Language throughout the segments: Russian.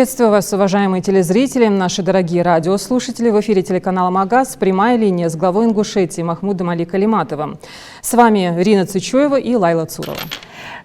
Приветствую вас, уважаемые телезрители, наши дорогие радиослушатели. В эфире телеканала «Магаз» прямая линия с главой Ингушетии Махмудом Али Калиматовым. С вами Рина Цычуева и Лайла Цурова.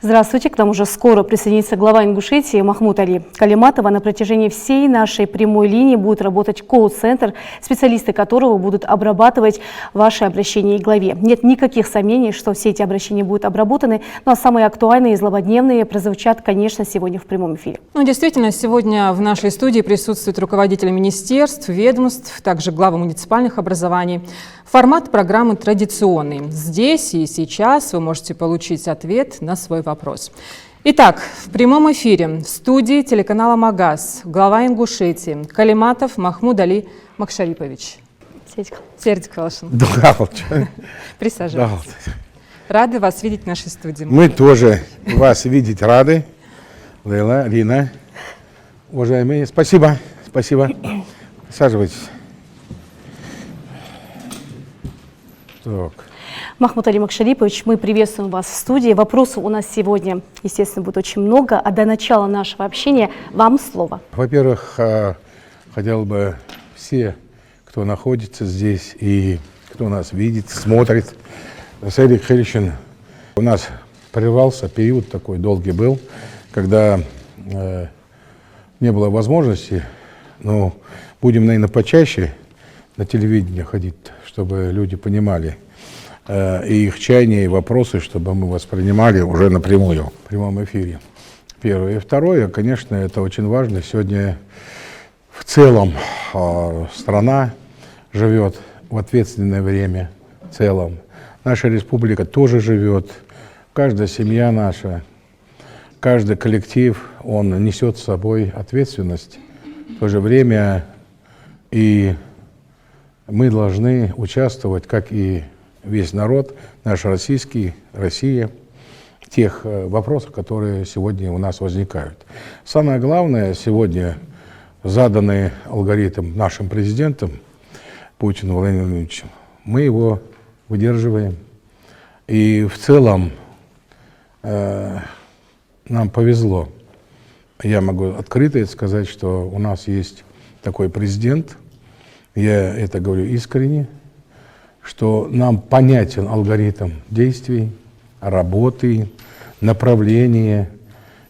Здравствуйте, к нам уже скоро присоединится глава Ингушетии Махмуд Али Калиматова. На протяжении всей нашей прямой линии будет работать колл-центр, специалисты которого будут обрабатывать ваши обращения к главе. Нет никаких сомнений, что все эти обращения будут обработаны, ну а самые актуальные и злободневные прозвучат, конечно, сегодня в прямом эфире. Ну, действительно, сегодня в нашей студии присутствуют руководители министерств, ведомств, также главы муниципальных образований. Формат программы традиционный. Здесь и сейчас вы можете получить ответ на свой вопрос. Итак, в прямом эфире в студии телеканала «Магаз» глава Ингушетии Калиматов Махмуд Али Макшарипович. Сердик Калашин. Присаживайтесь. Рады вас видеть в нашей студии. Мы тоже вас видеть рады. Лейла, Лина, уважаемые, спасибо. Присаживайтесь. Так. Махмуд Али Макшарипович, мы приветствуем вас в студии. Вопросов у нас сегодня, естественно, будет очень много. А до начала нашего общения вам слово. Во-первых, хотел бы все, кто находится здесь и кто нас видит, смотрит, Сейдик Хеличин, у нас прервался период такой долгий был, когда не было возможности, но будем, наверное, почаще на телевидение ходить, чтобы люди понимали и их чаяния, и вопросы, чтобы мы воспринимали уже напрямую, в прямом эфире. Первое. И второе, конечно, это очень важно. Сегодня в целом страна живет в ответственное время, в целом. Наша республика тоже живет, каждая семья наша, каждый коллектив, он несет с собой ответственность. В то же время и мы должны участвовать, как и весь народ, наш российский, Россия, в тех вопросах, которые сегодня у нас возникают. Самое главное сегодня, заданный алгоритм нашим президентом Путиным Владимиром Владимировичем, мы его выдерживаем. И в целом нам повезло. Я могу открыто сказать, что у нас есть такой президент, я это говорю искренне, что нам понятен алгоритм действий, работы, направления.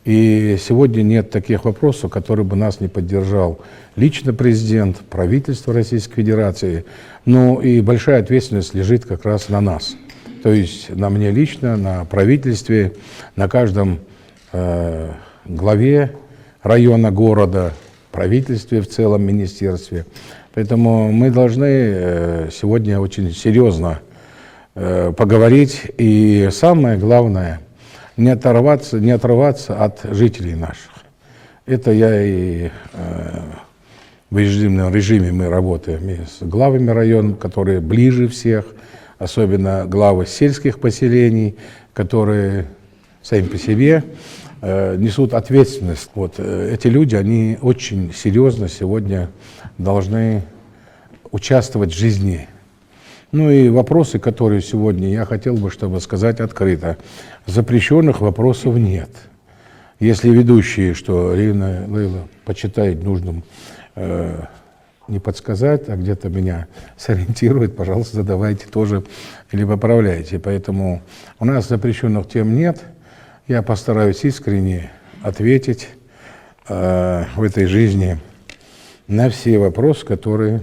И сегодня нет таких вопросов, которые бы нас не поддержал лично президент, правительство Российской Федерации. Ну и большая ответственность лежит как раз на нас. То есть на мне лично, на правительстве, на каждом главе района, города, правительстве в целом, министерстве. Поэтому мы должны сегодня очень серьезно поговорить. И самое главное, не отрываться от жителей наших. Это я и в режимном режиме мы работаем и с главами районов, которые ближе всех, особенно главы сельских поселений, которые сами по себе несут ответственность. Вот эти люди, они очень серьезно сегодня должны участвовать в жизни. Ну и вопросы, которые сегодня я хотел бы, чтобы сказать открыто. Запрещенных вопросов нет. Если ведущие, что Рина, Лейла, почитает нужным не подсказать, а где-то меня сориентирует, пожалуйста, задавайте тоже или поправляйте. Поэтому у нас запрещенных тем нет. Я постараюсь искренне ответить в этой жизни на все вопросы, которые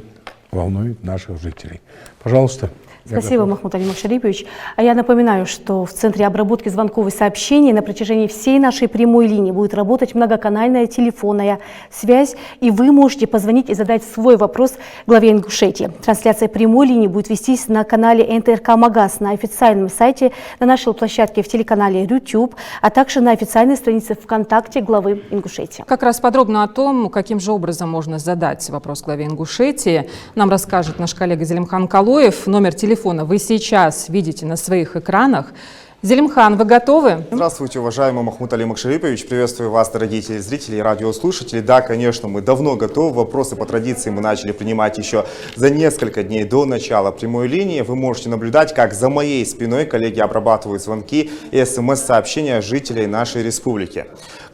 волнуют наших жителей. Пожалуйста. Спасибо, Махмуд Али Макшарипович. А я напоминаю, что в Центре обработки звонков и сообщений на протяжении всей нашей прямой линии будет работать многоканальная телефонная связь, и вы можете позвонить и задать свой вопрос главе Ингушетии. Трансляция прямой линии будет вестись на канале НТРК «Магаз», на официальном сайте, на нашей площадке в телеканале YouTube, а также на официальной странице ВКонтакте главы Ингушетии. Как раз подробно о том, каким же образом можно задать вопрос главе Ингушетии, нам расскажет наш коллега Зелимхан Калоев. Номер телефона вы сейчас видите на своих экранах. Зелимхан, вы готовы? Здравствуйте, уважаемый Махмуд Али Макшарипович. Приветствую вас, дорогие телезрители и радиослушатели. Да, конечно, мы давно готовы. Вопросы по традиции мы начали принимать еще за несколько дней до начала прямой линии. Вы можете наблюдать, как за моей спиной коллеги обрабатывают звонки и СМС-сообщения жителей нашей республики.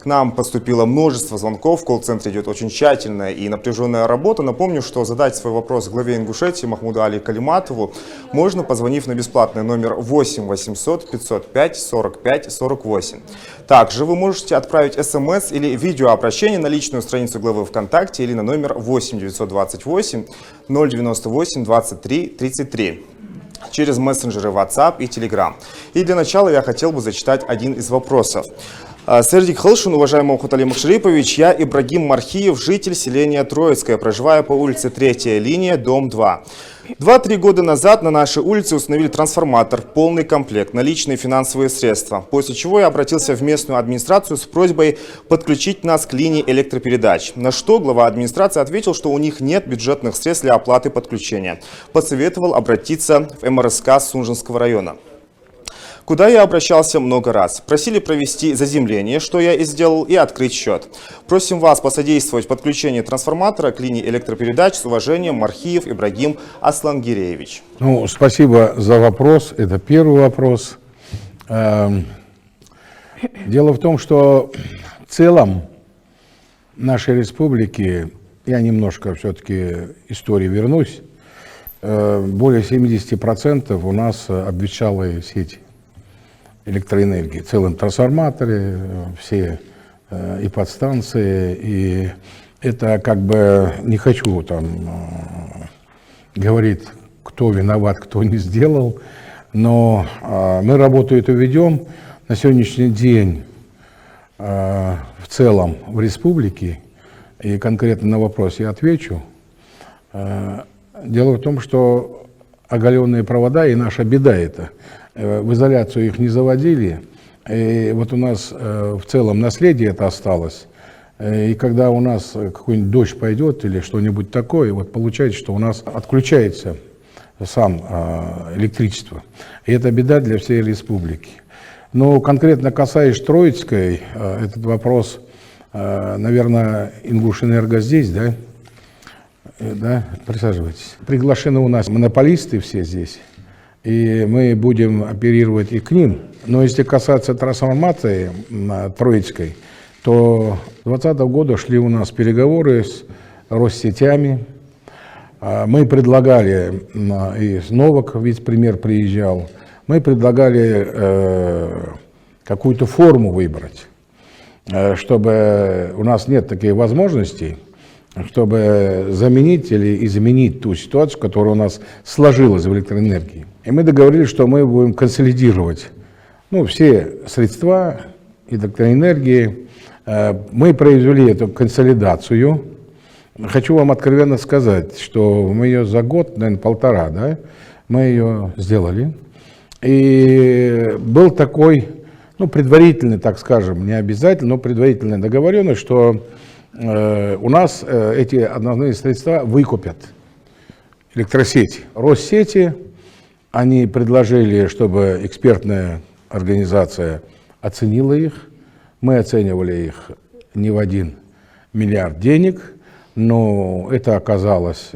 К нам поступило множество звонков, в колл-центре идет очень тщательная и напряженная работа. Напомню, что задать свой вопрос главе Ингушетии Махмуду Али Калиматову можно, позвонив на бесплатный номер 8 800 505 45 48. Также вы можете отправить смс или видеообращение на личную страницу главы ВКонтакте или на номер 8 928 098 23 33 через мессенджеры WhatsApp и Telegram. И для начала я хотел бы зачитать один из вопросов. Сердик Хылшин, уважаемый Махмут Али Макшарипович, я Ибрагим Мархиев, житель селения Троицкое, проживаю по улице 3-я линия, дом 2. 2-3 года назад на нашей улице установили трансформатор, полный комплект, наличные финансовые средства, после чего я обратился в местную администрацию с просьбой подключить нас к линии электропередач, на что глава администрации ответил, что у них нет бюджетных средств для оплаты подключения. Посоветовал обратиться в МРСК Сунжинского района, куда я обращался много раз. Просили провести заземление, что я и сделал, и открыть счет. Просим вас посодействовать подключению трансформатора к линии электропередач. С уважением, Мархиев Ибрагим Аслангиреевич. Ну, спасибо за вопрос. Это первый вопрос. Дело в том, что в целом нашей республики, я немножко все-таки истории вернусь, более 70% у нас обветшалые сети электроэнергии, целом трансформаторе, все и подстанции, и это как бы, не хочу там говорить, кто виноват, кто не сделал, но мы работу эту ведем. На сегодняшний день в целом в республике, и конкретно на вопрос я отвечу, дело в том, что оголенные провода, и наша беда это, в изоляцию их не заводили, и вот у нас в целом наследие это осталось, и когда у нас какой-нибудь дождь пойдет или что-нибудь такое, вот получается, что у нас отключается сам электричество, и это беда для всей республики. Но конкретно касаясь Троицкой, этот вопрос, наверное, Ингушэнерго здесь, да? Да, присаживайтесь. Приглашены у нас монополисты все здесь, и мы будем оперировать и к ним. Но если касаться трансформации Троицкой, то с 2020 года шли у нас переговоры с Россетями. Мы предлагали, и Новак, вице-премьер, приезжал, мы предлагали какую-то форму выбрать, чтобы у нас нет таких возможностей, чтобы заменить или изменить ту ситуацию, которая у нас сложилась в электроэнергии. И мы договорились, что мы будем консолидировать все средства электроэнергии. Мы произвели эту консолидацию. Хочу вам откровенно сказать, что мы ее за год, наверное, полтора, да, мы ее сделали. И был такой, предварительный, так скажем, не обязательно, но предварительная договоренность, что у нас эти основные средства выкупят электросети. Россети, они предложили, чтобы экспертная организация оценила их. Мы оценивали их не в 1 миллиард денег, но это оказалась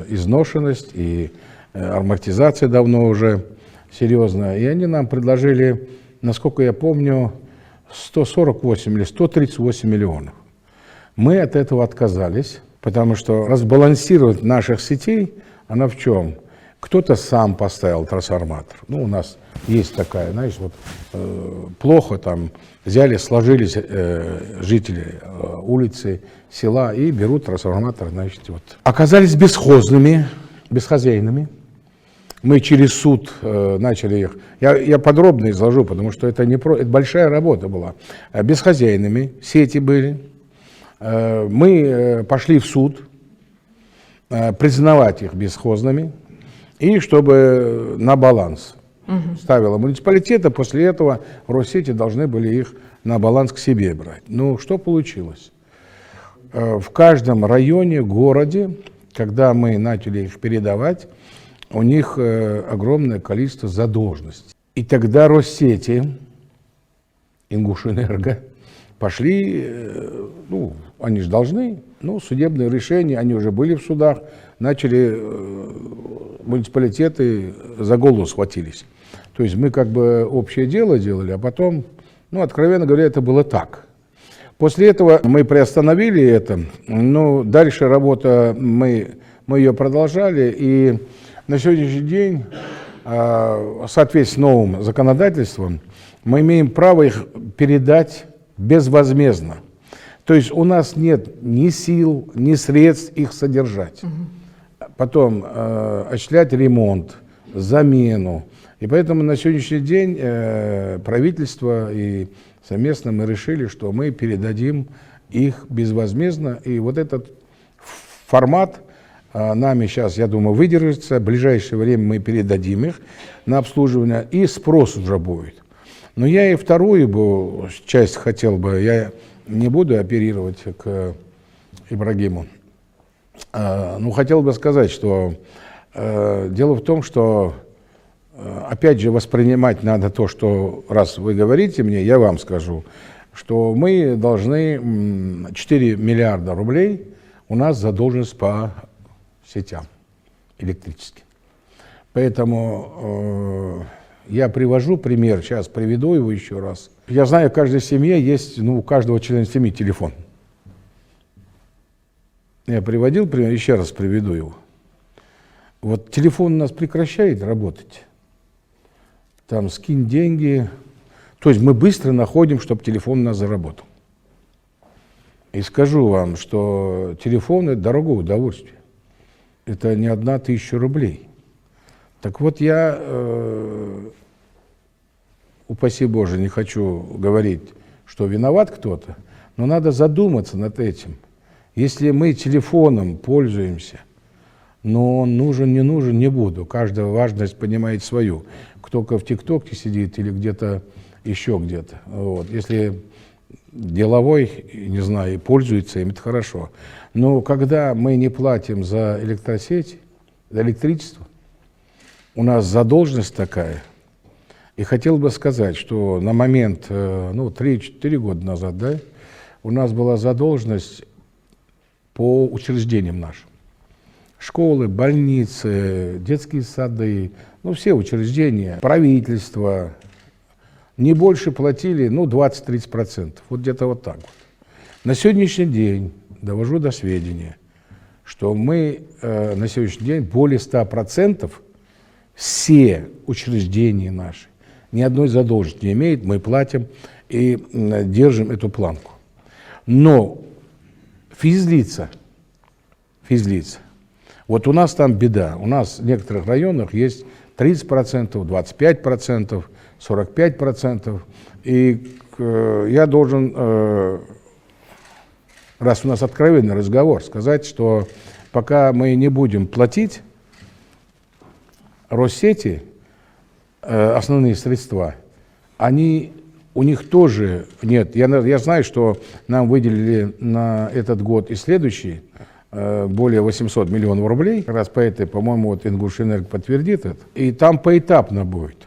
изношенность и амортизация давно уже серьезная. И они нам предложили, насколько я помню, 148 или 138 миллионов. Мы от этого отказались, потому что разбалансировать наших сетей, она в чем? Кто-то сам поставил трансформатор. У нас есть такая, знаешь, вот плохо там взяли, сложились жители улицы, села и берут трансформатор, значит, вот. Оказались бесхозяйными. Мы через суд начали их. Я подробно изложу, потому что это это большая работа была. Бесхозяйными сети были. Мы пошли в суд признавать их бесхозными и чтобы на баланс ставила муниципалитет, а после этого Россети должны были их на баланс к себе брать. Что получилось? В каждом районе, городе, когда мы начали их передавать, у них огромное количество задолженностей. И тогда Россети, Ингушэнерго, пошли, они же должны, судебные решения, они уже были в судах, начали, муниципалитеты за голову схватились. То есть мы как бы общее дело делали, а потом, откровенно говоря, это было так. После этого мы приостановили это, но дальше работа, мы ее продолжали, и на сегодняшний день, в соответствии с новым законодательством, мы имеем право их передать безвозмездно. То есть у нас нет ни сил, ни средств их содержать. Потом осуществлять ремонт, замену. И поэтому на сегодняшний день правительство и совместно мы решили, что мы передадим их безвозмездно. И вот этот формат нами сейчас, я думаю, выдержится. В ближайшее время мы передадим их на обслуживание, и спрос уже будет. Но я и вторую часть хотел бы, я не буду оперировать к Ибрагиму. Ну, хотел бы сказать, что дело в том, что опять же воспринимать надо то, что раз вы говорите мне, я вам скажу, что мы должны 4 миллиарда рублей, у нас задолженность по сетям электрическим. Поэтому я привожу пример, сейчас приведу его еще раз. Я знаю, в каждой семье есть, у каждого члена семьи телефон. Я приводил пример, еще раз приведу его. Вот телефон у нас прекращает работать. Там скинь деньги. То есть мы быстро находим, чтобы телефон у нас заработал. И скажу вам, что телефон — это дорогое удовольствие. Это не 1000 рублей. Так вот я, упаси Боже, не хочу говорить, что виноват кто-то, но надо задуматься над этим. Если мы телефоном пользуемся, но он нужен, не буду. Каждая важность понимает свою. Кто-то в ТикТоке сидит или где-то еще где-то. Вот. Если деловой, не знаю, и пользуется им, это хорошо. Но когда мы не платим за электросеть, за электричество, у нас задолженность такая. И хотел бы сказать, что на момент, 3-4 года назад, да, у нас была задолженность по учреждениям нашим. Школы, больницы, детские сады, все учреждения, правительство не больше платили, 20-30%. Вот где-то вот так вот. На сегодняшний день довожу до сведения, что мы на сегодняшний день более 100% все учреждения наши ни одной задолженности не имеют, мы платим и держим эту планку. Но физлица, вот у нас там беда. У нас в некоторых районах есть 30%, 25%, 45%. И я должен, раз у нас откровенный разговор, сказать, что пока мы не будем платить Россети основные средства, у них тоже нет. Я знаю, что нам выделили на этот год и следующий более 800 миллионов рублей. Как раз по этой, по-моему, вот Ингушэнерго подтвердит это. И там поэтапно будет.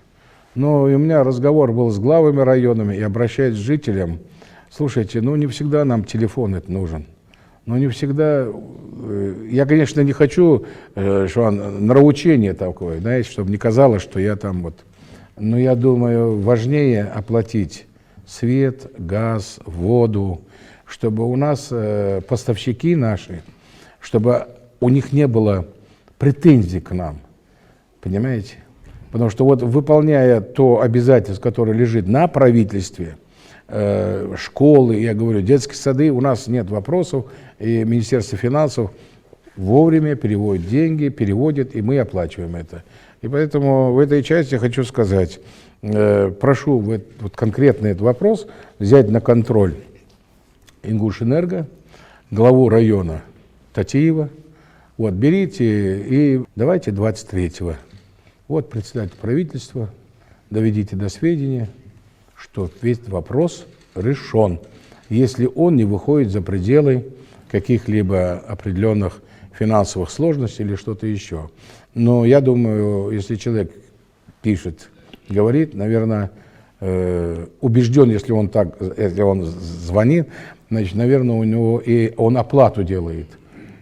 Но и у меня разговор был с главами районами, и обращаясь к жителям, слушайте, не всегда нам телефон это нужен. Не всегда. Я, конечно, не хочу, что нравоучение такое, знаете, чтобы не казалось, что я там вот. Но я думаю, важнее оплатить свет, газ, воду, чтобы у нас поставщики наши, чтобы у них не было претензий к нам, понимаете? Потому что вот выполняя то обязательство, которое лежит на правительстве, школы, я говорю, детские сады, у нас нет вопросов, и Министерство финансов вовремя переводит деньги, переводит, и мы оплачиваем это. И поэтому в этой части хочу сказать, прошу вот конкретно этот вопрос взять на контроль Ингушэнерго, главу района Татиева. Вот, берите и давайте 23-го. Вот председатель правительства, доведите до сведения, что весь вопрос решен, если он не выходит за пределы каких-либо определенных финансовых сложностей или что-то еще. Но я думаю, если человек пишет, говорит, наверное, убежден, если он звонит, значит, наверное, у него и он оплату делает.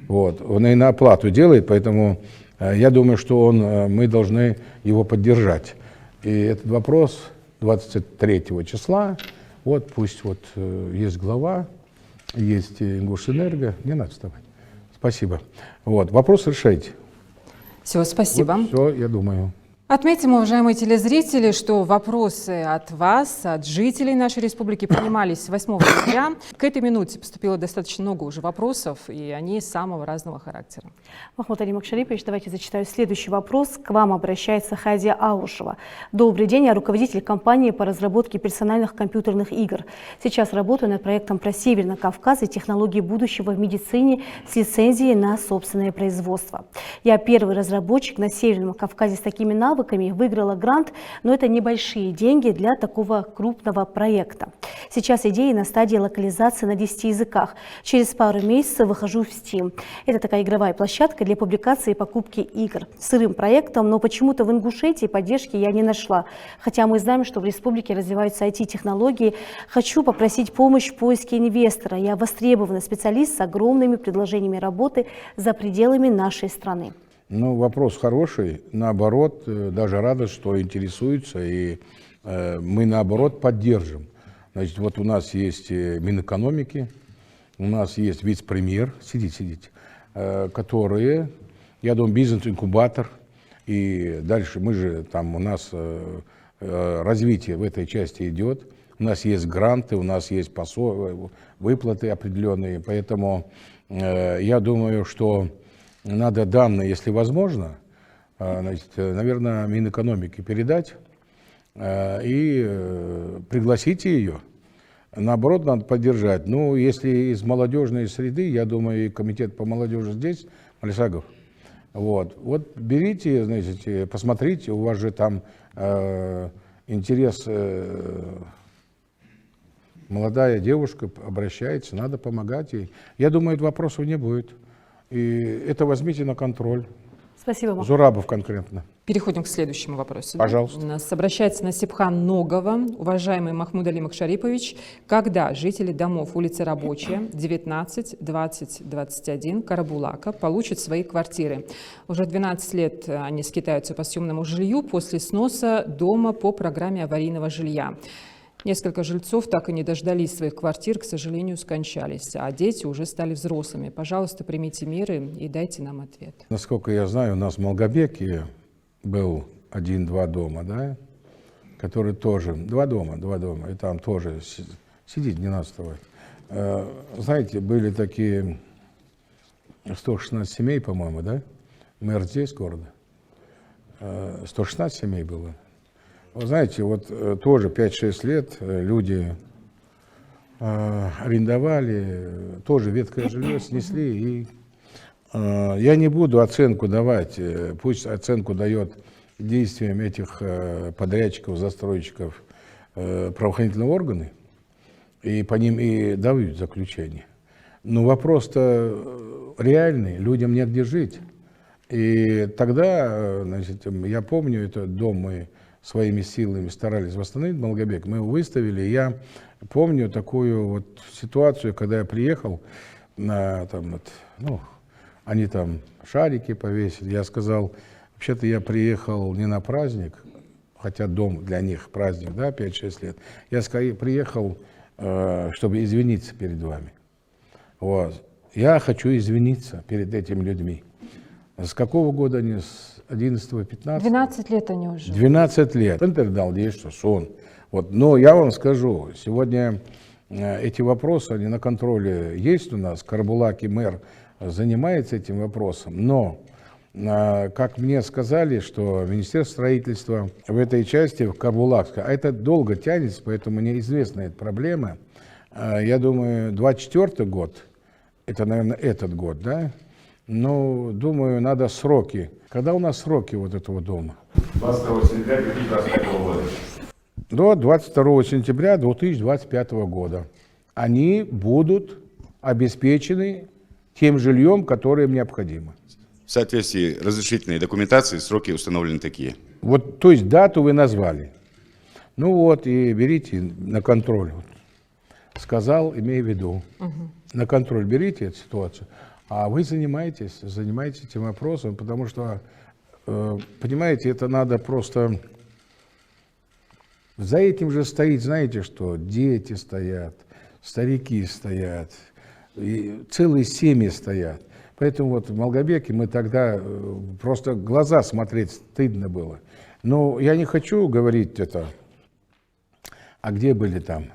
Вот, он и на оплату делает, поэтому я думаю, что мы должны его поддержать. И этот вопрос 23 числа, вот пусть есть глава есть Ингушэнерго. Не надо вставать. Спасибо. Вот, вопрос решайте. Все, спасибо. Вот все, я думаю. Отметим, уважаемые телезрители, что вопросы от вас, от жителей нашей республики принимались 8 ноября. К этой минуте поступило достаточно много уже вопросов, и они самого разного характера. Махмуд Али Макшарипович, давайте зачитаю следующий вопрос. К вам обращается Хадия Аушева. Добрый день, я руководитель компании по разработке персональных компьютерных игр. Сейчас работаю над проектом про Северный Кавказ и технологии будущего в медицине с лицензией на собственное производство. Я первый разработчик на Северном Кавказе с такими навыками, выиграла грант, но это небольшие деньги для такого крупного проекта. Сейчас идеи на стадии локализации на 10 языках. Через пару месяцев выхожу в Steam. Это такая игровая площадка для публикации и покупки игр. Сырым проектом, но почему-то в Ингушетии поддержки я не нашла. Хотя мы знаем, что в республике развиваются IT-технологии. Хочу попросить помощь в поиске инвестора. Я востребованный специалист с огромными предложениями работы за пределами нашей страны. Ну, вопрос хороший. Наоборот, даже рада, что интересуются, и мы, наоборот, поддержим. Значит, вот у нас есть Минэкономики, у нас есть вице-премьер, сидите, которые, я думаю, бизнес-инкубатор, и дальше мы же, там у нас развитие в этой части идет, у нас есть гранты, у нас есть выплаты определенные, поэтому я думаю, что надо данные, если возможно, значит, наверное, Минэкономике передать и пригласите ее. Наоборот, надо поддержать. Ну, если из молодежной среды, я думаю, и комитет по молодежи здесь, Малишагов, вот берите, значит, посмотрите, у вас же там интерес, молодая девушка обращается, надо помогать ей. Я думаю, вопросов не будет. И это возьмите на контроль. Спасибо вам. Зурабов конкретно. Переходим к следующему вопросу. Пожалуйста. У нас обращается Насипхан Ногова. Уважаемый Махмуд Али Макшарипович, когда жители домов улицы Рабочая, 19, 20, 21, Карабулака получат свои квартиры? Уже 12 лет они скитаются по съемному жилью после сноса дома по программе аварийного жилья. Несколько жильцов так и не дождались своих квартир, к сожалению, скончались, а дети уже стали взрослыми. Пожалуйста, примите меры и дайте нам ответ. Насколько я знаю, у нас в Малгобеке был 1-2 дома, да, который тоже, два дома, и там тоже сидеть, не надо вставать. Знаете, были такие 116 семей, по-моему, да, мэр здесь города, 116 семей было. Вы знаете, вот тоже 5-6 лет люди арендовали, тоже ветхое жилье снесли. И я не буду оценку давать, пусть оценку дает действиям этих подрядчиков, застройщиков правоохранительные органы, и по ним и дают заключение. Но вопрос-то реальный, людям негде жить. И тогда, значит, я помню, этот дом мы своими силами старались восстановить, Малгобек, мы его выставили. Я помню такую вот ситуацию, когда я приехал, они там шарики повесили, я сказал, вообще-то я приехал не на праздник, хотя дом для них праздник, да, 5-6 лет, я приехал, чтобы извиниться перед вами. Вот. Я хочу извиниться перед этими людьми. С какого года они? С 11-15? 12 лет они уже. 12 лет. Интердал, есть что, сон. Вот. Но я вам скажу, сегодня эти вопросы, они на контроле есть у нас. Карабулак и мэр занимается этим вопросом. Но, как мне сказали, что Министерство строительства в этой части, в Карабулакской, а это долго тянется, поэтому мне известна эта проблема. Я думаю, 24 год, это, наверное, этот год, да? Ну, думаю, надо сроки. Когда у нас сроки вот этого дома? 22 сентября 2025 года. До 22 сентября 2025 года. Они будут обеспечены тем жильем, которое им необходимо. В соответствии с разрешительной документацией сроки установлены такие. Вот, то есть дату вы назвали. Ну вот, и берите на контроль. Сказал, имея в виду. На контроль берите эту ситуацию. А вы занимаетесь этим вопросом, потому что, понимаете, это надо просто... За этим же стоит, знаете что, дети стоят, старики стоят, и целые семьи стоят. Поэтому вот в Малгобеке мы тогда просто глаза смотреть стыдно было. Но я не хочу говорить это, а где были там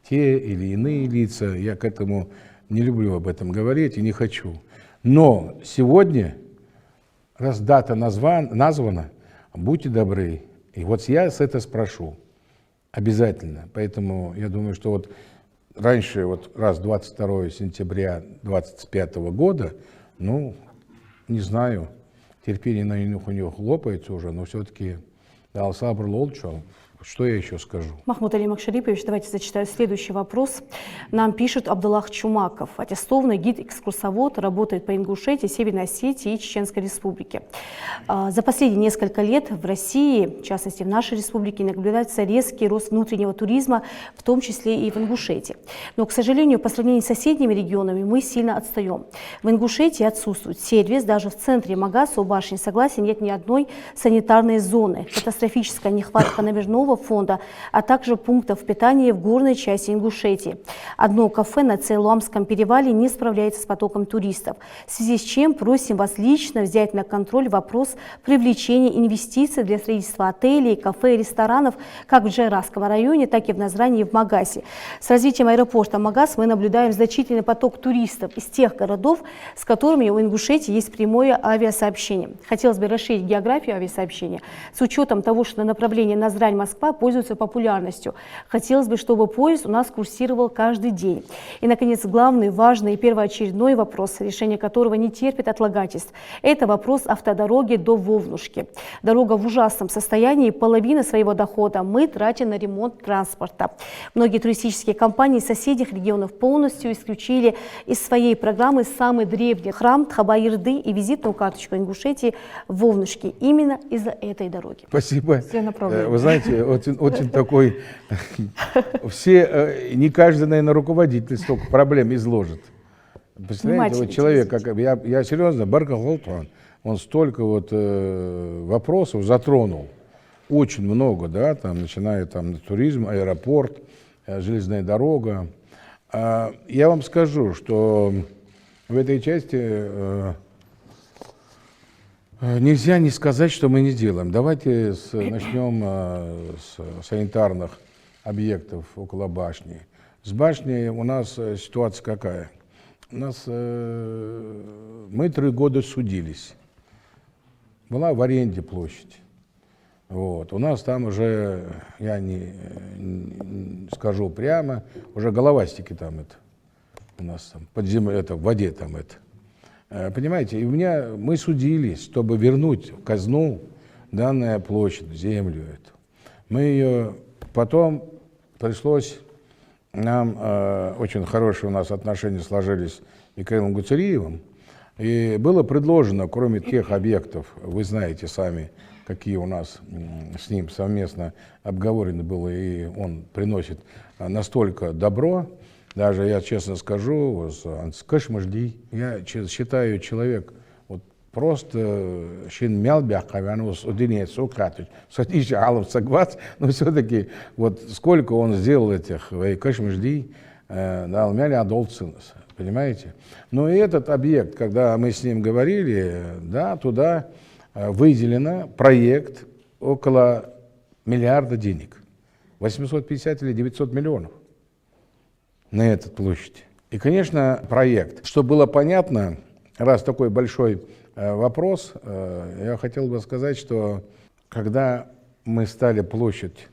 те или иные лица, я к этому не люблю об этом говорить и не хочу. Но сегодня, раз дата названа, будьте добры. И вот я с этого спрошу обязательно. Поэтому я думаю, что вот раньше, вот раз 22 сентября 2025 года, ну, не знаю, терпение на них у него хлопается уже, но все-таки дал сабр лолчо. Что я еще скажу? Махмуд Али Макшарипович, давайте зачитаю следующий вопрос. Нам пишет Абдуллах Чумаков. Аттестованный гид-экскурсовод, работает по Ингушетии, Северной Осетии и Чеченской Республике. За последние несколько лет в России, в частности в нашей республике, наблюдается резкий рост внутреннего туризма, в том числе и в Ингушетии. Но, к сожалению, по сравнению с соседними регионами мы сильно отстаем. В Ингушетии отсутствует сервис, даже в центре Магаса у башни Согласия нет ни одной санитарной зоны. Катастрофическая нехватка набережного фонда, а также пунктов питания в горной части Ингушетии. Одно кафе на Цейлуамском перевале не справляется с потоком туристов, в связи с чем просим вас лично взять на контроль вопрос привлечения инвестиций для строительства отелей, кафе и ресторанов как в Джайрасском районе, так и в Назране и в Магасе. С развитием аэропорта Магас мы наблюдаем значительный поток туристов из тех городов, с которыми у Ингушетии есть прямое авиасообщение. Хотелось бы расширить географию авиасообщения с учетом того, что направление Назрань-Москва пользуется популярностью. Хотелось бы, чтобы поезд у нас курсировал каждый день. И, наконец, главный, важный и первоочередной вопрос, решение которого не терпит отлагательств. Это вопрос автодороги до Вовнушки. Дорога в ужасном состоянии, половина своего дохода мы тратим на ремонт транспорта. Многие туристические компании из соседних регионов полностью исключили из своей программы самый древний храм Тхабаирды и визитную карточку Ингушетии в Вовнушке именно из-за этой дороги. Спасибо. Все направления. Вы знаете, очень такой, все, не каждый, наверное, руководитель столько проблем изложит. Представляете, вот человек, как я серьезно, Баркахолтон, он столько вот вопросов затронул, очень много, да, там, начиная там туризм, аэропорт, железная дорога. Я вам скажу, что в этой части нельзя не сказать, что мы не делаем. Давайте начнем с санитарных объектов около башни. С башней у нас ситуация какая? У нас мы 3 года судились. Была в аренде площадь. Вот. У нас там уже, я не скажу прямо, уже головастики там это. У нас там под землей, это, в воде там это. Понимаете, и мы судились, чтобы вернуть в казну данную площадь, землю эту. Мы ее потом пришлось, нам очень хорошие у нас отношения сложились с Михаилом Гуцериевым, и было предложено, кроме тех объектов, вы знаете сами, какие у нас с ним совместно обговорено было, и он приносит настолько добро. Даже я честно скажу, я считаю, человек вот просто но все-таки вот сколько он сделал этих понимаете? Но и этот объект, когда мы с ним говорили, да, туда выделено проект около миллиарда денег, 850 или 900 миллионов. На этой площади. И, конечно, проект. Чтобы было понятно, раз такой большой вопрос, я хотел бы сказать, что когда мы стали площадь,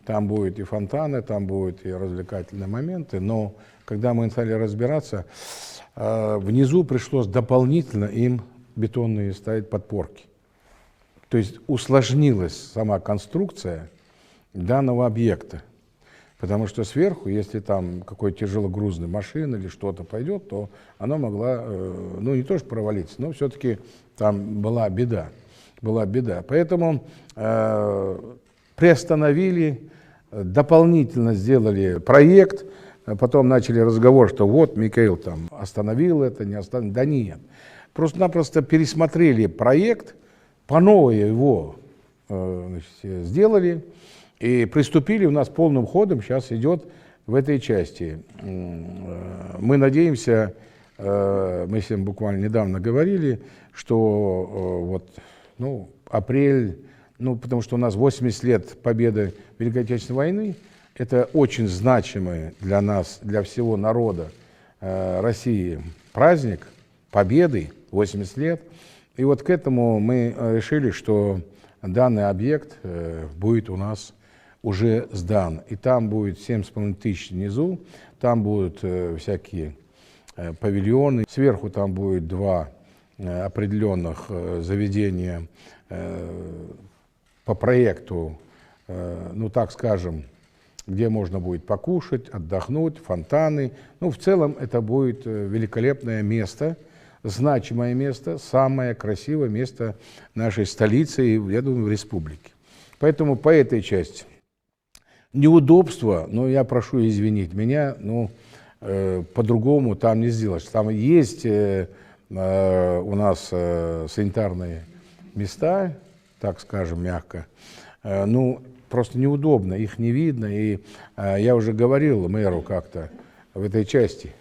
там будет и фонтаны, там будут и развлекательные моменты, но когда мы стали разбираться, внизу пришлось дополнительно им бетонные ставить подпорки. То есть усложнилась сама конструкция данного объекта. Потому что сверху, если там какой-то тяжелогрузная машина или что-то пойдет, то она могла, ну не то что провалиться, но все-таки там была беда. Поэтому приостановили, дополнительно сделали проект, потом начали разговор, что вот Михаил там остановил это, не остановил. Да нет. Просто-напросто пересмотрели проект, по новой его сделали. И приступили, у нас полным ходом сейчас идет в этой части мы надеемся, мы с ним буквально недавно говорили, что вот, ну, апрель, ну, потому что у нас 80 лет победы Великой Отечественной войны, это очень значимый для нас, для всего народа России праздник победы, 80 лет. И вот к этому мы решили, что данный объект будет у нас уже сдан. И там будет 7,5 тысяч внизу, там будут всякие павильоны. Сверху там будет 2 определенных заведения по проекту, ну так скажем, где можно будет покушать, отдохнуть, фонтаны. Ну, в целом это будет великолепное место, значимое место, самое красивое место нашей столицы и, я думаю, в республике. Поэтому по этой части неудобства, но я прошу извинить меня, ну, по-другому там не сделаешь. Там есть у нас санитарные места, так скажем, мягко, ну, просто неудобно, их не видно. И я уже говорил мэру как-то в этой части,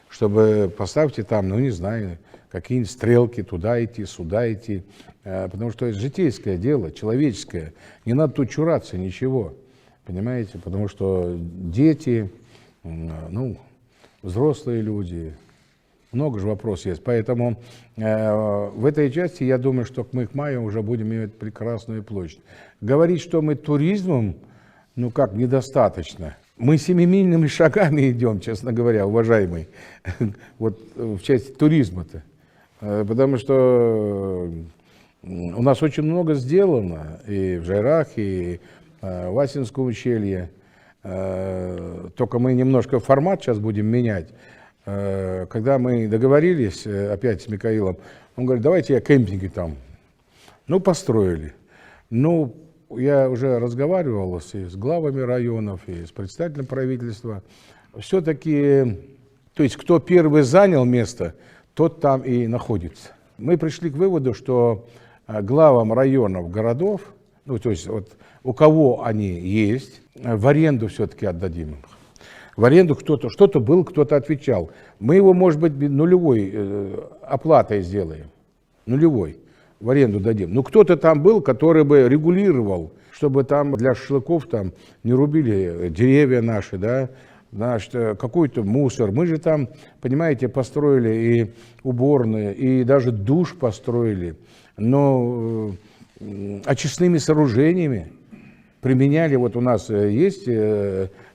чтобы поставьте там, ну, не знаю, какие-нибудь стрелки, туда идти, сюда идти, потому что это житейское дело, человеческое. Не надо тут чураться ничего, понимаете, потому что дети, ну, взрослые люди, много же вопросов есть. Поэтому в этой части, я думаю, что мы к маю уже будем иметь прекрасную площадь. Говорить, что мы туризмом, ну как, недостаточно. Мы семимильными шагами идем, честно говоря, уважаемый, вот в части туризма-то. Потому что у нас очень много сделано и в Жайрах, и в Асинском ущелье. Только мы немножко формат сейчас будем менять. Когда мы договорились опять с Михаилом, он говорит, давайте я кемпинги там. Ну, построили. Ну, я уже разговаривал и с главами районов, и с представителем правительства. Все-таки, то есть, кто первый занял место, тот там и находится. Мы пришли к выводу, что главам районов, городов, ну, то есть, вот, у кого они есть, в аренду все-таки отдадим их. В аренду кто-то, что-то был, кто-то отвечал. Мы его, может быть, нулевой оплатой сделаем. Нулевой. В аренду дадим. Но кто-то там был, который бы регулировал, чтобы там для шашлыков там не рубили деревья наши, да, значит, какой-то мусор. Мы же там, понимаете, построили и уборные, и даже душ построили, но очистными сооружениями применяли. Вот у нас есть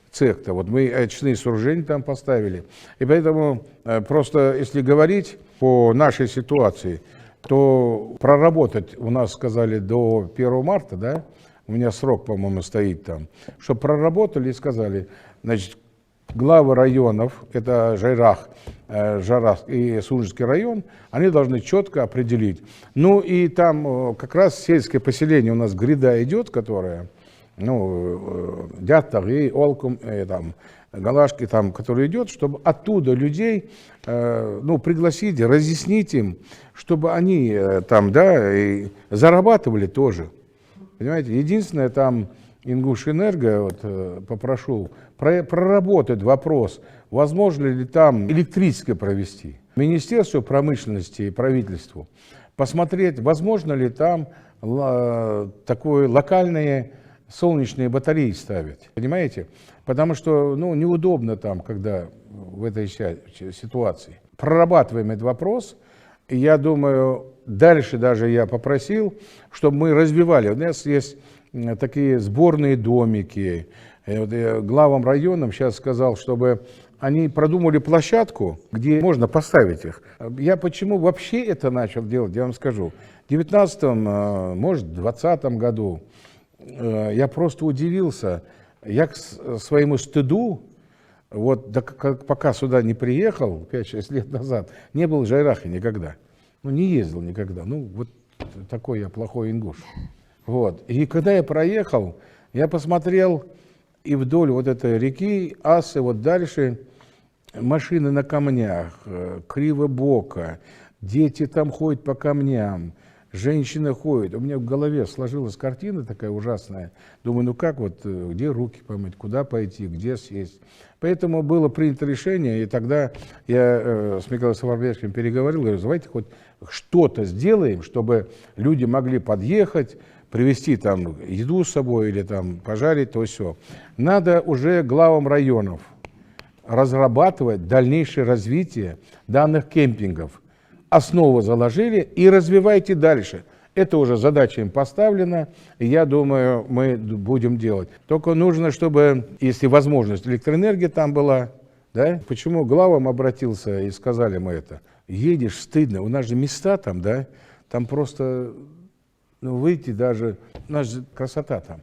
цех-то, вот мы очистные сооружения там поставили. И поэтому просто, если говорить по нашей ситуации, то проработать, у нас сказали, до 1 марта, да, у меня срок, по-моему, стоит там, чтобы проработали и сказали, значит, главы районов, это Жайрах, Жарах и Сужский район, они должны четко определить. Ну и там как раз сельское поселение у нас гряда идет, которая, ну, Дяттагы, Олкум, там, Галашки, там, который идет, чтобы оттуда людей, ну, пригласить, разъяснить им, чтобы они там, да, и зарабатывали тоже. Понимаете, единственное, там Ингушэнерго, вот, попрошу проработать вопрос, возможно ли там электрическое провести. Министерству промышленности и правительству посмотреть, возможно ли там такое локальные солнечные батареи ставить, понимаете? Потому что, ну, неудобно там, когда в этой ситуации. Прорабатываем этот вопрос, и я думаю, дальше даже я попросил, чтобы мы развивали. У нас есть такие сборные домики. Вот я главам районам сейчас сказал, чтобы они продумали площадку, где можно поставить их. Я почему вообще это начал делать, я вам скажу. В 19-м, может, в 20-м году я просто удивился. Я к своему стыду, вот пока сюда не приехал, 5-6 лет назад, не был в Жайрахе никогда. Ну, не ездил никогда. Ну, вот такой я плохой ингуш. Вот. И когда я проехал, я посмотрел, и вдоль вот этой реки Асы, вот дальше, машины на камнях, кривобоко, дети там ходят по камням, женщина ходит. У меня в голове сложилась картина такая ужасная. Думаю, ну как вот, где руки помыть, куда пойти, где сесть. Поэтому было принято решение, и тогда я с Михаилом Саварбевским переговорил, говорю, давайте хоть что-то сделаем, чтобы люди могли подъехать, привезти там еду с собой или там пожарить, то все. Надо уже главам районов разрабатывать дальнейшее развитие данных кемпингов. Основу заложили и развивайте дальше. Это уже задача им поставлена, и я думаю, мы будем делать. Только нужно, чтобы, если возможность, электроэнергия там была, да? Почему главам обратился и сказали мы это? Едешь, стыдно, у нас же места там, да? Там просто, ну, выйти даже, у нас же красота там.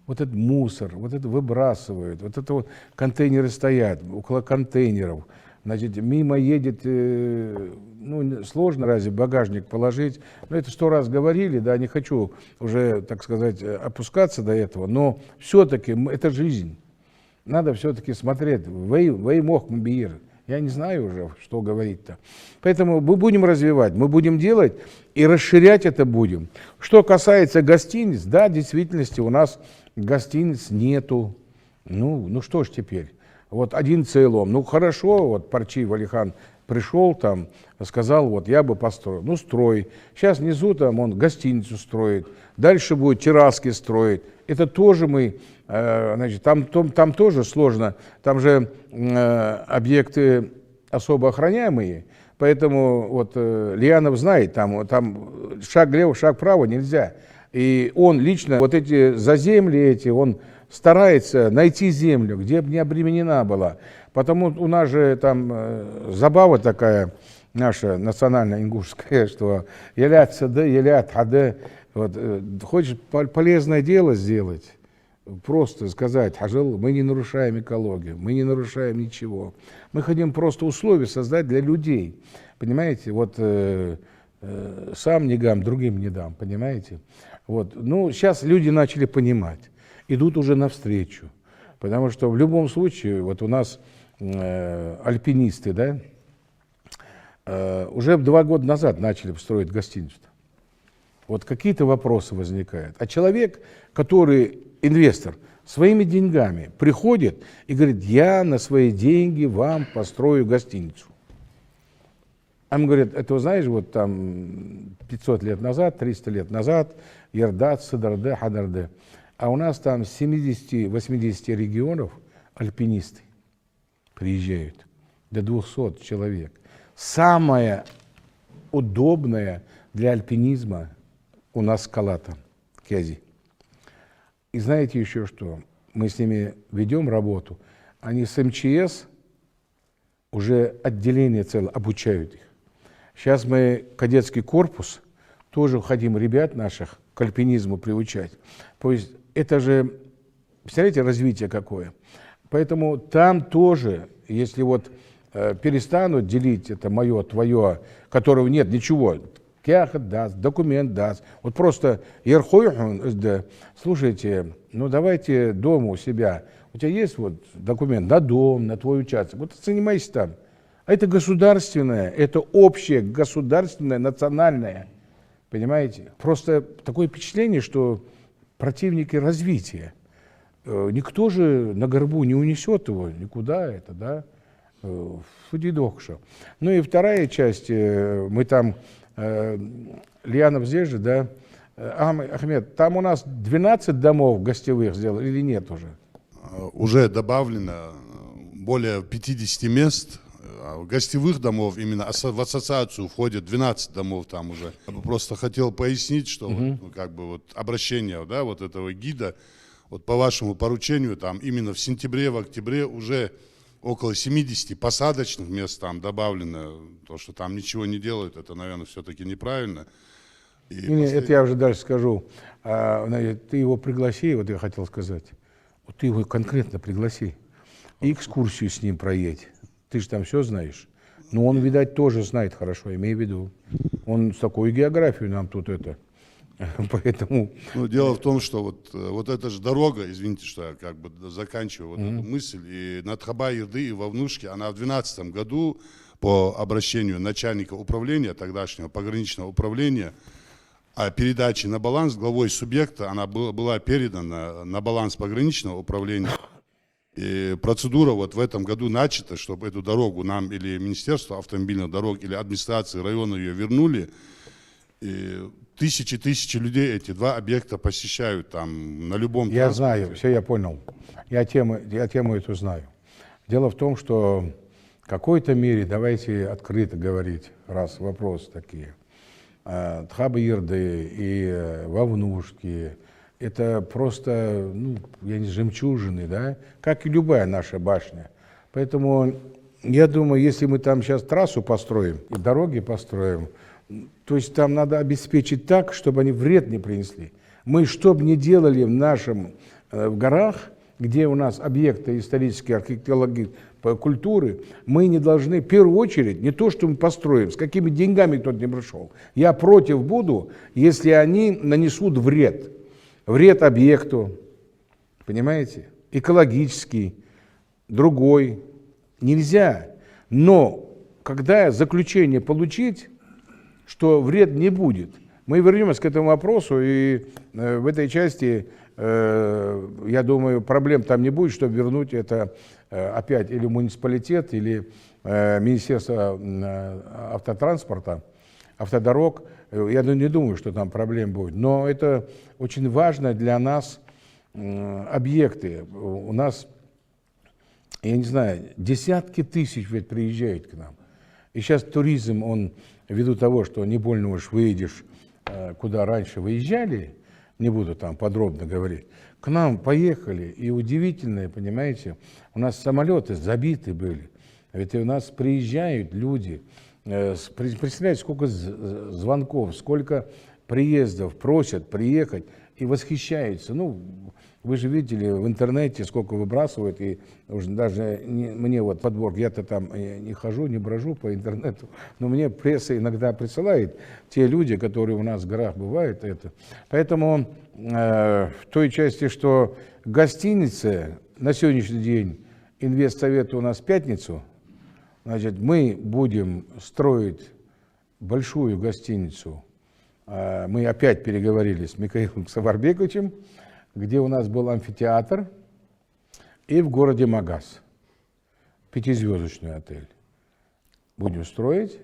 Вот этот мусор, вот это выбрасывают, вот это вот контейнеры стоят, около контейнеров. Значит, мимо едет, ну, сложно разве багажник положить. Но это 100 раз говорили, да, не хочу уже, так сказать, опускаться до этого, но все-таки это жизнь. Надо все-таки смотреть. Веймох мбир. Я не знаю уже, что говорить-то. Поэтому мы будем развивать, мы будем делать и расширять это будем. Что касается гостиниц, да, в действительности у нас гостиниц нету. Ну что ж теперь? Вот один целом. Ну хорошо, вот Парчи Валихан пришел там, сказал, вот я бы построил. Ну строй. Сейчас внизу там он гостиницу строит. Дальше будет терраски строить. Это тоже мы, значит, там тоже сложно. Там же объекты особо охраняемые. Поэтому вот Лианов знает, там шаг влево, шаг вправо нельзя. И он лично, вот эти заземли эти, он старается найти землю, где бы не обременена была. Потому у нас же там забава такая наша национальная ингушская, что елят сады, елят хаде. Вот, хочешь полезное дело сделать, просто сказать, хажил, мы не нарушаем экологию, мы не нарушаем ничего. Мы хотим просто условия создать для людей. Понимаете, вот сам не гам, другим не дам, понимаете? Вот. Ну, сейчас люди начали понимать, идут уже навстречу. Потому что в любом случае, вот у нас альпинисты, да, уже 2 года назад начали строить гостиницу. Вот какие-то вопросы возникают. А человек, который инвестор, своими деньгами приходит и говорит, я на свои деньги вам построю гостиницу. А ему говорят, это, знаешь, вот там 500 лет назад, 300 лет назад, Ярдат, Садарде, Хадарде. А у нас там с 70-80 регионов альпинисты приезжают, до 200 человек. Самое удобное для альпинизма у нас скала там, Кязи. И знаете еще что? Мы с ними ведем работу. Они с МЧС уже отделение целое обучают их. Сейчас мы кадетский корпус тоже хотим ребят наших к альпинизму приучать. То есть это же, представляете, развитие какое. Поэтому там тоже, если вот перестанут делить это мое, твое, которого нет ничего, кяхат даст, документ даст. Вот просто слушайте, ну давайте дома у себя, у тебя есть вот документ на дом, на твой участок, вот занимайся там. А это государственное, это общее, государственное, национальное. Понимаете? Просто такое впечатление, что противники развития. Никто же на горбу не унесет его никуда, это, да, в Фудидокша. Ну и вторая часть, мы там, Лианов здесь же, да, Ахмед, там у нас 12 домов гостевых сделали или нет уже? Уже добавлено более 50 мест. Гостевых домов, именно в ассоциацию входит 12 домов там уже. Я бы просто хотел пояснить, что вот, как бы вот обращение, да, вот этого гида, вот по вашему поручению, там именно в сентябре, в октябре уже около 70 посадочных мест там добавлено. То, что там ничего не делают, это, наверное, все-таки неправильно. Нет, это я уже дальше скажу. Ты его пригласи, вот я хотел сказать. Вот ты его конкретно пригласи. И экскурсию с ним проедь. Ты же там все знаешь. Но он, видать, тоже знает хорошо, имей в виду. Он с такой географией нам тут это. Поэтому... Ну, дело в том, что вот эта же дорога, извините, что я как бы заканчиваю вот эту мысль, и над Хаба-Ерды и Вовнушке, она в 2012 году по обращению начальника управления, тогдашнего пограничного управления, о передаче на баланс главой субъекта, она была передана на баланс пограничного управления. И процедура вот в этом году начата, чтобы эту дорогу нам или Министерство автомобильных дорог, или администрации района ее вернули. И тысячи людей эти два объекта посещают там на любом Я транспорте. знаю, все я понял. Я тему эту знаю. Дело в том, что в какой-то мере, давайте открыто говорить, раз вопросы такие. Тхабы-Ерды и Вовнушки, это просто, ну, я не жемчужины, да, как и любая наша башня. Поэтому я думаю, если мы там сейчас трассу построим и дороги построим, то есть там надо обеспечить так, чтобы они вред не принесли. Мы что бы ни делали в горах, где у нас объекты исторические, археологии, культуры, мы не должны, в первую очередь, не то, что мы построим, с какими деньгами кто-то не пришел. Я против буду, если они нанесут вред. Вред объекту, понимаете, экологический, другой. Нельзя. Но когда заключение получить, что вред не будет, мы вернемся к этому вопросу, и в этой части, я думаю, проблем там не будет, чтобы вернуть это опять или муниципалитет, или Министерство автотранспорта, автодорог. Я не думаю, что там проблем будет, но это очень важно для нас объекты. У нас, я не знаю, десятки тысяч ведь приезжают к нам. И сейчас туризм, он ввиду того, что не больно уж выйдешь, куда раньше выезжали, не буду там подробно говорить, к нам поехали, и удивительное, понимаете, у нас самолеты забиты были, ведь у нас приезжают люди. Представляете, сколько звонков, сколько приездов просят приехать и восхищаются. Ну, вы же видели в интернете, сколько выбрасывают, и уже даже мне вот подбор, я-то там не хожу, не брожу по интернету, но мне пресса иногда присылает те люди, которые у нас в горах бывают. Поэтому в той части, что гостиницы на сегодняшний день, инвестсовет у нас в пятницу, значит, мы будем строить большую гостиницу. Мы опять переговорили с Михаилом Саварбековичем, где у нас был амфитеатр, и в городе Магаз. 5-звездочный отель. Будем строить.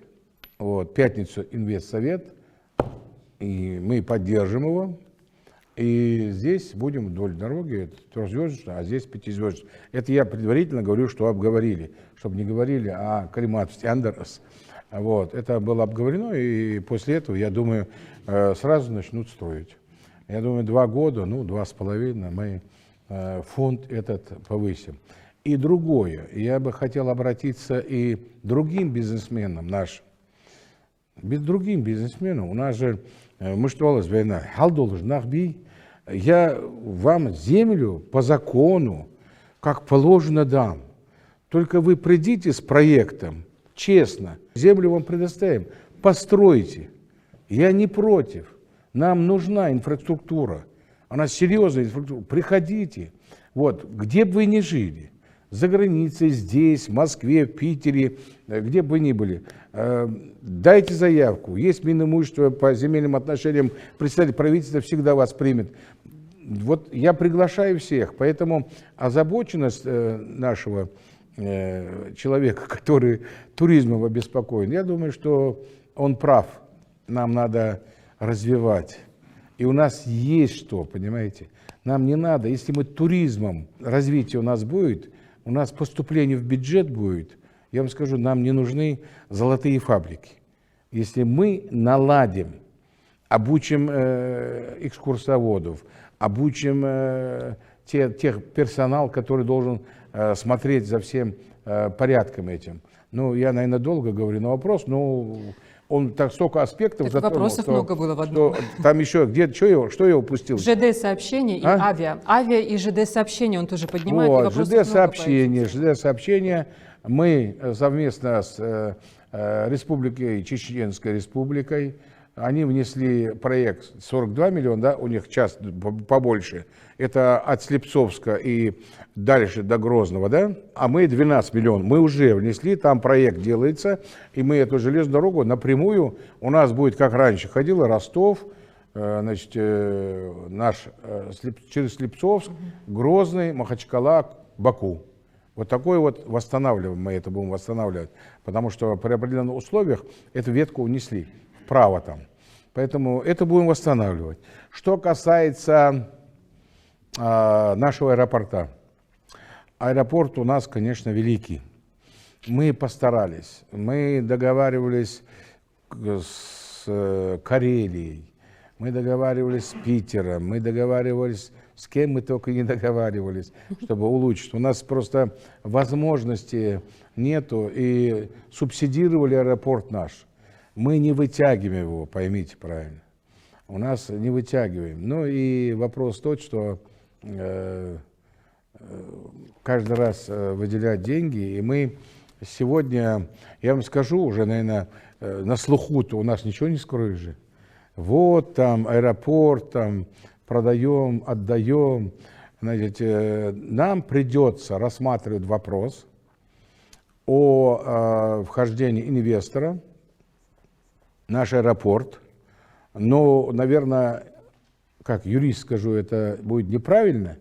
Вот, пятницу инвестсовет, и мы поддержим его. И здесь будем вдоль дороги, 3-звездочная, а здесь 5-звездочная. Это я предварительно говорю, что обговорили, чтобы не говорили о климатности Андерс. Вот, это было обговорено, и после этого, я думаю, сразу начнут строить. Я думаю, 2 года, 2,5 мы фонд этот повысим. И другое, я бы хотел обратиться и к другим бизнесменам нашим. Другим бизнесменам, у нас же, мы что, война, хал должен нахби. Я вам землю по закону, как положено, дам. Только вы придите с проектом, честно, землю вам предоставим, постройте. Я не против. Нам нужна инфраструктура. Она серьезная инфраструктура. Приходите. Вот, где бы вы ни жили, за границей, здесь, в Москве, в Питере, где бы вы ни были, дайте заявку. Есть Минимущество по земельным отношениям, представитель правительства всегда вас примет. Вот я приглашаю всех, поэтому озабоченность нашего человека, который туризмом обеспокоен, я думаю, что он прав. Нам надо развивать. И у нас есть что, понимаете? Нам не надо, если мы туризмом, развитие у нас будет, у нас поступление в бюджет будет, я вам скажу, нам не нужны золотые фабрики. Если мы наладим, обучим экскурсоводов, обучим тех персонал, который должен смотреть за всем порядком этим. Ну, я, наверное, долго говорю на вопрос, но он так столько аспектов Это затронул, вопросов что, много было в одном. там еще, что я упустил? ЖД-сообщение и авиа. Авиа и ЖД-сообщение он тоже поднимает. Вот, ЖД-сообщение. Мы совместно с Республикой, Чеченской Республикой, они внесли проект 42 миллиона, да, у них час побольше. Это от Слепцовска и дальше до Грозного, да? А мы 12 миллионов. Мы уже внесли, там проект делается, и мы эту железную дорогу напрямую, у нас будет, как раньше, ходила Ростов, значит, через Слепцовск, Грозный, Махачкала, Баку. Вот такой вот восстанавливаем, мы это будем восстанавливать, потому что при определенных условиях эту ветку унесли вправо там. Поэтому это будем восстанавливать. Что касается нашего аэропорта. Аэропорт у нас, конечно, великий. Мы постарались, мы договаривались с Карелией, мы договаривались с Питером, мы договаривались с кем мы только не договаривались, чтобы улучшить. У нас просто возможности нету, и субсидировали аэропорт наш. Мы не вытягиваем его, поймите правильно. У нас не вытягиваем. Ну и вопрос тот, что каждый раз выделять деньги, и мы сегодня, я вам скажу уже, наверное, на слуху-то у нас ничего не скроешь же. Вот там аэропорт, там продаем, отдаем. Значит, нам придется рассматривать вопрос о вхождении инвестора в наш аэропорт. Но, наверное, как юрист скажу, это будет неправильно.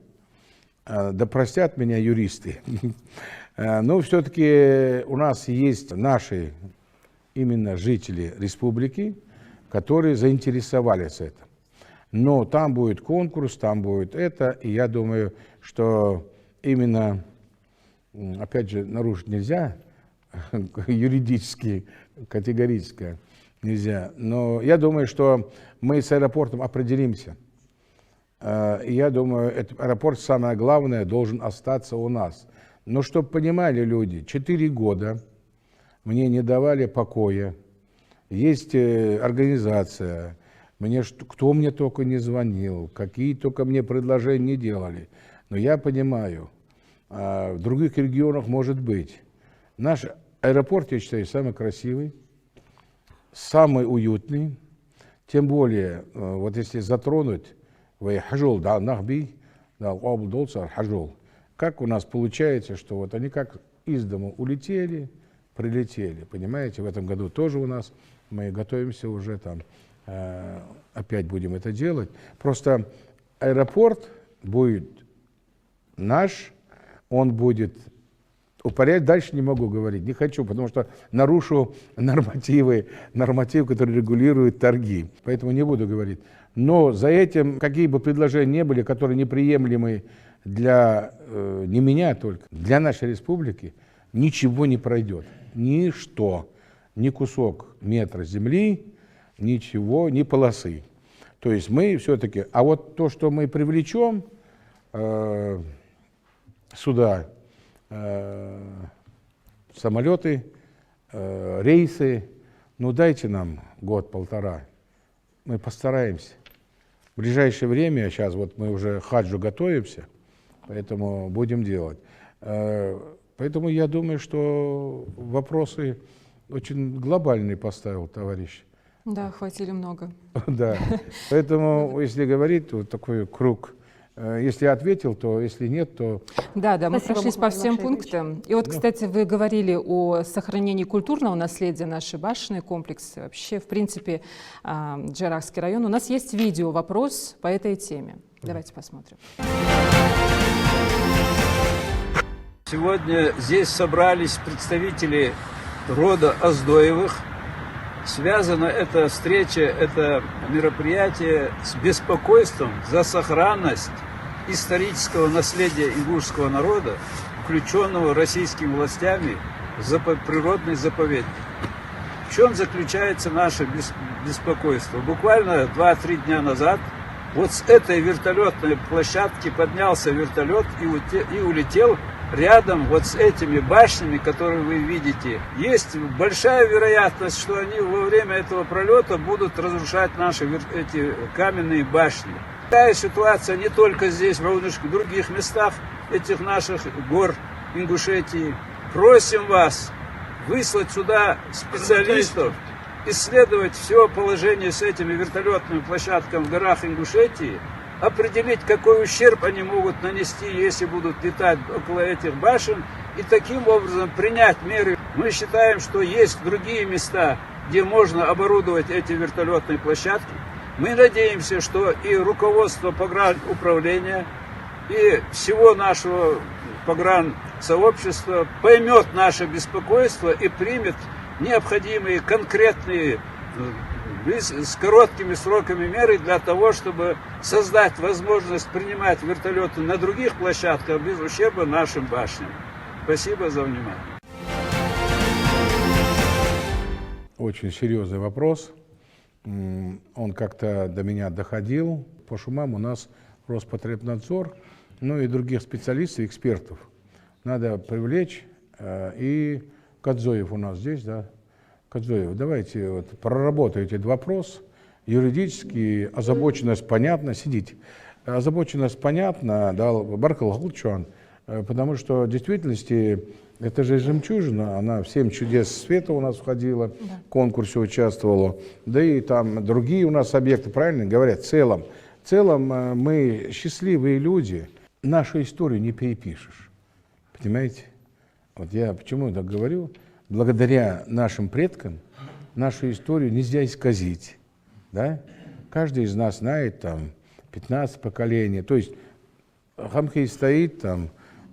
Да простят меня юристы. Но все-таки у нас есть наши именно жители республики, которые заинтересовались этим. Но там будет конкурс, там будет это, и я думаю, что именно, опять же, нарушить нельзя, юридически, категорически нельзя, но я думаю, что мы с аэропортом определимся. И я думаю, этот аэропорт, самое главное, должен остаться у нас. Но чтобы понимали люди, 4 года мне не давали покоя. Есть организация, кто мне только не звонил, какие только мне предложения не делали. Но я понимаю, в других регионах может быть. Наш аэропорт, я считаю, самый красивый, самый уютный. Тем более, вот если затронуть, как у нас получается, что вот они как из дома улетели, прилетели. Понимаете, в этом году тоже у нас, мы готовимся уже там, опять будем это делать. Просто аэропорт будет наш, он будет упорядочен. Дальше не могу говорить, не хочу, потому что нарушу нормативы, которые регулируют торги. Поэтому не буду говорить. Но за этим, какие бы предложения ни были, которые неприемлемы для, не меня только, для нашей республики, ничего не пройдет. Ничто, ни кусок метра земли, ничего, ни полосы. То есть мы все-таки, а вот то, что мы привлечем сюда самолеты, рейсы, ну дайте нам год-полтора, мы постараемся. В ближайшее время, сейчас вот мы уже к хаджу готовимся, поэтому будем делать. Поэтому я думаю, что вопросы очень глобальные поставил товарищ. Да, хватили много. Да, поэтому, если говорить, вот такой круг, если я ответил, то если нет, то... Да, мы Спасибо, прошлись по Мухаммед всем Баширович. пунктам. И вот, кстати, вы говорили о сохранении культурного наследия нашей башенной комплексы. Вообще, в принципе, Джарахский район. У нас есть видео-вопрос по этой теме. Давайте посмотрим. Сегодня здесь собрались представители рода Оздоевых. Связана эта встреча, это мероприятие с беспокойством за сохранность исторического наследия ингушского народа, включенного российскими властями в природный заповедник. В чем заключается наше беспокойство? Буквально 2-3 дня назад вот с этой вертолетной площадки поднялся вертолет и улетел рядом вот с этими башнями, которые вы видите. Есть большая вероятность, что они во время этого пролета будут разрушать наши эти каменные башни. Такая ситуация не только здесь, в других местах этих наших гор Ингушетии. Просим вас выслать сюда специалистов, исследовать все положение с этими вертолетными площадками в горах Ингушетии, определить, какой ущерб они могут нанести, если будут летать около этих башен, и таким образом принять меры. Мы считаем, что есть другие места, где можно оборудовать эти вертолетные площадки. Мы надеемся, что и руководство погрануправления, и всего нашего погрансообщества поймет наше беспокойство и примет необходимые конкретные с короткими сроками меры для того, чтобы создать возможность принимать вертолеты на других площадках без ущерба нашим башням. Спасибо за внимание. Очень серьезный вопрос. Он как-то до меня доходил. По шумам у нас Роспотребнадзор, ну и других специалистов, экспертов надо привлечь. И Кадзоев у нас здесь, да? Кадзоев, давайте вот проработайте этот вопрос. Юридически озабоченность понятна, сидите. Озабоченность понятна, да, Баркал Гулчуан, потому что в действительности это же жемчужина, она в 7 чудес света у нас входила, в конкурсе участвовала, да и там другие у нас объекты, правильно говорят, в целом мы счастливые люди, нашу историю не перепишешь, понимаете? Вот я почему так говорю? Благодаря нашим предкам нашу историю нельзя исказить, да? Каждый из нас знает там 15 поколений, то есть Хамхей стоит там,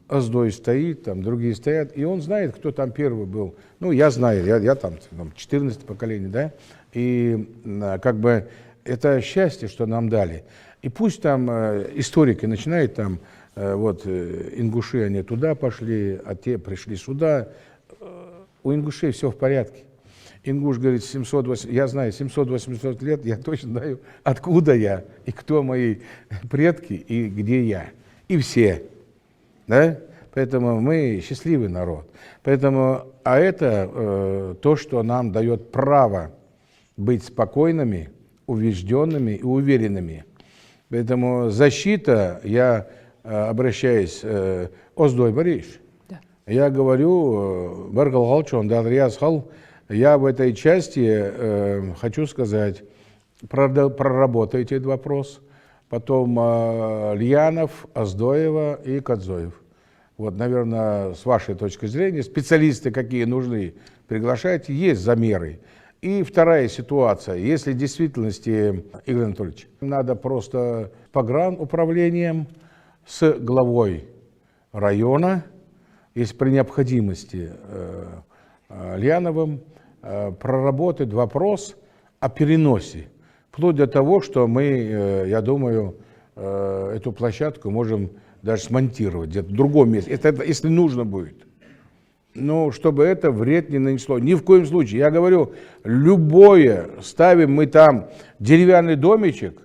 Аздой стоит, там другие стоят, и он знает, кто там первый был. Ну, я знаю, я там 14 поколений, да, и как бы это счастье, что нам дали. И пусть там историки начинают там, вот ингуши, они туда пошли, а те пришли сюда. У ингушей все в порядке. Ингуш говорит, 780, я знаю, 700-800 лет, я точно знаю, откуда я, и кто мои предки, и где я. И все. Да? Поэтому мы счастливый народ. Поэтому, а это то, что нам дает право быть спокойными, убежденными и уверенными. Поэтому защита, я обращаюсь, Оздой Борис, я говорю, Баркал Галчон, я в этой части хочу сказать, проработайте этот вопрос. Потом Льянов, Оздоева и Кадзоев. Вот, наверное, с вашей точки зрения, специалисты какие нужны, приглашайте, есть замеры. И вторая ситуация, если в действительности, Игорь Анатольевич, надо просто с погрануправлением, с главой района, если при необходимости Льяновым, проработать вопрос о переносе. Вплоть до того, что мы, я думаю, эту площадку можем даже смонтировать где-то в другом месте, это если нужно будет. Но чтобы это вред не нанесло. Ни в коем случае. Я говорю, любое, ставим мы там деревянный домичек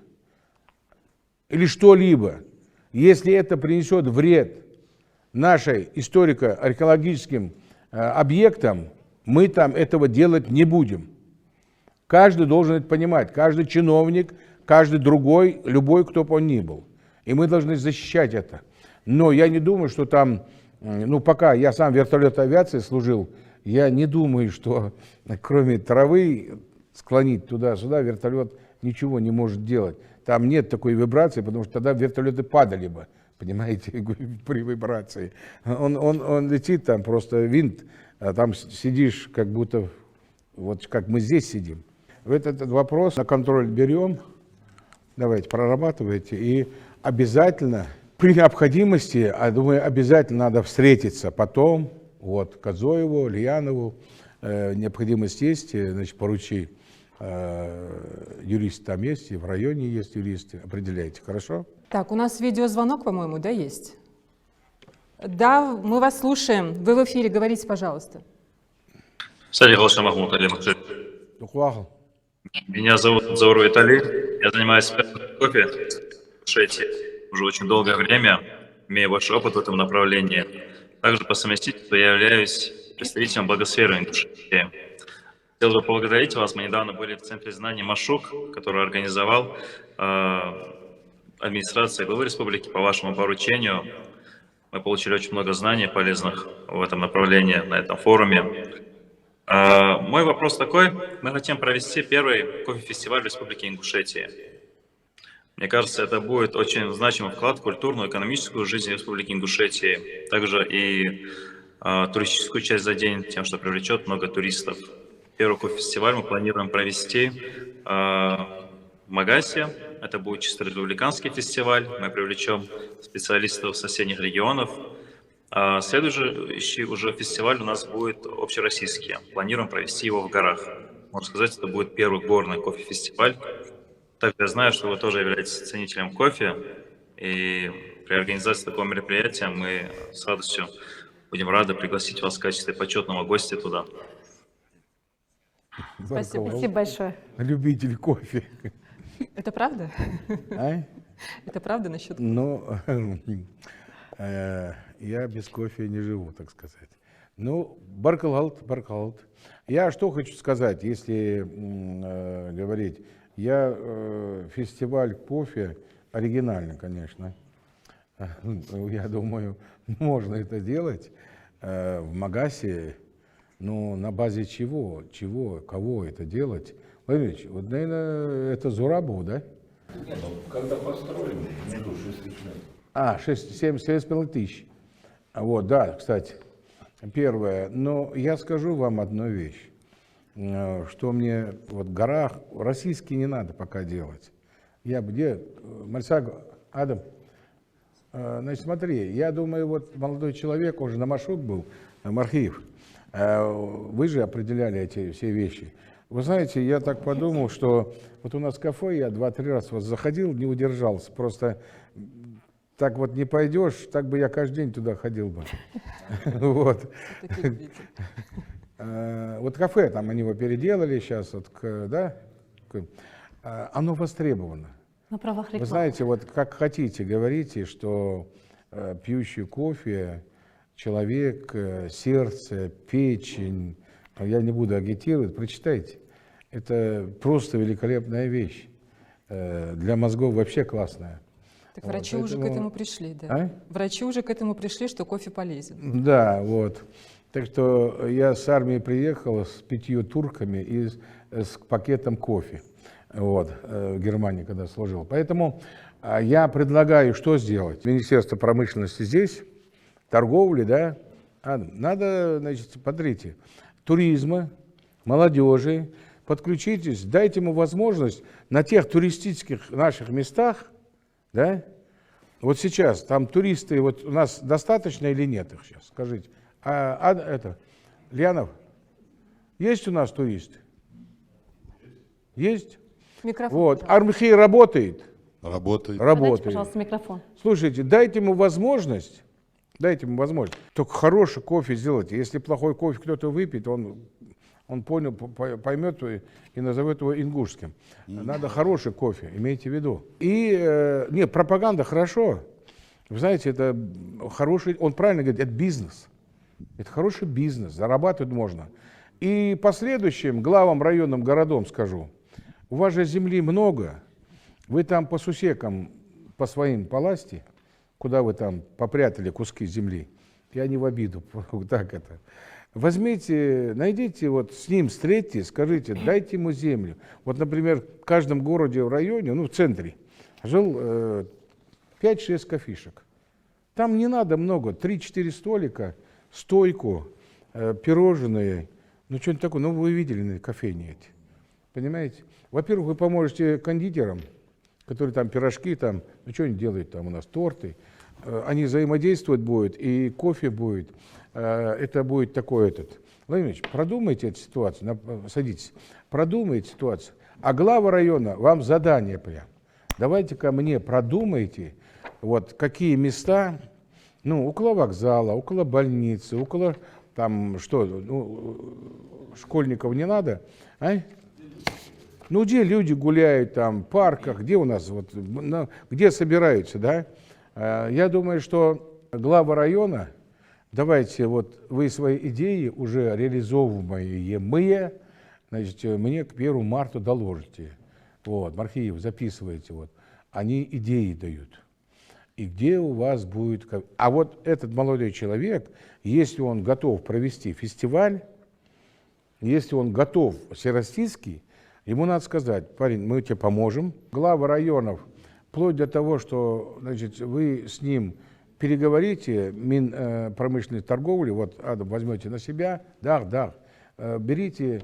или что-либо, если это принесет вред нашей историко-археологическим объектам, мы там этого делать не будем. Каждый должен это понимать, каждый чиновник, каждый другой, любой, кто бы он ни был. И мы должны защищать это. Но я не думаю, что там, ну пока я сам в вертолетной авиации служил, я не думаю, что кроме травы склонить туда-сюда вертолет ничего не может делать. Там нет такой вибрации, потому что тогда вертолеты падали бы, понимаете, при вибрации. Он летит там, просто винт, а там сидишь как будто, вот как мы здесь сидим. Этот вопрос на контроль берем, давайте прорабатывайте, и обязательно, при необходимости, я думаю, обязательно надо встретиться потом, вот, Кадзоеву, Льянову, необходимость есть, значит, поручи, юристы там есть, и в районе есть юристы, определяйте, хорошо? Так, у нас видеозвонок, по-моему, да, есть? Да, мы вас слушаем. Вы в эфире, говорите, пожалуйста. Меня зовут Зауру Виталий, я занимаюсь кофе уже очень долгое время, имею большой опыт в этом направлении. Также по совместительству я являюсь представителем благосферы Ингушетии. Хотел бы поблагодарить вас, мы недавно были в Центре знаний Машук, который организовал администрация главы республики по вашему поручению. Мы получили очень много знаний полезных в этом направлении, на этом форуме. Мой вопрос такой. Мы хотим провести первый кофе-фестиваль в Республике Ингушетия. Мне кажется, это будет очень значимый вклад в культурную, экономическую жизнь Республики Ингушетии. Также и туристическую часть заденет тем, что привлечет много туристов. Первый кофе-фестиваль мы планируем провести в Магасе. Это будет чисто республиканский фестиваль. Мы привлечем специалистов соседних регионов. А следующий уже фестиваль у нас будет общероссийский. Планируем провести его в горах. Можно сказать, это будет первый горный кофе-фестиваль. Также я знаю, что вы тоже являетесь ценителем кофе. И при организации такого мероприятия мы с радостью будем рады пригласить вас в качестве почетного гостя туда. Спасибо большое. Любитель кофе. Это правда? А? Это правда насчет? Ну, я без кофе не живу, так сказать. Ну, баркалалт. Я что хочу сказать, если говорить, фестиваль кофе оригинальный, конечно. Я думаю, можно это делать в Магасе, но на базе чего, кого это делать? Владимир Ильич, вот, наверное, это Зурабов, да? Нет, когда построен, между 6 тысяч. 7,5 тысяч. Вот, да, кстати, первое. Но я скажу вам одну вещь, что мне вот в горах российские не надо пока делать. Мальсаг, Адам, значит, смотри, я думаю, вот молодой человек уже на Машук был, Мархиев, вы же определяли эти все вещи. Вы знаете, я так подумал, что вот у нас в кафе, я 2-3 раза вот заходил, не удержался, просто так вот не пойдешь, так бы я каждый день туда ходил бы. Вот. Вот кафе, там они его переделали сейчас, да, оно востребовано. На правах рекламы. Вы знаете, вот как хотите, говорите, что пьющий кофе, человек, сердце, печень, я не буду агитировать, прочитайте. Это просто великолепная вещь. Для мозгов вообще классная. Так врачи уже к этому пришли, да? А? Врачи уже к этому пришли, что кофе полезен. Да, вот. Так что я с армии приехал с 5 турками и с пакетом кофе. Вот, в Германии, когда служил. Поэтому я предлагаю, что сделать. Министерство промышленности здесь, торговли, да, надо, значит, смотрите, туризма, молодежи, подключитесь, дайте ему возможность на тех туристических наших местах, да, вот сейчас там туристы, вот у нас достаточно или нет их сейчас, скажите. Леонов, есть у нас туристы? Есть? Микрофон, Вот, пожалуйста. Армхей работает? Работает. Подайте, пожалуйста, микрофон. Слушайте, дайте ему возможность, только хороший кофе сделайте. Если плохой кофе кто-то выпьет, он понял, поймет и назовет его ингушским. Надо хороший кофе, имейте в виду. И, нет, пропаганда хорошо. Вы знаете, это хороший, он правильно говорит, это бизнес. Это хороший бизнес, зарабатывать можно. И последующим главам районным городам скажу, у вас же земли много, вы там по сусекам, по своим поласти, куда вы там попрятали куски земли, я не в обиду, так это. Возьмите, найдите, вот с ним встретитесь, скажите, дайте ему землю. Вот, например, в каждом городе, в районе, ну, в центре, жил 5-6 кофишек. Там не надо много, 3-4 столика, стойку, пирожные, ну, что-нибудь такое, ну, вы видели на кофейне эти, понимаете? Во-первых, вы поможете кондитерам, которые там пирожки, там, ну, что они делают там у нас, торты, они взаимодействовать будут, и кофе будет. Это будет такой Владимир Ильич, продумайте эту ситуацию, садитесь, продумайте ситуацию. А глава района вам задание прям. Давайте-ка мне продумайте, вот какие места, ну, около вокзала, около больницы, около там что, ну, школьников не надо, а? Ну, где люди гуляют, там, в парках, где у нас, вот, где собираются, да? Я думаю, что глава района, давайте, вот, вы свои идеи, уже реализовываемые, значит, мне к 1 марта доложите. Вот, Мархиев, записывайте, вот. Они идеи дают. И где у вас будет... А вот этот молодой человек, если он готов провести фестиваль, если он готов всероссийский, ему надо сказать, парень, мы тебе поможем. Главы районов, вплоть до того, что, значит, вы с ним переговорите, Минпромышленной торговли, вот, Адам, возьмете на себя, да, берите,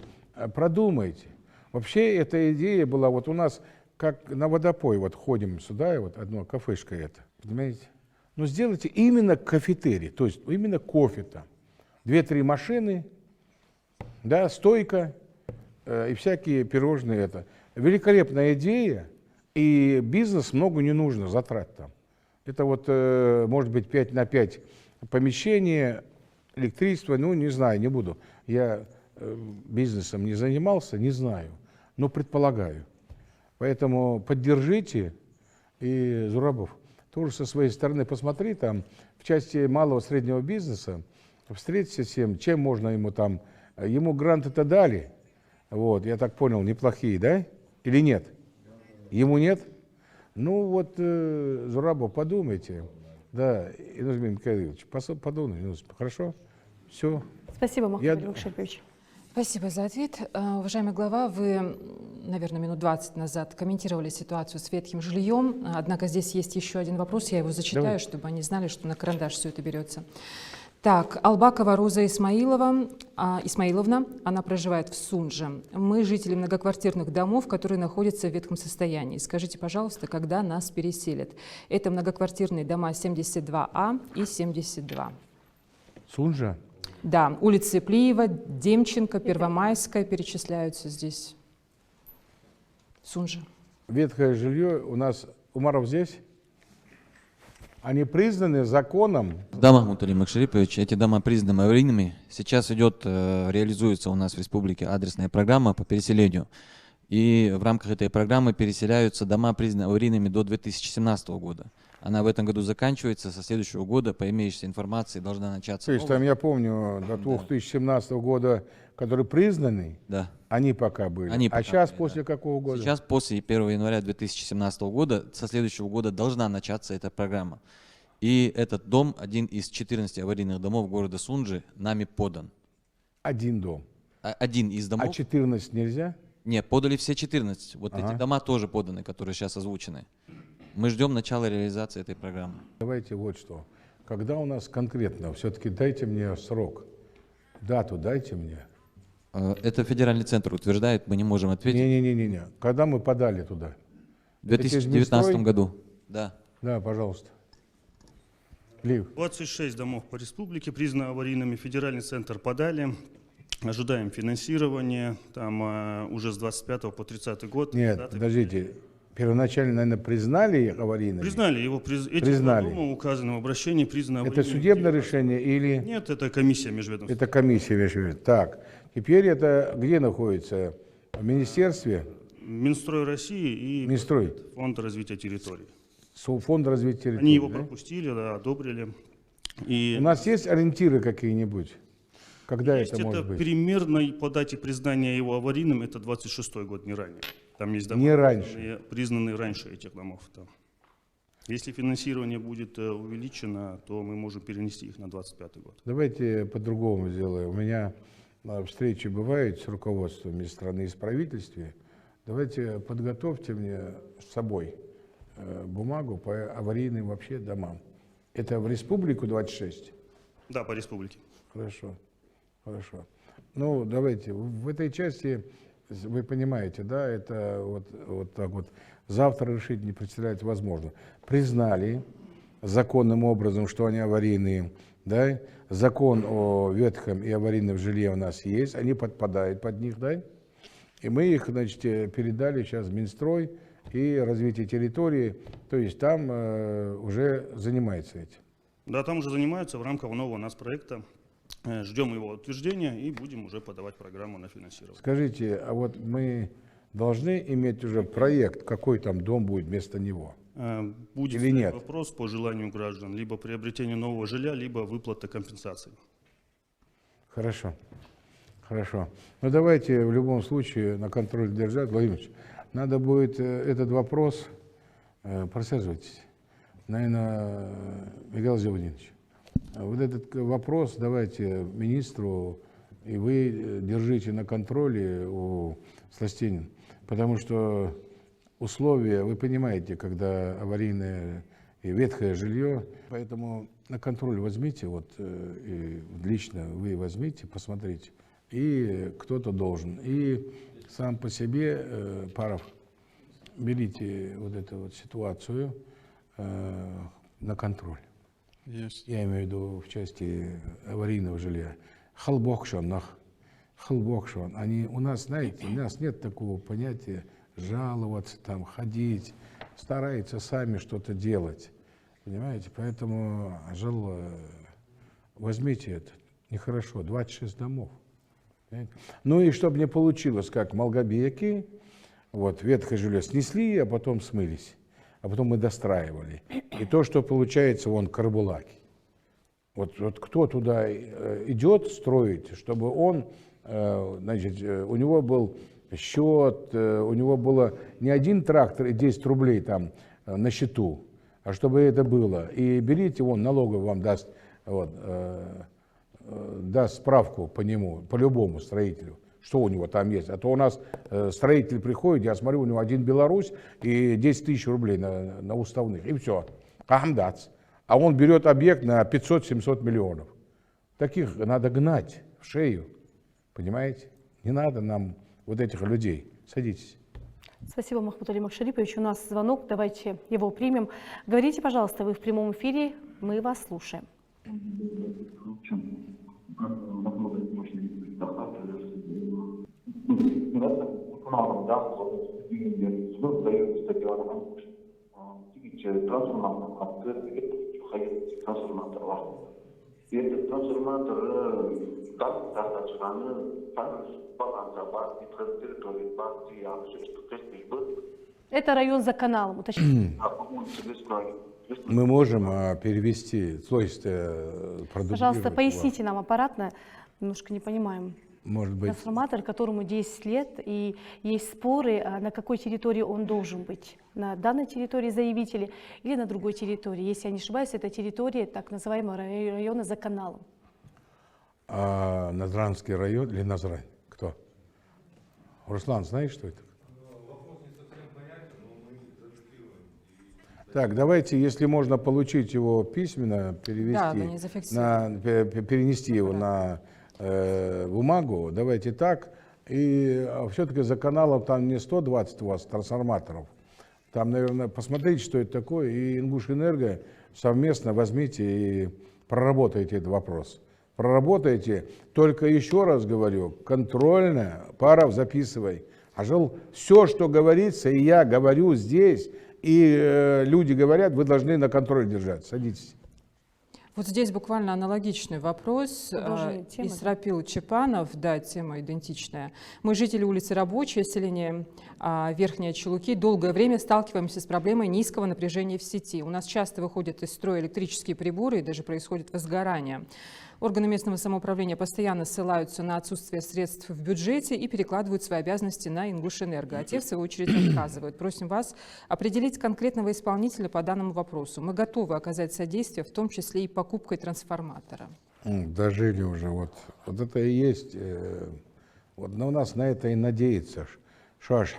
продумайте. Вообще эта идея была, вот у нас как на водопой вот ходим сюда, и вот одно кафешка это, понимаете? Но сделайте именно кафетерий, то есть именно кофе там. 2-3 машины, да, стойка и всякие пирожные это. Великолепная идея, и бизнес много не нужно, затрат там. Это вот, может быть, 5×5 помещение, электричество, ну, не знаю, не буду. Я бизнесом не занимался, не знаю, но предполагаю. Поэтому поддержите, и Зурабов тоже со своей стороны посмотри там, в части малого среднего бизнеса, встретиться с тем, чем можно ему там, ему гранты-то дали, вот, я так понял, неплохие, да? Или нет? Ему нет? Ну вот, Зурабов, подумайте, да, Иннузбек Микаилович, подумайте, хорошо? Все. Спасибо, Махмуд Алий Мукшарипович. Спасибо за ответ. Уважаемый глава, вы, наверное, минут 20 назад комментировали ситуацию с ветхим жильем. Однако здесь есть еще один вопрос, я его зачитаю, Давай. чтобы они знали, что на карандаш все это берется. Так, Албакова Роза Исмаиловна, она проживает в Сунже. Мы жители многоквартирных домов, которые находятся в ветхом состоянии. Скажите, пожалуйста, когда нас переселят? Это многоквартирные дома 72А и 72. Сунжа? Да, улицы Плиева, Демченко, Первомайская перечисляются здесь. Сунжа. Ветхое жилье у нас, Умаров здесь? Они признаны законом. Да, Махмуд Алий Мукшарипович, эти дома признаны аварийными. Сейчас реализуется у нас в республике адресная программа по переселению. И в рамках этой программы переселяются дома, признанные аварийными до 2017 года. Она в этом году заканчивается, со следующего года, по имеющейся информации, должна начаться. То есть там, я помню, до 2017 года, которые признаны, Да. они пока были. Они А пока сейчас были, после какого года? Сейчас, после 1 января 2017 года, со следующего года должна начаться эта программа. И этот дом, один из 14 аварийных домов города Сунжи, нами подан. Один дом. Один из домов. А 14 нельзя? Нет, подали все 14. Вот Ага. эти дома тоже поданы, которые сейчас озвучены. Мы ждем начала реализации этой программы. Давайте вот что. Когда у нас конкретно, все-таки дайте мне срок, дату дайте мне. Это федеральный центр утверждает, мы не можем ответить. Не-не-не. Когда мы подали туда? В 2019 году. Да. Да, пожалуйста. Лив. 26 домов по республике признаны аварийными. Федеральный центр подали. Ожидаем финансирования. Там уже с 25 по 30 год. Нет, даты. подождите. Первоначально, наверное, признали их аварийными? Признали его. Эти Признали. два дома указаны в обращении, признаны Это аварийными. судебное решение или... Нет, это комиссия межведомственная. Это комиссия межведомственная. Так, теперь это где находится? В министерстве? Минстрой России и Минстрой. Фонд развития территорий. Фонд развития территории. Они его да? пропустили, да, одобрили. И У нас есть ориентиры какие-нибудь? Когда есть это может быть? примерно по дате признания его аварийным, это 26-й год, не ранее. Там есть дома, Не раньше. признанные раньше этих домов. Да. Если финансирование будет увеличено, то мы можем перенести их на 25-й год. Давайте по-другому сделаем. У меня встречи бывают с руководством из страны и с правительством. Давайте подготовьте мне с собой бумагу по аварийным вообще домам. Это в республику 26? Да, по республике. Хорошо, хорошо. Ну, давайте, в этой части, вы понимаете, да, это вот так вот, завтра решить не представляется возможно. Признали законным образом, что они аварийные, да, закон о ветхом и аварийном жилье у нас есть, они подпадают под них, да, и мы их, значит, передали сейчас в Минстрой и развитие территории, то есть там уже занимается этим. Да, там уже занимаются в рамках нового у нас проекта. Ждем его утверждения и будем уже подавать программу на финансирование. Скажите, а вот мы должны иметь уже проект, какой там дом будет вместо него? Будет Или нет? вопрос по желанию граждан, либо приобретение нового жилья, либо выплата компенсаций. Хорошо, хорошо. Ну давайте в любом случае на контроль держать. Владимир Ильич, надо будет этот вопрос, присаживайтесь, наверное, Михаил Зиновьевич, вот этот вопрос давайте министру, и вы держите на контроле у Сластенина, потому что условия, вы понимаете, когда аварийное и ветхое жилье, поэтому на контроль возьмите, вот и лично вы возьмите, посмотрите, и кто-то должен, и сам по себе Паров берите вот эту вот ситуацию на контроль. Есть. Я имею в виду в части аварийного жилья. Халбокшон, они у нас, знаете, у нас нет такого понятия жаловаться, там, ходить, стараются сами что-то делать, понимаете? Поэтому, возьмите это, нехорошо, 26 домов. Понимаете? Ну и чтобы не получилось, как в Малгобеке, вот, ветхое жилье снесли, а потом смылись, а потом мы достраивали. И то, что получается, вон, Карбулаки. Вот кто туда идет строить, чтобы он, значит, у него был счет, у него было не один трактор и 10 рублей там на счету, а чтобы это было. И берите, вон, налоговый вам даст, вот, даст справку по нему, по любому строителю, что у него там есть. А то у нас строитель приходит, я смотрю, у него один Беларусь и 10 тысяч рублей на уставных, и все. Ахмдац. А он берет объект на 500-700 миллионов. Таких надо гнать в шею, понимаете? Не надо нам вот этих людей. Садитесь. Спасибо, Махмуд Али Макшарипович. У нас звонок, давайте его примем. Говорите, пожалуйста, вы в прямом эфире, мы вас слушаем. Трансформатор var. Endi transformatorni tarqatishgani balansa бар, территории бар, Это район за каналом, уточните. Мы можем перевести, то есть Пожалуйста, поясните нам аппаратно, немножко не понимаем. Может быть. Трансформатор, которому 10 лет, и есть споры, на какой территории он должен быть. На данной территории заявителей или на другой территории. Если я не ошибаюсь, это территория так называемого района за каналом. А Назранский район или Назрань? Кто? Руслан, знаешь, что это? Так, давайте, если можно получить его письменно, перенести его на бумагу, давайте так. И все-таки за каналом там не 120 у вас трансформаторов. Там, наверное, посмотрите, что это такое, и Ингушэнерго совместно возьмите и проработайте этот вопрос. Проработайте, только еще раз говорю, контрольная, Паров, записывай. Все, что говорится, и я говорю здесь, и люди говорят, вы должны на контроле держать. Садитесь. Вот здесь буквально аналогичный вопрос. Исрапил Чепанов, да, тема идентичная. Мы, жители улицы Рабочей, селения Верхние Челуки, долгое время сталкиваемся с проблемой низкого напряжения в сети. У нас часто выходят из строя электрические приборы и даже происходит возгорание. Органы местного самоуправления постоянно ссылаются на отсутствие средств в бюджете и перекладывают свои обязанности на Ингушэнерго, а те, в свою очередь, отказывают. Просим вас определить конкретного исполнителя по данному вопросу. Мы готовы оказать содействие, в том числе и покупкой трансформатора. Дожили уже. Вот это и есть. Вот у нас на это и надеется. Вот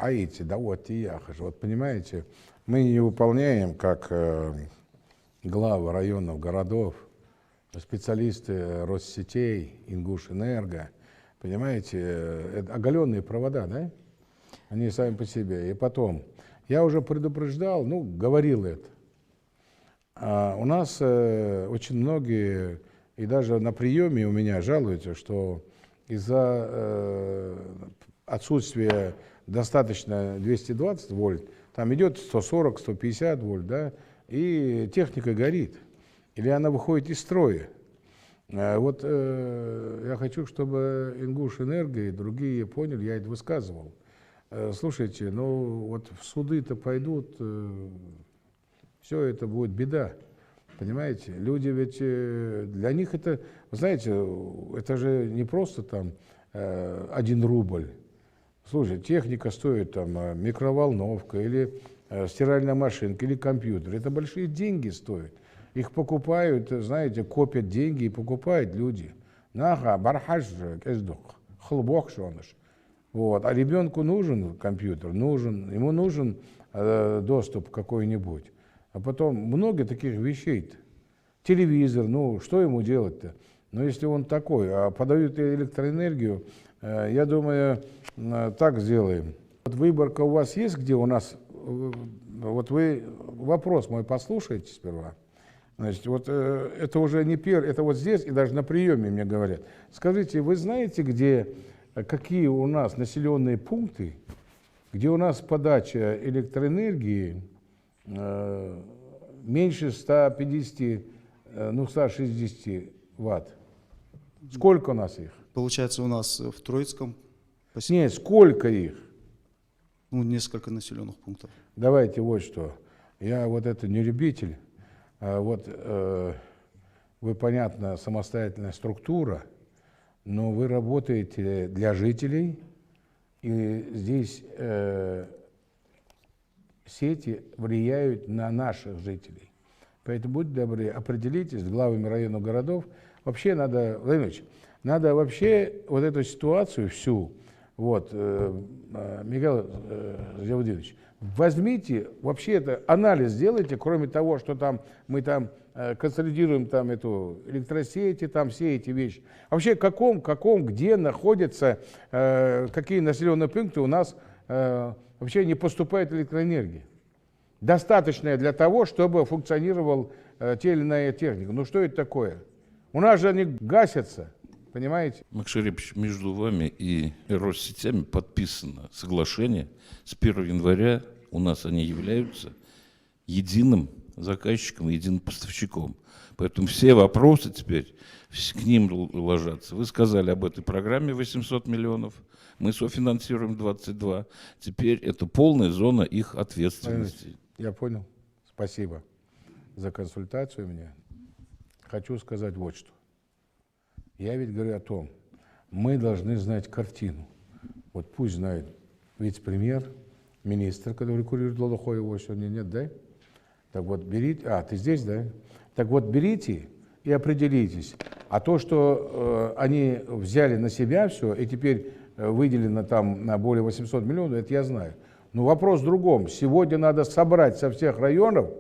понимаете, мы не выполняем, как главы районов, городов, специалисты Россетей, Ингушэнерго, понимаете, это оголенные провода, да? Они сами по себе. И потом, я уже предупреждал, говорил это. У нас очень многие, и даже на приеме у меня жалуются, что из-за отсутствия достаточно 220 вольт, там идет 140, 150 вольт, да, и техника горит. Или она выходит из строя. Вот я хочу, чтобы Ингушэнерго и другие поняли, я это высказывал. Слушайте, вот в суды-то пойдут, все это будет беда. Понимаете? Люди ведь, для них это, вы знаете, это же не просто там 1 рубль. Слушай, техника стоит там микроволновка или стиральная машинка или компьютер. Это большие деньги стоят. Их покупают, знаете, копят деньги и покупают люди. Вот. А ребенку нужен компьютер, ему нужен доступ какой-нибудь. А потом много таких вещей-то. Телевизор, что ему делать-то? Если он такой, а подают электроэнергию, я думаю, так сделаем. Вот выборка у вас есть, где у нас вот вы вопрос мой послушайте сперва. Значит, вот это уже не первый, это вот здесь и даже на приеме мне говорят. Скажите, вы знаете, какие у нас населенные пункты, где у нас подача электроэнергии меньше 150, 160 ватт? Сколько у нас их? Получается, у нас в Троицком Нет, сколько их? несколько населенных пунктов. Давайте вот что. Я вот это не любитель. Вы, понятно, самостоятельная структура, но вы работаете для жителей, и здесь сети влияют на наших жителей. Поэтому будьте добры, определитесь с главами районных городов. Вообще надо, Владимир Ильич, надо вообще вот эту ситуацию всю, Михаил Владимирович, возьмите, вообще это анализ сделайте, кроме того, что там мы там консолидируем там эту электросети, там все эти вещи. Вообще где находятся, какие населенные пункты у нас вообще не поступает электроэнергия. Достаточная для того, чтобы функционировал те или иная техника. Ну что это такое? У нас же они гасятся. Понимаете? Макшарипович, между вами и Россетями подписано соглашение. С 1 января у нас они являются единым заказчиком, единым поставщиком. Поэтому все вопросы теперь к ним ложатся. Вы сказали об этой программе 800 миллионов. Мы софинансируем 22. Теперь это полная зона их ответственности. Я понял. Спасибо за консультацию мне. Хочу сказать вот что. Я ведь говорю о том, мы должны знать картину. Вот пусть знает вице-премьер, министр, который курирует Лолохой, его сегодня нет, да? Так вот, берите, ты здесь, да? Так вот, берите и определитесь. А то, что они взяли на себя все, и теперь выделено там на более 800 миллионов, это я знаю. Но вопрос в другом. Сегодня надо собрать со всех районов,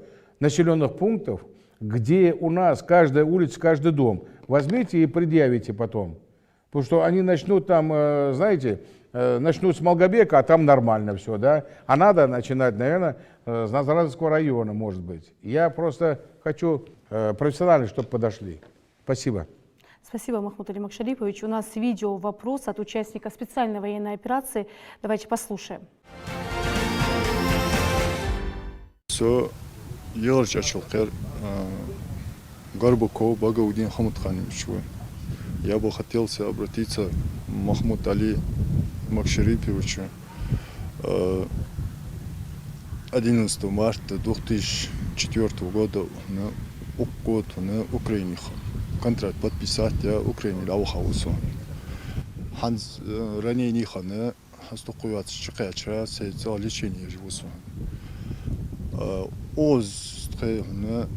населенных пунктов, где у нас каждая улица, каждый дом. Возьмите и предъявите потом. Потому что они начнут там, знаете, начнут с Малгобека, а там нормально все, да? А надо начинать, наверное, с Назарадовского района, может быть. Я просто хочу профессионально, чтобы подошли. Спасибо. Спасибо, Махмуд Али Макшарипович. У нас видео вопрос от участника специальной военной операции. Давайте послушаем. Все, Еларчачилкер, Горбаков, Багаудин Хамутханович. Я бы хотел обратиться к Махмуду Али Макшариповичу. 11 марта 2004 года на Украине. Контракт подписать я Украине Лаухаусу. Ханс ранее хана хастукуят чекача сейцал лечение живусу. Оз на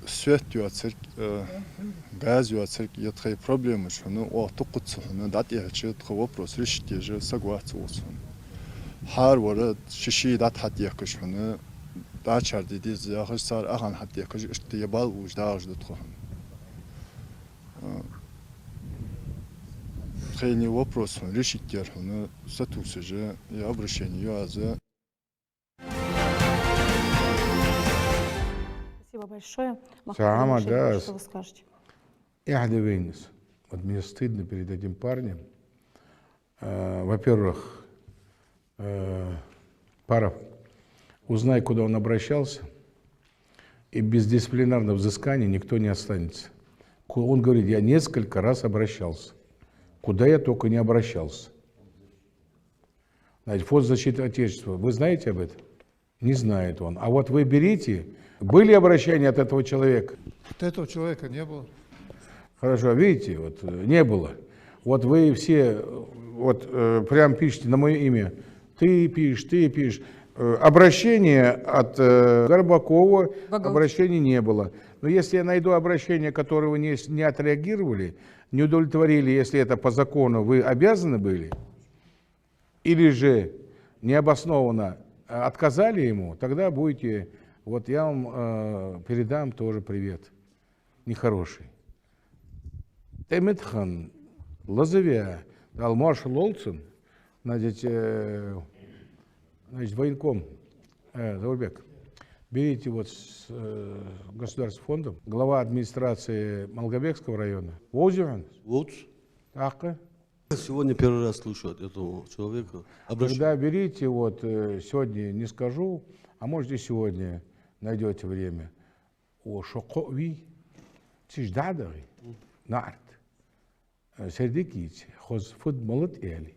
свет юацер газ юацер ятхай проблемы шуну о тукутсу на дат ячет вопрос решите же согласовался. Har varit шишидат хатьяка шуну дачар диди захсар аган хатьяка штиябал уждаж дутхон. Крайний вопрос решить терхуну статусы же и обращение за. Спасибо большое. Сама, да. Что вы скажете? Вейнис. Вот мне стыдно перед этим парнем. Во-первых, Паров, узнай, куда он обращался, и без дисциплинарного взыскания никто не останется. Он говорит, я несколько раз обращался. Куда я только не обращался. Знаете, Фонд защиты Отечества, вы знаете об этом? Не знает он. А вот вы берите, были обращения от этого человека? От этого человека не было. Хорошо, видите, вот не было. Вот вы все, вот прям пишите на мое имя, ты пишешь. Обращение от Горбакова, обращений не было. Но если я найду обращение, которое вы не отреагировали, не удовлетворили, если это по закону вы обязаны были, или же необоснованно отказали ему, тогда будете, вот я вам передам тоже привет, нехороший. Темитхан, Лозовя, Алмаш Лолцин, значит, военком Заурбек, берите вот с государственным фондом, глава администрации Малгобекского района. Возюран. Вот. Акка. Сегодня первый раз слышу от этого человека. Когда берите, вот сегодня не скажу, а может и сегодня найдете время. О шокови, тиждадари, нарт, сердеките, хоз футболот эли.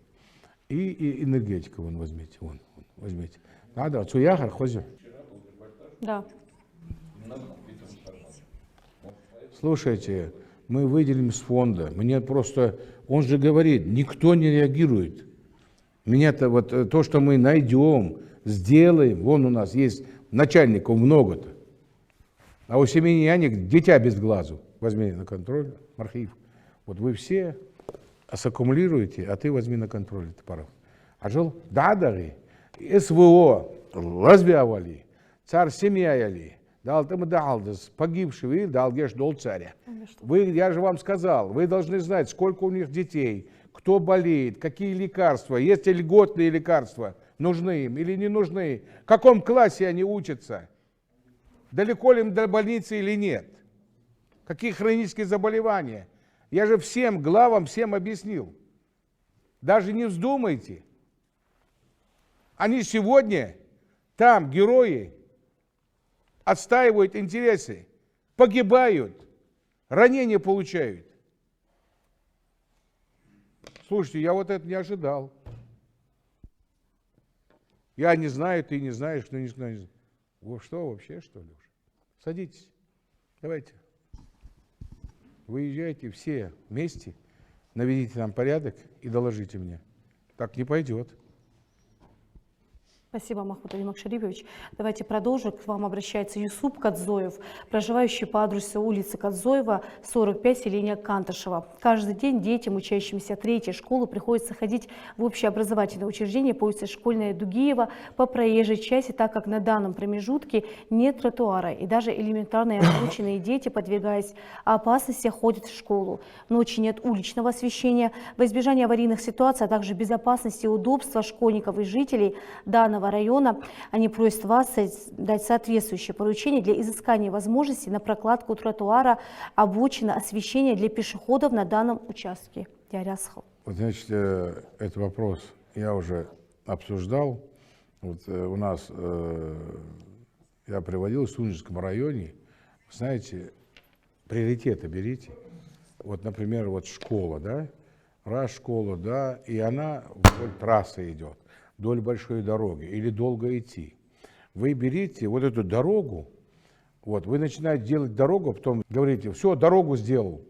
И энергетика вон возьмите, вон возьмите. Надо, цуяхар хозю. Да. Слушайте, мы выделим с фонда. Мне просто, он же говорит, никто не реагирует. Меня-то вот то, что мы найдем, сделаем, вон у нас есть начальников много-то. А у семьи нянек дитя без глазу. Возьми на контроль, архив. Вот вы все саккумулируете, а ты возьми на контроль это пора. А жил дадари, СВО, развявали, царь семья яли. Дал там далдас, погибший, дал геш дол царя. Я же вам сказал, вы должны знать, сколько у них детей, кто болеет, какие лекарства, есть ли льготные лекарства, нужны им или не нужны, в каком классе они учатся, далеко ли им до больницы или нет, какие хронические заболевания. Я же всем главам, всем объяснил. Даже не вздумайте. Они сегодня, там герои, отстаивают интересы, погибают, ранения получают. Слушайте, я вот это не ожидал. Я не знаю, ты не знаешь, но не знаю. Вы что вообще, что ли? Садитесь, давайте. Выезжайте все вместе, наведите нам порядок и доложите мне. Так не пойдет. Спасибо, Махмуд Али Макшарипович. Давайте продолжим. К вам обращается Юсуп Кадзоев, проживающий по адресу улицы Кадзоева, 45, селение Канташева. Каждый день детям, учащимся третьей школы, приходится ходить в общеобразовательное учреждение по улице Школьная Дугиева по проезжей части, так как на данном промежутке нет тротуара. И даже элементарные обученные дети, подвигаясь опасности, ходят в школу. Ночью нет уличного освещения. Во избежание аварийных ситуаций, а также безопасности и удобства школьников и жителей данного района, они просят вас дать соответствующее поручение для изыскания возможностей на прокладку тротуара, обочины, освещения для пешеходов на данном участке. Вот, значит, этот вопрос я уже обсуждал. Вот, у нас, я приводил в Сунжском районе, знаете, приоритеты берите. Вот, например, вот школа, да, раз школа, да, и она вдоль трассы идет, вдоль большой дороги, или долго идти. Вы берите вот эту дорогу, вот, вы начинаете делать дорогу, потом говорите, все, дорогу сделал,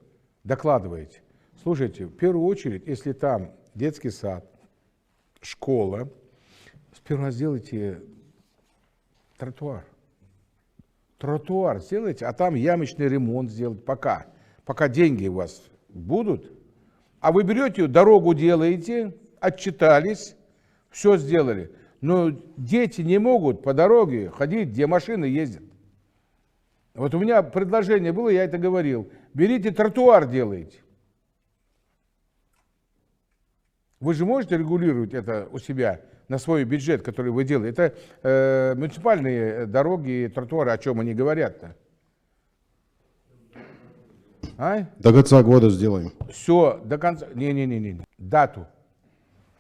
докладываете. Слушайте, в первую очередь, если там детский сад, школа, сперва сделайте тротуар. Тротуар сделайте, а там ямочный ремонт сделать пока деньги у вас будут. А вы берете, дорогу делаете, отчитались, все сделали. Но дети не могут по дороге ходить, где машины ездят. Вот у меня предложение было, я это говорил. Берите тротуар, делайте. Вы же можете регулировать это у себя на свой бюджет, который вы делаете. Это муниципальные дороги и тротуары, о чем они говорят-то. А? До конца года сделаем. Все, до конца. Не. Дату.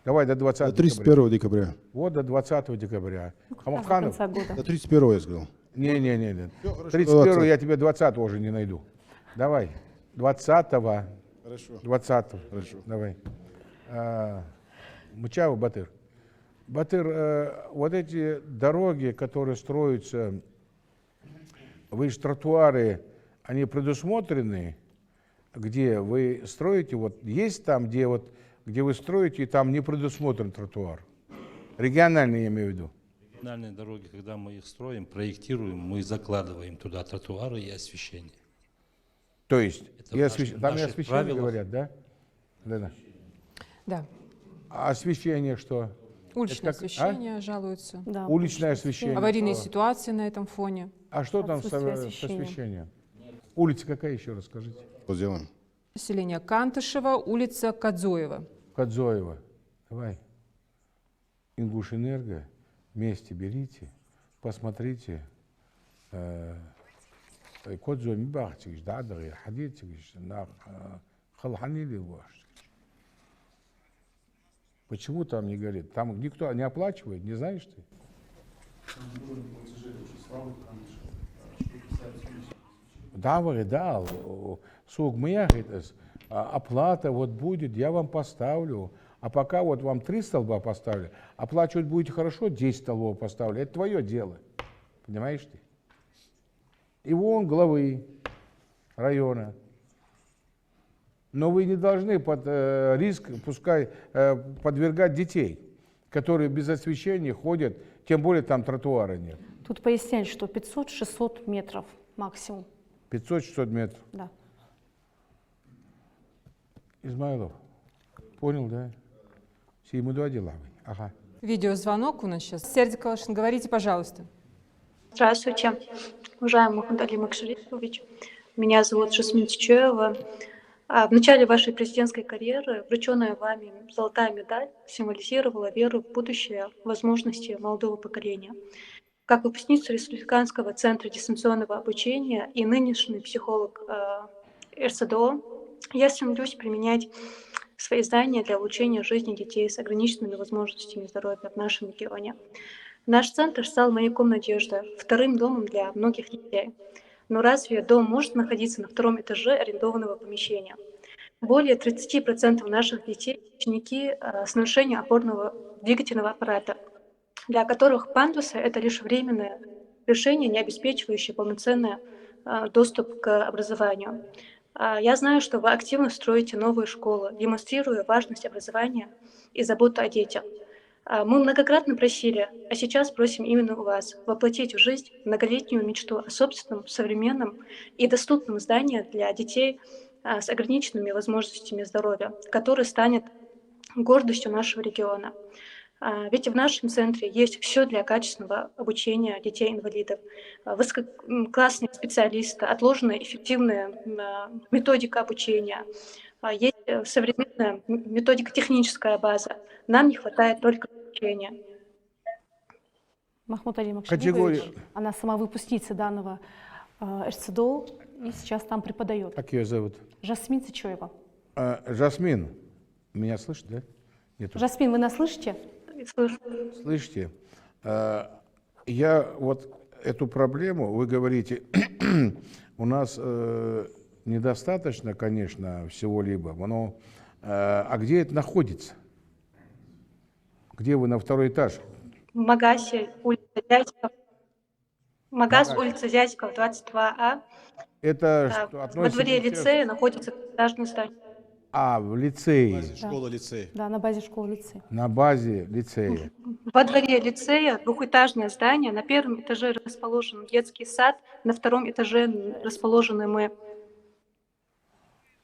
Давай до 20 до 31 декабря. Вот до 20 декабря. Хамаханов. До 31 я сказал. Не. 31 я тебе 20 уже не найду. Давай. 20-го. Хорошо. 20-го. Хорошо. Давай. Мучава, Батыр. Батыр, вот эти дороги, которые строятся, вы же тротуары, они предусмотрены, где вы строите, вот есть там, где вы строите, и там не предусмотрен тротуар. Региональные, я имею в виду. Региональные дороги, когда мы их строим, проектируем, мы закладываем туда тротуары и освещение. То есть, там и освещение правилах. Говорят, да? Да. Да. А освещение что? Уличное освещение жалуются. Да, уличное освещение. Аварийные ситуации на этом фоне. А что там с освещением? Улица какая, еще раз скажите? Сделаем. Селение Кантышева, улица Кадзоева. Кадзоева. Давай. Ингушэнерго вместе берите, посмотрите, кодзо мибахтиш, дадри, хадитиш, на халханили ваш. Почему там не горит? Там никто не оплачивает, не знаешь ты? Да, сук моя, оплата вот будет, я вам поставлю. А пока вот вам 3 столба поставлю, оплачивать будете хорошо, 10 столбов поставлю. Это твое дело. Понимаешь ты? И вон главы района. Но вы не должны под риск, пускай, подвергать детей, которые без освещения ходят, тем более там тротуара нет. Тут поясняют, что 500-600 метров максимум. 500-600 метров. Да. Измайлов, понял, да? Ему 2 дела. Ага. Видеозвонок у нас сейчас. Сердик Калашин, говорите, пожалуйста. Здравствуйте, уважаемый Махмуд Али Макшарипович. Меня зовут Жасмин Тичуева. В начале вашей президентской карьеры врученная вами золотая медаль символизировала веру в будущее, возможности молодого поколения. Как выпускница Республиканского центра дистанционного обучения и нынешний психолог РЦДО, я стремлюсь применять свои знания для улучшения жизни детей с ограниченными возможностями здоровья в нашем регионе. Наш центр стал маяком надежды, вторым домом для многих детей. Но разве дом может находиться на 2-м этаже арендованного помещения? Более 30% наших детей – ученики с нарушением опорно-двигательного аппарата, для которых пандусы – это лишь временное решение, не обеспечивающее полноценный доступ к образованию. Я знаю, что вы активно строите новые школы, демонстрируя важность образования и заботу о детях. Мы многократно просили, а сейчас просим именно у вас воплотить в жизнь многолетнюю мечту о собственном, современном и доступном здании для детей с ограниченными возможностями здоровья, который станет гордостью нашего региона. Ведь в нашем центре есть все для качественного обучения детей-инвалидов. Высококлассные специалисты, отложенная эффективная методика обучения, есть современная методико-техническая база. Нам не хватает только обучения. Махмуд Али Макшарипович, она сама выпускница данного РЦДО и сейчас там преподает. Как ее зовут? Жасмин Тичуева. Жасмин, меня слышит, да? Нету. Жасмин, вы нас слышите? Слышу. Слышите? Я вот эту проблему, вы говорите, у нас недостаточно, конечно, всего-либо, но а где это находится? Где вы на 2-й этаж? В Магасе, улица Зязиков. Магаз, улица Зязиков, 22А. Это что, относится... Во дворе лицея находится этажное здание. А, в лицее. Школа-лицей. Да, на базе школы-лицея. На базе лицея. Во дворе лицея двухэтажное здание. На 1-м этаже расположен детский сад, на 2-м этаже расположены мы.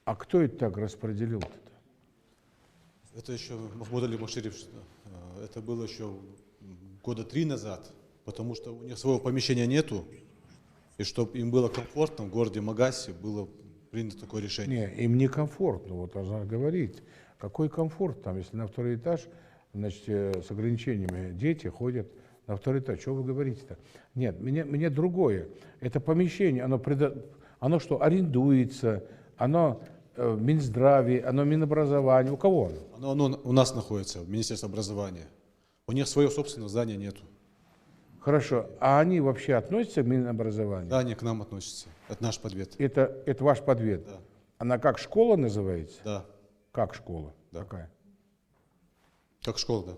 А кто это так распределил-то? Это еще, Махмуд Али Макшарипович, это было еще года 3 назад, потому что у них своего помещения нету, и чтобы им было комфортно в городе Магасе, было принято такое решение. Не, им не комфортно, вот она говорит. Какой комфорт там, если на 2-й этаж, значит, с ограничениями дети ходят на 2-й этаж. Что вы говорите-то? Нет, мне другое. Это помещение, оно что, арендуется, оно в Минздраве, оно в Минобразовании. У кого оно? Оно у нас находится, в Министерстве образования. У них своего собственного здания нету. Хорошо. А они вообще относятся к Минобразованию? Да, они к нам относятся. Это наш подвед. Это ваш подвед? Да. Она как школа называется? Да. Как школа? Да. Какая? Как школа, да.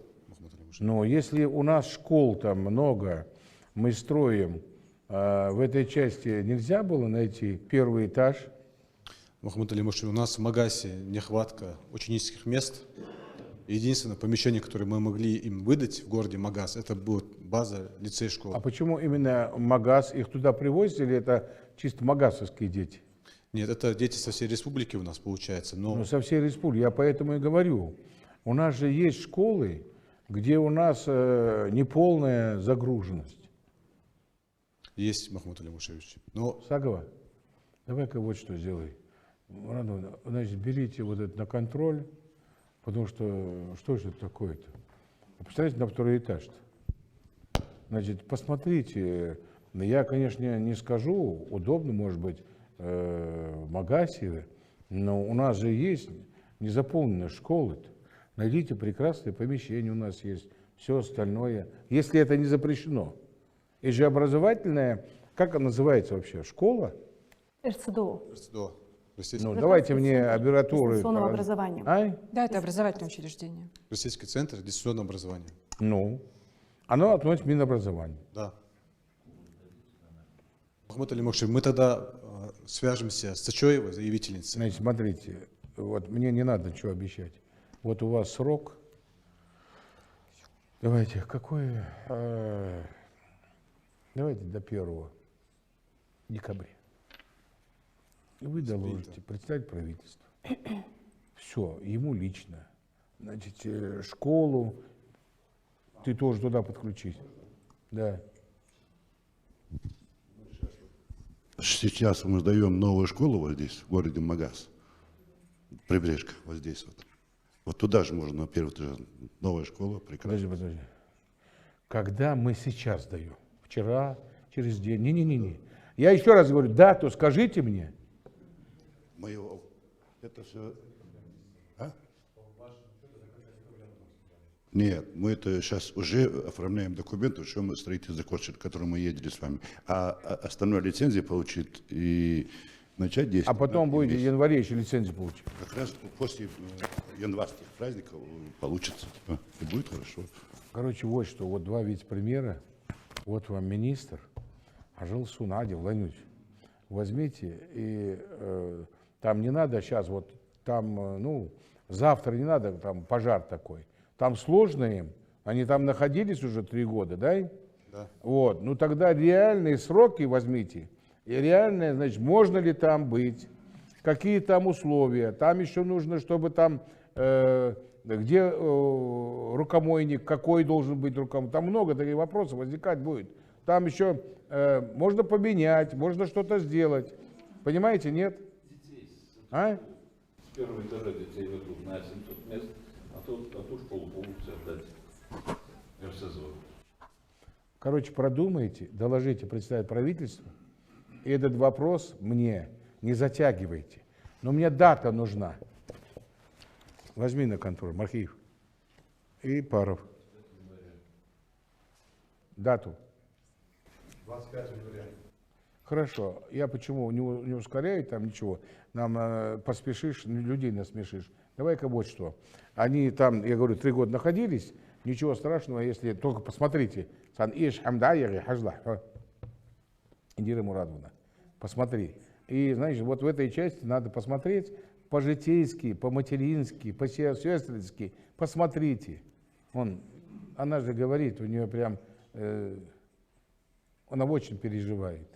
Но если у нас школ там много, мы строим, в этой части нельзя было найти 1-й этаж? Махмуд Али Макшарипович, у нас в Магасе нехватка ученических мест. Единственное помещение, которое мы могли им выдать в городе Магас, это будет база лицей-школа. А почему именно Магас? Их туда привозят или это чисто магасовские дети? Нет, это дети со всей республики у нас получается. Но... Ну, со всей республики, я поэтому и говорю. У нас же есть школы, где у нас неполная загруженность. Есть, Махмуд Али Макшарипович. Но... Сагова, давай-ка вот что сделай. Значит, берите вот это на контроль, потому что же это такое-то? Представляете, на 2-й этаж-то. Значит, посмотрите, я, конечно, не скажу, удобно, может быть, в Магасе, но у нас же есть незаполненные школы. Найдите прекрасные помещения, у нас есть все остальное, если это не запрещено. И же образовательная, как она называется вообще, школа? РЦДО. РЦДО. Ну, давайте мне аббревиатуры. Дистанционного образования. Да, это образовательное учреждение. Российский центр дистанционного образования. Ну, оно относится к Минобразованию. Да. Махмуд Али Мокшиевич, мы тогда свяжемся с Цачоевой, заявительницей. Значит, смотрите, вот мне не надо ничего обещать. Вот у вас срок. Давайте, какой? Давайте до 1 декабря. И вы доложите, представить правительство. Все, ему лично. Значит, школу, ты тоже туда подключись. Да. Сейчас мы сдаем новую школу вот здесь, в городе Магас. Прибрежка, вот здесь вот. Вот туда же можно, во-первых, новая школа, прекрасно. Подожди. Когда мы сейчас даем? Вчера, через день? Не. Я еще раз говорю, дату скажите мне. Это все... А? Нет, мы это сейчас уже оформляем документы, что мы строительство закончили, который мы ездили с вами. А остальное лицензию получить и начать действовать. А потом будете в январе еще лицензию получить. Как раз после январских праздников получится. И будет хорошо. Короче, вот что, вот два вице-премьера, вот вам министр, Ажил Надя Владимирович. Возьмите, и там не надо сейчас, вот там, ну, завтра не надо, там пожар такой. Там сложно им, они там находились уже 3 года, да? Да. Вот, ну тогда реальные сроки возьмите, и реальные, значит, можно ли там быть, какие там условия, там еще нужно, чтобы там, где рукомойник, какой должен быть рукомойник, там много таких вопросов возникать будет. Там еще можно поменять, можно что-то сделать, понимаете, нет? А? С 1-го этажа детей ведут на 700 мест, а ту школу полностью отдать РСЗО. Короче, продумайте, доложите, представить правительству. И этот вопрос мне не затягивайте. Но мне дата нужна. Возьми на контроль, Мархиев и Паров. Дату. 25 января. Хорошо. Я почему не ускоряю там ничего? Нам поспешишь, людей насмешишь. Давай-ка вот что. Они там, я говорю, 3 года находились. Ничего страшного, если только посмотрите. Индира Мурадовна, посмотри. И, знаешь, вот в этой части надо посмотреть по-житейски, по-матерински, по-сестрински. Посмотрите. Она же говорит, у нее прям, она очень переживает.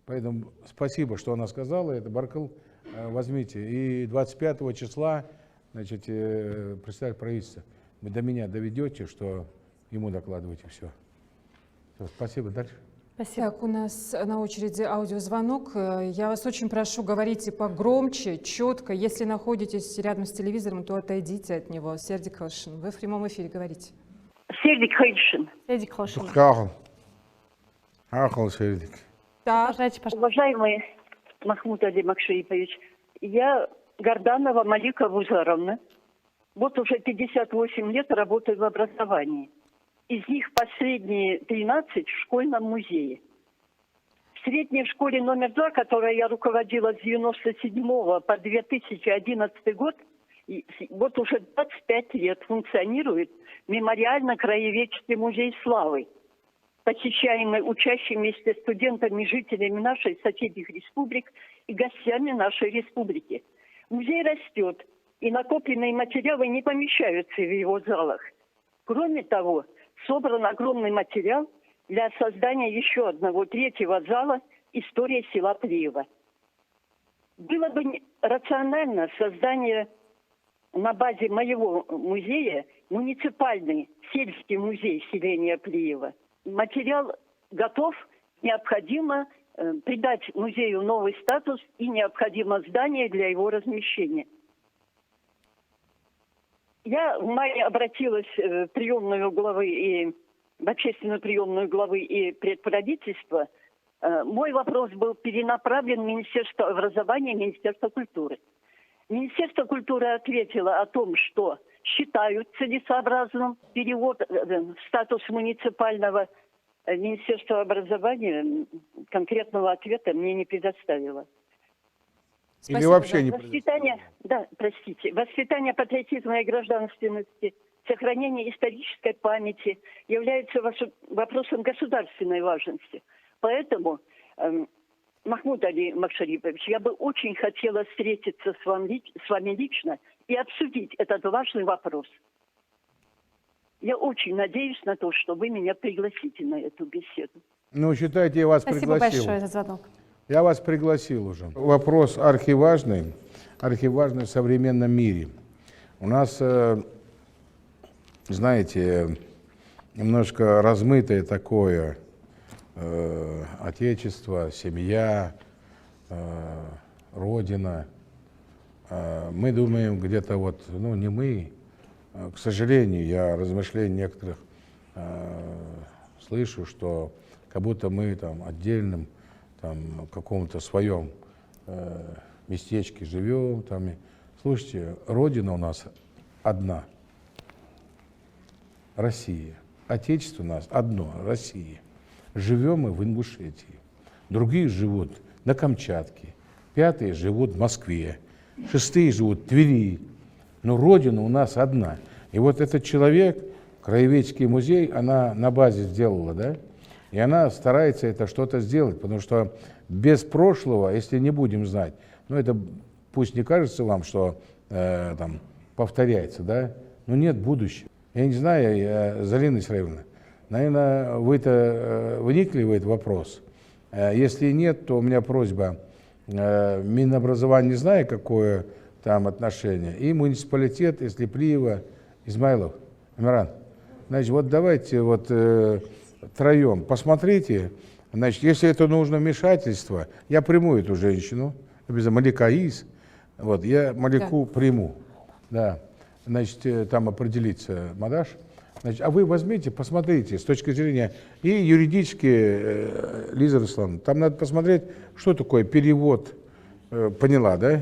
Поэтому спасибо, что она сказала. Это Баркал, возьмите. И 25 числа, значит, представитель правительства, вы до меня доведете, что ему докладываете все. Спасибо. Дальше. Спасибо. Так, у нас на очереди аудиозвонок. Я вас очень прошу, говорите погромче, четко. Если находитесь рядом с телевизором, то отойдите от него. Сердик Хошин, вы в прямом эфире говорите. Сердик Хошин. Сердик Хошин. Сердик. Да. Уважаемый Махмуд Али Макшипович, я Горданова Малика Вузаровна. Вот уже 58 лет работаю в образовании. Из них последние 13 в школьном музее. В средней школе номер 2, которой я руководила с 1997 по 2011 год, вот уже 25 лет функционирует мемориально-краеведческий музей славы, посещаемый учащимися студентами, жителями нашей соседних республик и гостями нашей республики. Музей растет, и накопленные материалы не помещаются в его залах. Кроме того, собран огромный материал для создания еще одного 3-го зала «История села Плиева». Было бы рационально создание на базе моего музея муниципальный сельский музей селения Плиева. Материал готов, необходимо придать музею новый статус и необходимо здание для его размещения. Я в мае обратилась в приемную главы и в общественную приемную главы и предправительства, мой вопрос был перенаправлен в Министерство образования и Министерство культуры. Министерство культуры ответило о том, что считают целесообразным перевод в статус муниципального. Министерство образования конкретного ответа мне не предоставило. Или вообще не Воспитание, да, простите, воспитание патриотизма и гражданственности, сохранение исторической памяти является вопросом государственной важности. Поэтому, Махмуд Али Макшарипович, я бы очень хотела встретиться с вами лично и обсудить этот важный вопрос. Я очень надеюсь на то, что вы меня пригласите на эту беседу. Ну, считайте, я вас Спасибо пригласил. большое за звонок. Я вас пригласил уже. Вопрос архиважный в современном мире. У нас, знаете, немножко размытое такое отечество, семья, родина. Мы думаем где-то вот, ну не мы, к сожалению, я размышлений некоторых слышу, что как будто мы там отдельным, там, в каком-то своем местечке живем. Там. Слушайте, родина у нас одна. Россия. Отечество у нас одно, Россия. Живем мы в Ингушетии. Другие живут на Камчатке. 5-е живут в Москве. 6-е живут в Твери. Но родина у нас одна. И вот этот человек, Краеведческий музей, она на базе сделала, да? И она старается это что-то сделать, потому что без прошлого, если не будем знать, ну это пусть не кажется вам, что там повторяется, да, но нет будущего. Я не знаю, Залина Исраиловна, наверное, вы-то вникли в этот вопрос. Если нет, то у меня просьба, Минобразование не знаю, какое там отношение, и муниципалитет, если Плиева, Измайлов, Амиран, значит, вот давайте вот троем посмотрите, значит, если это нужно вмешательство, я приму эту женщину, обязательно Малика Аис, вот, я Малику приму, да, значит, там определится Мадаш, значит, а вы возьмите, посмотрите с точки зрения и юридически, Лиза Руслановна, там надо посмотреть, что такое перевод, поняла, да,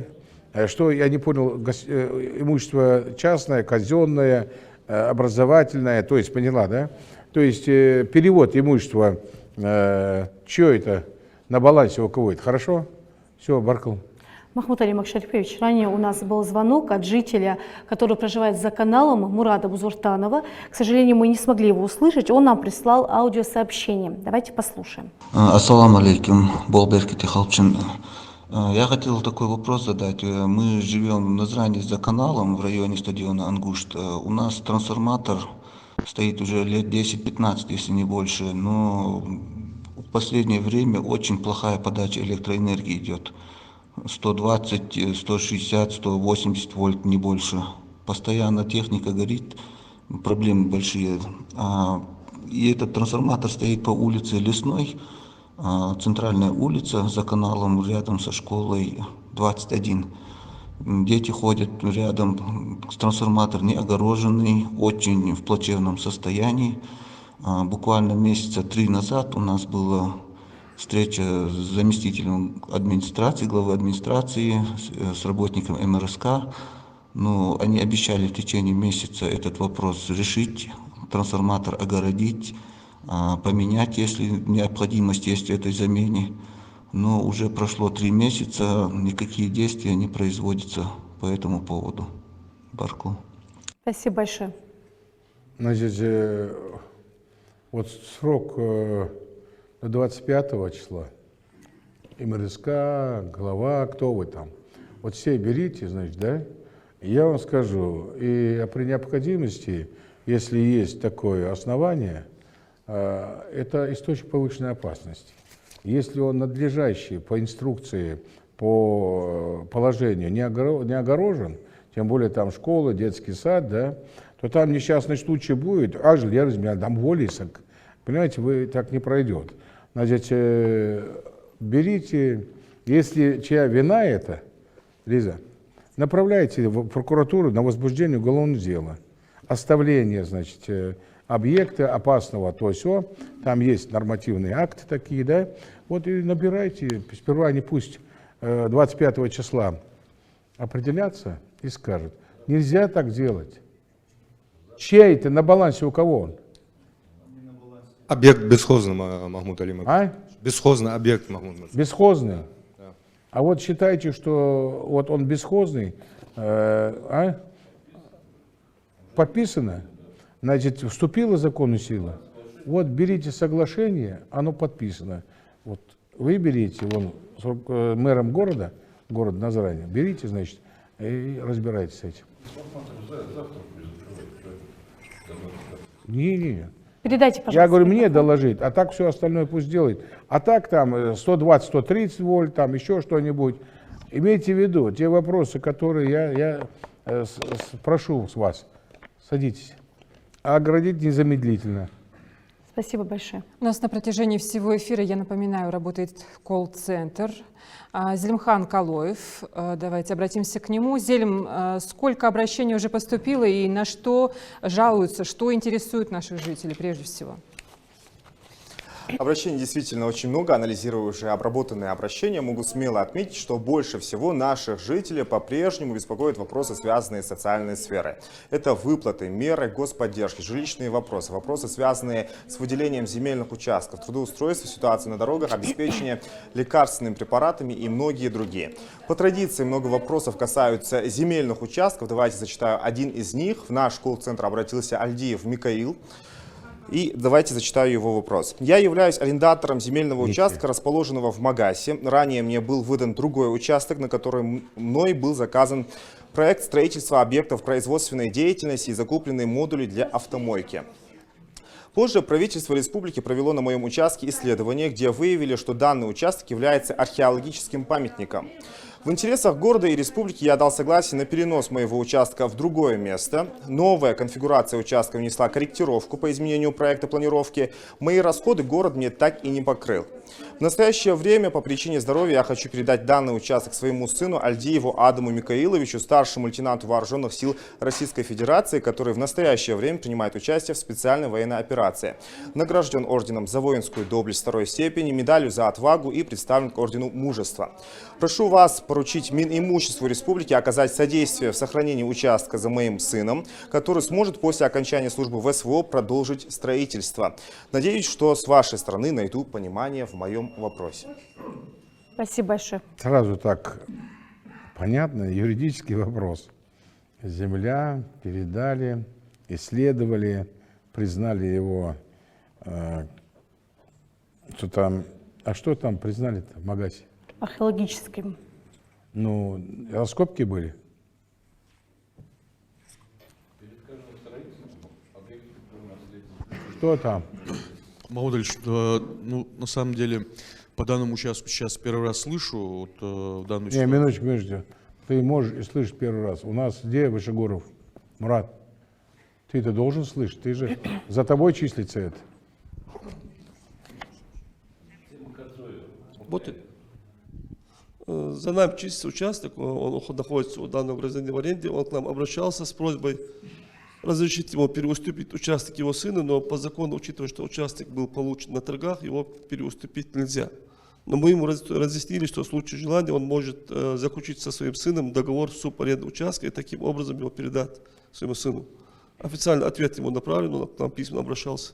что, я не понял, имущество частное, казенное, образовательное, то есть, поняла, да, то есть перевод имущества, что это, на балансе у кого это, хорошо? Все, Баркал. Махмуд Али Макшарипович, ранее у нас был звонок от жителя, который проживает за каналом, Мурада Бузуртанова. К сожалению, мы не смогли его услышать, он нам прислал аудиосообщение. Давайте послушаем. Ассаламу алейкум, Болберкити Халчин. Я хотел такой вопрос задать. Мы живем в Назране за каналом в районе стадиона Ангушт. У нас трансформатор стоит уже лет 10-15, если не больше, но в последнее время очень плохая подача электроэнергии идет. 120, 160, 180 вольт, не больше. Постоянно техника горит, проблемы большие. И этот трансформатор стоит по улице Лесной, центральная улица за каналом, рядом со школой 21. Дети ходят рядом, трансформатор не огороженный, очень в плачевном состоянии. Буквально месяца 3 назад у нас была встреча с заместителем администрации, главы администрации, с работником МРСК. Но они обещали в течение месяца этот вопрос решить, трансформатор огородить, поменять, если необходимость есть в этой замене. Но уже прошло 3 месяца, никакие действия не производятся по этому поводу. Барку. Спасибо большое. Значит, вот срок до 25 числа. МРСК, глава, кто вы там. Вот все берите, значит, да? И я вам скажу, и при необходимости, если есть такое основание, это источник повышенной опасности. Если он надлежащий по инструкции, по положению не огорожен, тем более там школа, детский сад, да, то там несчастный случай будет, там волисок, понимаете, вы так не пройдет. Значит, берите, если чья вина это, Лиза, направляйте в прокуратуру на возбуждение уголовного дела, оставление, значит, объекты опасного, то все. Там есть нормативные акты такие, да. Вот и набирайте. Сперва они пусть 25 числа определятся и скажут. Нельзя так делать. Чей это, на балансе у кого он? Объект бесхозный, Махмуд Алимов. А? Бесхозный объект, Махмуд Алимов. Бесхозный? Да. А вот считайте, что вот он бесхозный, подписано, значит, вступила в законную силу. Вот берите соглашение, оно подписано. Вот вы берите, вон, с мэром города, город Назрани, берите, значит, и разбирайтесь с этим. Не. Передайте, пожалуйста. Я говорю, мне доложить, а так все остальное пусть делает. А так там 120-130 вольт, там еще что-нибудь. Имейте в виду, те вопросы, которые я прошу с вас, садитесь, а оградить незамедлительно. Спасибо большое. У нас на протяжении всего эфира, я напоминаю, работает колл-центр. Зелимхан Калоев, давайте обратимся к нему. Зелим, сколько обращений уже поступило и на что жалуются, что интересует наших жителей прежде всего? Обращений действительно очень много. Анализируя уже обработанные обращения, могу смело отметить, что больше всего наших жителей по-прежнему беспокоят вопросы, связанные с социальной сферой. Это выплаты, меры господдержки, жилищные вопросы, вопросы, связанные с выделением земельных участков, трудоустройство, ситуации на дорогах, обеспечение лекарственными препаратами и многие другие. По традиции много вопросов касаются земельных участков. Давайте зачитаю один из них. В наш колл-центр обратился Альдиев Микаил. И давайте зачитаю его вопрос. Я являюсь арендатором земельного участка, расположенного в Магасе. Ранее мне был выдан другой участок, на который мной был заказан проект строительства объектов производственной деятельности и закупленные модули для автомойки. Позже правительство республики провело на моем участке исследование, где выявили, что данный участок является археологическим памятником. В интересах города и республики я дал согласие на перенос моего участка в другое место. Новая конфигурация участка внесла корректировку по изменению проекта планировки. Мои расходы город мне так и не покрыл. В настоящее время по причине здоровья я хочу передать данный участок своему сыну Альдиеву Адаму Микаиловичу, старшему лейтенанту вооруженных сил Российской Федерации, который в настоящее время принимает участие в специальной военной операции. Награжден орденом за воинскую доблесть второй степени, медалью за отвагу и представлен к ордену мужества. Прошу вас поручить Минимуществу республики оказать содействие в сохранении участка за моим сыном, который сможет после окончания службы в СВО продолжить строительство. Надеюсь, что с вашей стороны найду понимание в моем вопросе. Спасибо большое. Сразу так понятно, юридический вопрос. Земля передали, исследовали, признали его, что там, а что там признали-то в Магасе? Археологическим. Ну, раскопки были? Что там? Махмуд Алиевич, ну, на самом деле, по данному участку сейчас первый раз слышу. Вот, данную Не, минуточку. Ты можешь и слышать первый раз. У нас где Вышегоров? Мурат, ты это должен слышать. Ты же за тобой числится это. За нами чистится участок, он находится у данного гражданина в аренде, он к нам обращался с просьбой разрешить ему переуступить участок его сына, но по закону, учитывая, что участок был получен на торгах, его переуступить нельзя. Но мы ему разъяснили, что в случае желания он может заключить со своим сыном договор субаренды участка и таким образом его передать своему сыну. Официальный ответ ему направлен, он к нам письменно обращался.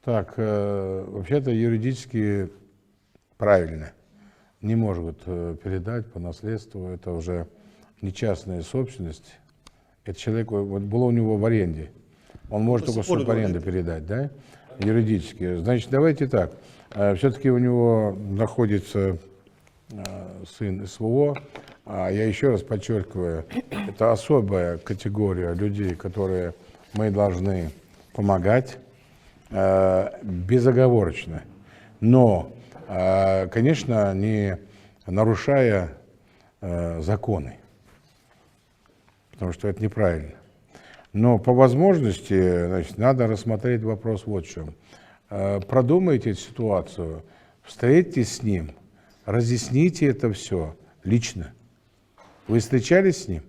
Так, вообще-то юридически правильно. Не может передать по наследству, это уже не частная собственность. Это человек, вот было у него в аренде. Он может только субаренду передать, да? Юридически. Значит, давайте так. Все-таки у него находится сын СВО. Я еще раз подчеркиваю, это особая категория людей, которые мы должны помогать безоговорочно. Но, конечно, не нарушая законы, потому что это неправильно. Но по возможности, значит, надо рассмотреть вопрос вот в чем. Продумайте эту ситуацию, встретитесь с ним, разъясните это все лично. Вы встречались с ним?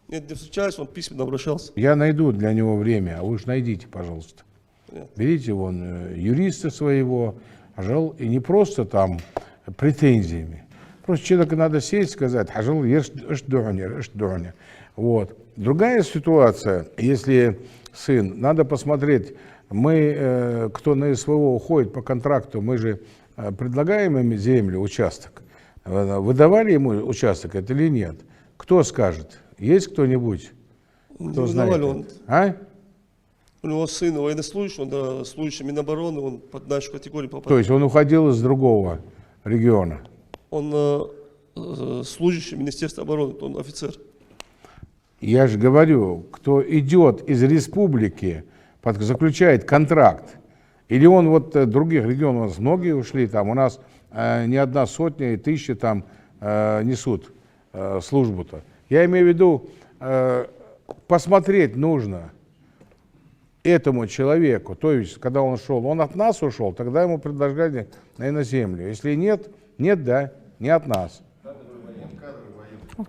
Нет, не встречаюсь, он письменно обращался. Я найду для него время, а вы уж найдите, пожалуйста. Понятно. Берите вон юриста своего, ажал, и не просто там претензиями. Просто человеку надо сесть и сказать, ажал, еш-дуня. Вот. Другая ситуация, если сын, надо посмотреть, мы, кто на СВО уходит по контракту, мы же предлагаем им землю, участок. Выдавали ему участок это или нет? Кто скажет? Есть кто-нибудь? Кто знает? Он, а? У него сын военнослужащий, он служащий Минобороны, он под нашу категорию попал. То есть он уходил из другого региона? Он служащий Министерства обороны, он офицер. Я же говорю, кто идет из республики, заключает контракт, или он вот других регионов, у нас многие ушли, там у нас не одна сотня и тысячи там несут службу-то. Я имею в виду, посмотреть нужно этому человеку, то есть, когда он шел, он от нас ушел, тогда ему предлагали, наверное, землю. Если нет, нет, да, не от нас.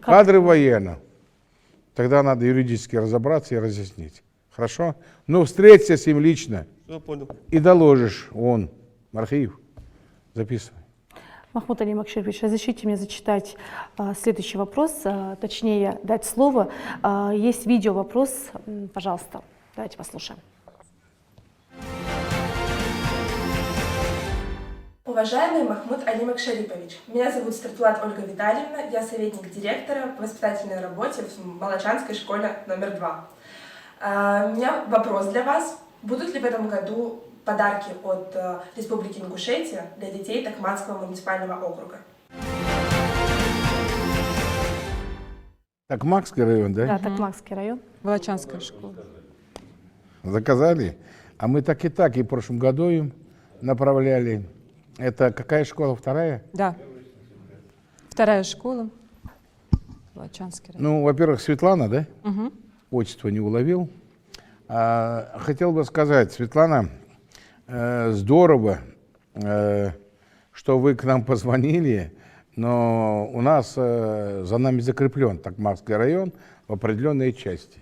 Кадры военных. Тогда надо юридически разобраться и разъяснить. Хорошо? Ну, встреться с ним лично. Я понял. И доложишь, он, архив, записывай. Махмуд Али Макшерович, разрешите мне зачитать следующий вопрос, точнее дать слово. Есть видео-вопрос, пожалуйста, давайте послушаем. Уважаемый Махмуд Али Макшарипович, меня зовут Стратулат Ольга Витальевна, я советник директора по воспитательной работе в Молочанской школе номер 2. У меня вопрос для вас. Будут ли в этом году подарки от Республики Ингушетия для детей Токмакского муниципального округа? Токмакский район, да? Да, Токмакский район. Молочанская школа. Заказали? А мы так и в прошлом году им направляли. Это какая школа, вторая? Да. Вторая школа. Молочанский район. Ну, во-первых, Светлана, да? Угу. Отчество не уловил. Хотел бы сказать, Светлана, здорово, что вы к нам позвонили, но у нас за нами закреплен Токмакский район в определенной части.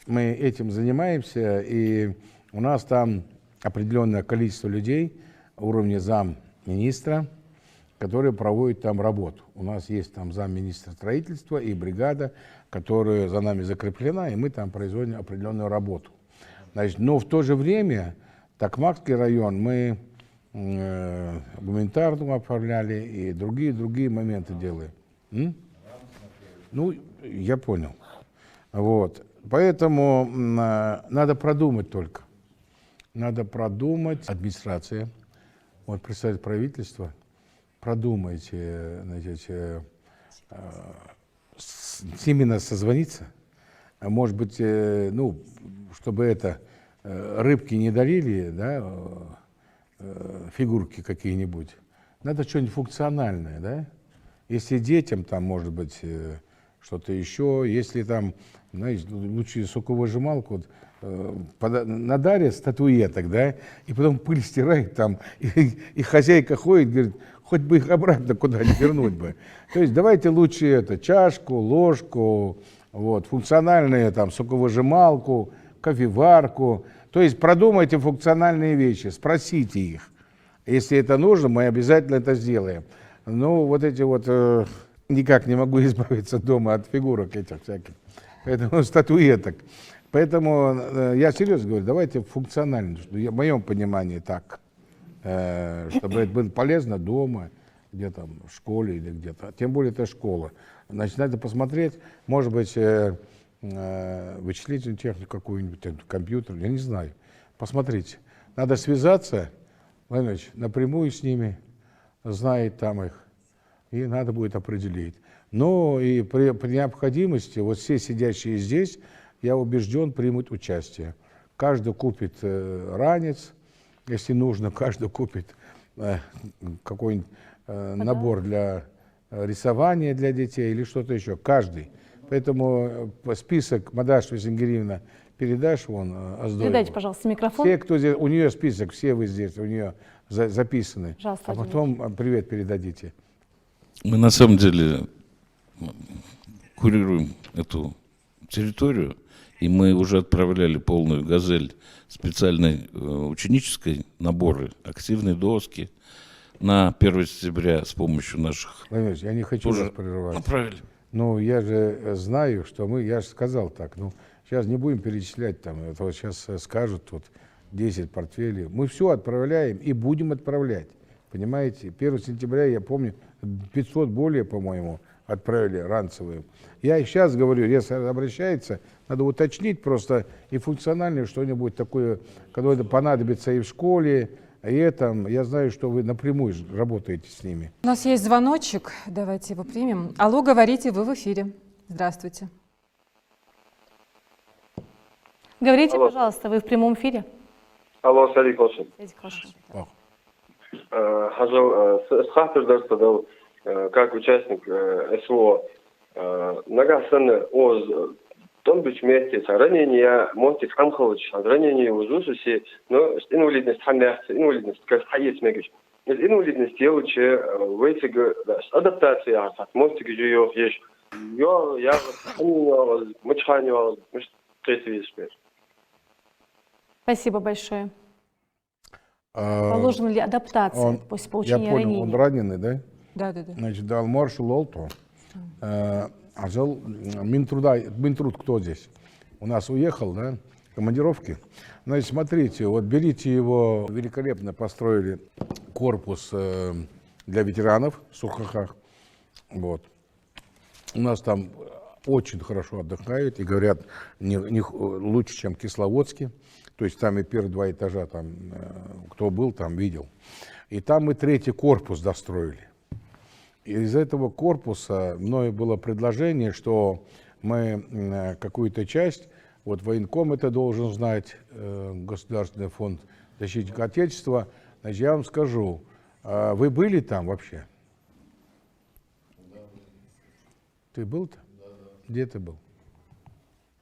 Мы этим занимаемся, и у нас там определенное количество людей уровня замминистра, которые проводят там работу. У нас есть там замминистра строительства и бригада, которая за нами закреплена, и мы там производим определенную работу. Значит, но в то же время Токмакский район мы гуманитарную оформляли и другие моменты делаем. Ну, я понял. Вот. Поэтому надо продумать только. Надо продумать. Администрация, вот представитель правительства, продумайте, значит, именно созвониться. Может быть, ну, чтобы это рыбки не дарили, да, фигурки какие-нибудь. Надо что-нибудь функциональное, да? Если детям там, может быть, что-то еще, если там, знаете, лучше соковыжималку, надарят статуэток, да, и потом пыль стирает там, и хозяйка ходит, говорит, хоть бы их обратно куда-нибудь вернуть бы. То есть давайте лучше это, чашку, ложку, вот, функциональные там соковыжималку, кофеварку. То есть продумайте функциональные вещи, спросите их. Если это нужно, мы обязательно это сделаем. Ну, вот эти вот, никак не могу избавиться дома от фигурок этих всяких, поэтому статуэток. Поэтому я серьезно говорю, давайте функционально, в моем понимании так, чтобы это было полезно дома, где-то в школе или где-то. Тем более это школа. Значит, надо посмотреть, может быть, вычислительную технику какую-нибудь, компьютер, я не знаю. Посмотрите. Надо связаться, Владимир Ильич, напрямую с ними, знает там их, и надо будет определить. Но и при необходимости, вот все сидящие здесь, я убежден, примут участие. Каждый купит ранец, если нужно, каждый купит какой-нибудь набор для рисования для детей или что-то еще. Каждый. Поэтому список Мадаш Васингериевна передашь вон Оздоеву. Передайте, пожалуйста, микрофон. Все, кто здесь, у нее список, все вы здесь, у нее записаны. Пожалуйста, а потом привет передадите. Мы на самом деле курируем эту территорию, и мы уже отправляли полную «Газель» специальной ученической наборы, активные доски на 1 сентября с помощью наших. Владимир Ильич, я не хочу тоже вас прерывать. направили. Ну, я же знаю, что я же сказал так, сейчас не будем перечислять там, это вот сейчас скажут вот 10 портфелей. Мы все отправляем и будем отправлять, понимаете? 1 сентября, я помню, 500 более, по-моему, отправили ранцевые. Я и сейчас говорю, если обращается, надо уточнить просто и функциональное что-нибудь такое, когда это понадобится и в школе, и я знаю, что вы напрямую работаете с ними. У нас есть звоночек, давайте его примем. Алло, говорите, вы в эфире. Здравствуйте. Говорите, пожалуйста, вы в прямом эфире. Алло, Садик Олшин. Как участник СВО, Нагасан Оз, Тонбич вместе, ранение, Монтик Анхович, ранение Узусуси, но инвалидность Хамяхс, инвалидность, как Хаис Мегиш. Инвалидность делучи, вейтиг, адаптация, Монтик Жуев, Еш, я Мачханю, Спасибо большое. Положена ли адаптация после получения ранения? Я понял, он раненый, да? Да. Значит, дал маршал Олто. Ажал Минтруд кто здесь? У нас уехал, да? Командировки. Значит, смотрите, вот берите его, великолепно построили корпус для ветеранов в Сурхахах. Вот. У нас там очень хорошо отдыхают и говорят, не лучше, чем в Кисловодске. То есть там и первые 2 этажа, там, кто был, там видел. И там мы 3-й корпус достроили. И из этого корпуса мною было предложение, что мы какую-то часть, вот военком это должен знать, Государственный фонд защитника Отечества. Значит, я вам скажу, вы были там вообще? Ты был-то? Где ты был?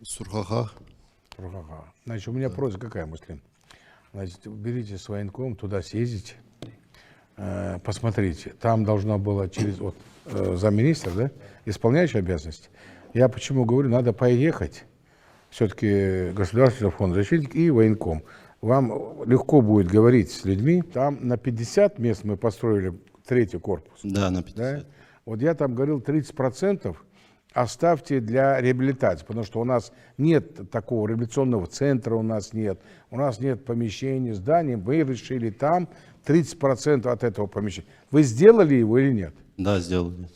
В Сурхахах. Значит, у меня просьба какая, Муслим? Значит, берите с военком, туда съездите, посмотрите. Там должна была через замминистра, да, исполняющий обязанности. Я почему говорю, надо поехать, все-таки Государственный фонд защитник и военком. Вам легко будет говорить с людьми. Там на 50 мест мы построили 3-й корпус. Да, на 50. Да? Вот я там говорил 30%. Оставьте для реабилитации, потому что у нас нет такого реабилитационного центра, у нас нет помещений, зданий. Мы решили там 30% от этого помещения. Вы сделали его или нет? Да, сделали.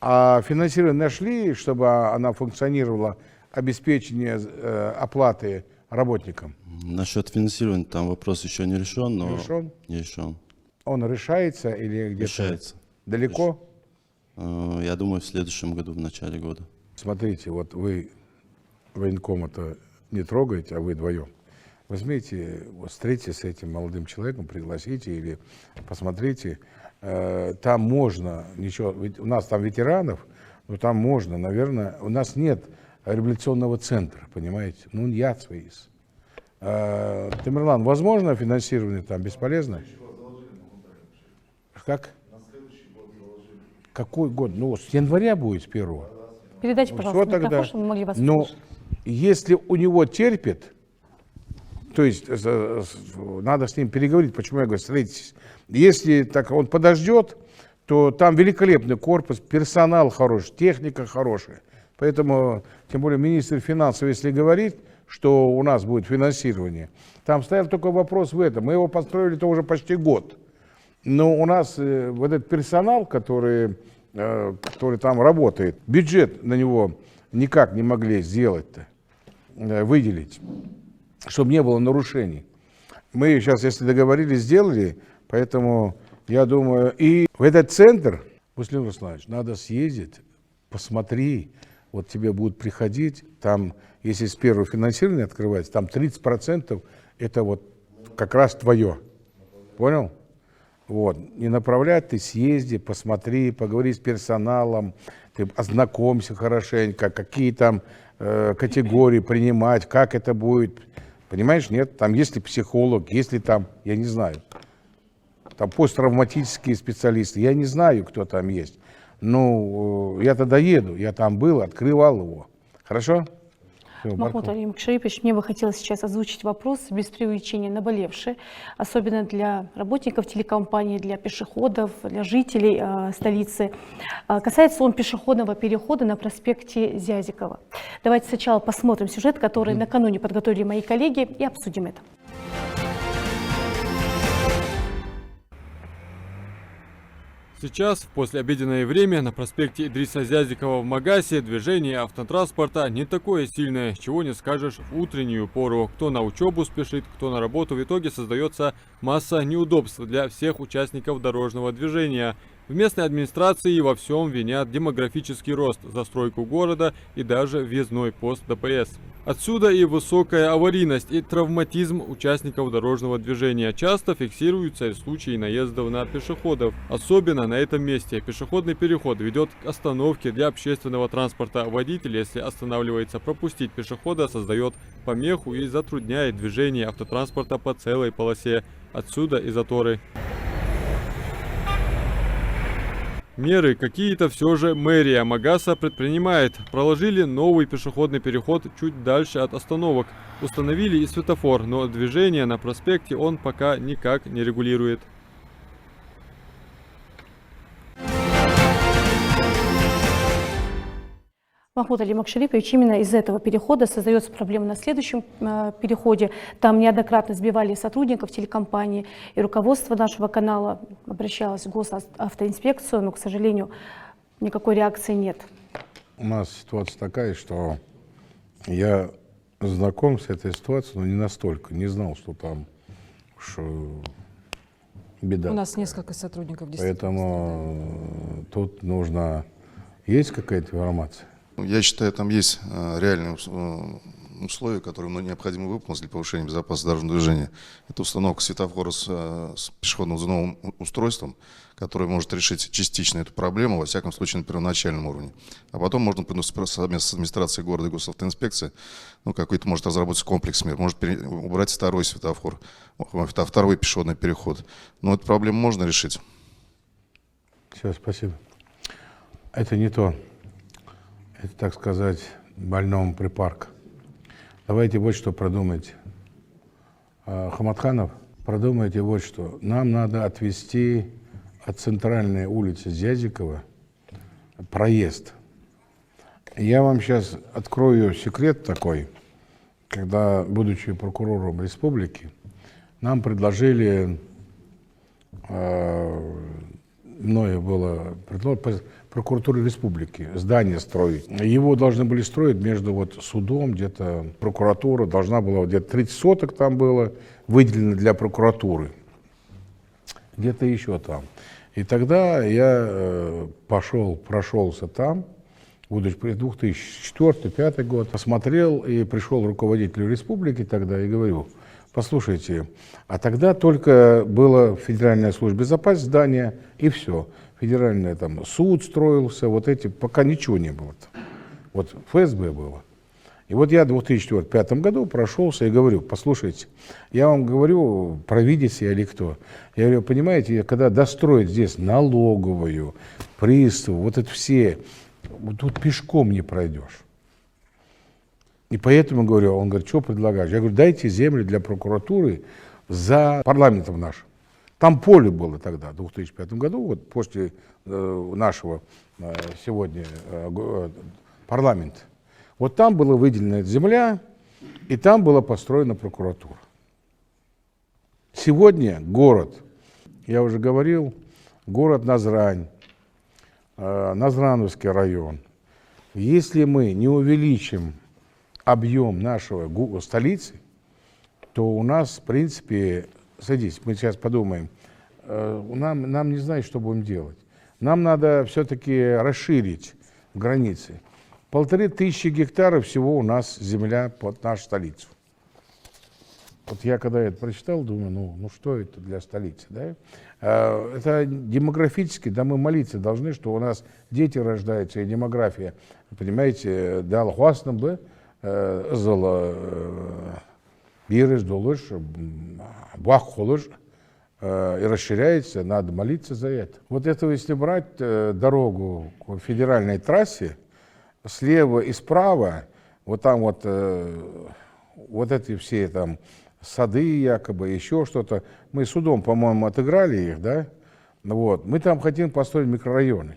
А финансирование нашли, чтобы она функционировала, обеспечение оплаты работникам? Насчет финансирования там вопрос еще не решен, но... Не решен? Не решен. Он решается или где-то? Решается. Далеко? Я думаю, в следующем году, в начале года. Смотрите, вот вы военкома-то не трогаете, а вы вдвоем. Возьмите, встретитесь с этим молодым человеком, пригласите или посмотрите. Там можно, ведь у нас там ветеранов, но там можно, наверное, у нас нет реабилитационного центра, понимаете? Я своис. Тамерлан, возможно финансирование там бесполезно? Как? Какой год? С января будет, с 1-го. Передайте, пожалуйста, тогда. микрофон, чтобы мы могли вас Но слышать. если у него терпит, то есть надо с ним переговорить, почему я говорю, встретитесь. Если так он подождет, то там великолепный корпус, персонал хороший, техника хорошая. Поэтому, тем более, министр финансов, если говорит, что у нас будет финансирование, там стоял только вопрос в этом. Мы его построили-то уже почти год. Но у нас вот этот персонал, который там работает, бюджет на него никак не могли сделать-то, выделить, чтобы не было нарушений. Мы сейчас, если договорились, сделали, поэтому я думаю, и в этот центр, Муслим Русланович, надо съездить, посмотри, вот тебе будут приходить, там, если с 1-го финансирование открывается, там 30% это вот как раз твое. Понял? Вот. Не направлять, ты съезди, посмотри, поговори с персоналом, ты ознакомься хорошенько, какие там категории принимать, как это будет. Понимаешь, нет? Там есть ли психолог, есть ли там, я не знаю, там посттравматические специалисты, я не знаю, кто там есть. Ну, я тогда еду, я там был, открывал его. Хорошо? Махмуд Алимак Шарипович, мне бы хотелось сейчас озвучить вопрос без преувеличения наболевший, особенно для работников телекомпании, для пешеходов, для жителей столицы. Касается он пешеходного перехода на проспекте Зязикова. Давайте сначала посмотрим сюжет, который накануне подготовили мои коллеги, и обсудим это. Сейчас, в послеобеденное время, на проспекте Идриса Зязикова в Магасе движение автотранспорта не такое сильное, чего не скажешь в утреннюю пору. Кто на учебу спешит, кто на работу, в итоге создается масса неудобств для всех участников дорожного движения. В местной администрации во всем винят демографический рост, застройку города и даже въездной пост ДПС. Отсюда и высокая аварийность и травматизм участников дорожного движения. Часто фиксируются и случаи наездов на пешеходов. Особенно на этом месте пешеходный переход ведет к остановке для общественного транспорта. Водитель, если останавливается пропустить пешехода, создает помеху и затрудняет движение автотранспорта по целой полосе. Отсюда и заторы. Меры какие-то все же мэрия Магаса предпринимает. Проложили новый пешеходный переход чуть дальше от остановок. Установили и светофор, но движение на проспекте он пока никак не регулирует. Махмуд Алимак Шарипович, именно из этого перехода создается проблема на следующем переходе. Там неоднократно сбивали сотрудников телекомпании, и руководство нашего канала обращалось в госавтоинспекцию, но, к сожалению, никакой реакции нет. У нас ситуация такая, что я знаком с этой ситуацией, но не настолько, не знал, что там уж беда. У нас несколько сотрудников действительно. Поэтому тут нужно... Есть какая-то информация? Я считаю, там есть реальные условия, которые необходимо выполнить для повышения безопасности дорожного движения. Это установка светофора с пешеходным зоновым устройством, который может решить частично эту проблему, во всяком случае на первоначальном уровне. А потом можно совместно с администрацией города и госавтоинспекции, какой-то может разработать комплекс мер, может убрать второй светофор, второй пешеходный переход. Но эту проблему можно решить. Все, спасибо. Это не то. Это, так сказать, больному припарка. Давайте вот что продумайте. Хаматханов, продумайте вот что. Нам надо отвести от центральной улицы Зязикова проезд. Я вам сейчас открою секрет такой. Когда, будучи прокурором республики, нам предложили, мною было предложено, прокуратуры республики здание строить. Его должны были строить между судом, где-то прокуратура, должна была где-то 30 соток там было выделено для прокуратуры, где-то еще там. И тогда я прошелся там, будучи 2004-2005 год, посмотрел и пришел руководителю республики тогда и говорю: послушайте, а тогда только было Федеральная служба безопасности здание и все. Федеральный там суд строился, пока ничего не было. Вот ФСБ было. И вот я в 2004-2005 году прошелся и говорю: послушайте, я вам говорю, провидец я или кто. Я говорю, понимаете, когда достроить здесь налоговую, приставу, это все, тут пешком не пройдешь. И поэтому, говорю, он говорит, что предлагаешь? Я говорю, дайте землю для прокуратуры за парламентом нашим. Там поле было тогда, в 2005 году, после нашего сегодня парламента. Вот там была выделена земля, и там была построена прокуратура. Сегодня город, я уже говорил, город Назрань, Назрановский район. Если мы не увеличим объем нашего столицы, то у нас, в принципе, садись, мы сейчас подумаем, нам не знать, что будем делать. Нам надо все-таки расширить границы. 1500 гектаров всего у нас земля под нашу столицу. Вот я когда это прочитал, думаю, ну что это для столицы, да? Это демографически, да, мы молиться должны, что у нас дети рождаются, и демография, понимаете, дал хвастным бы, зала бирыш, долыш, бах холыш, и расширяется, надо молиться за это. Вот это если брать дорогу к федеральной трассе, слева и справа вот там вот, вот эти все там сады якобы, еще что-то. Мы судом, по-моему, отыграли их, да? Вот. Мы там хотим построить микрорайоны.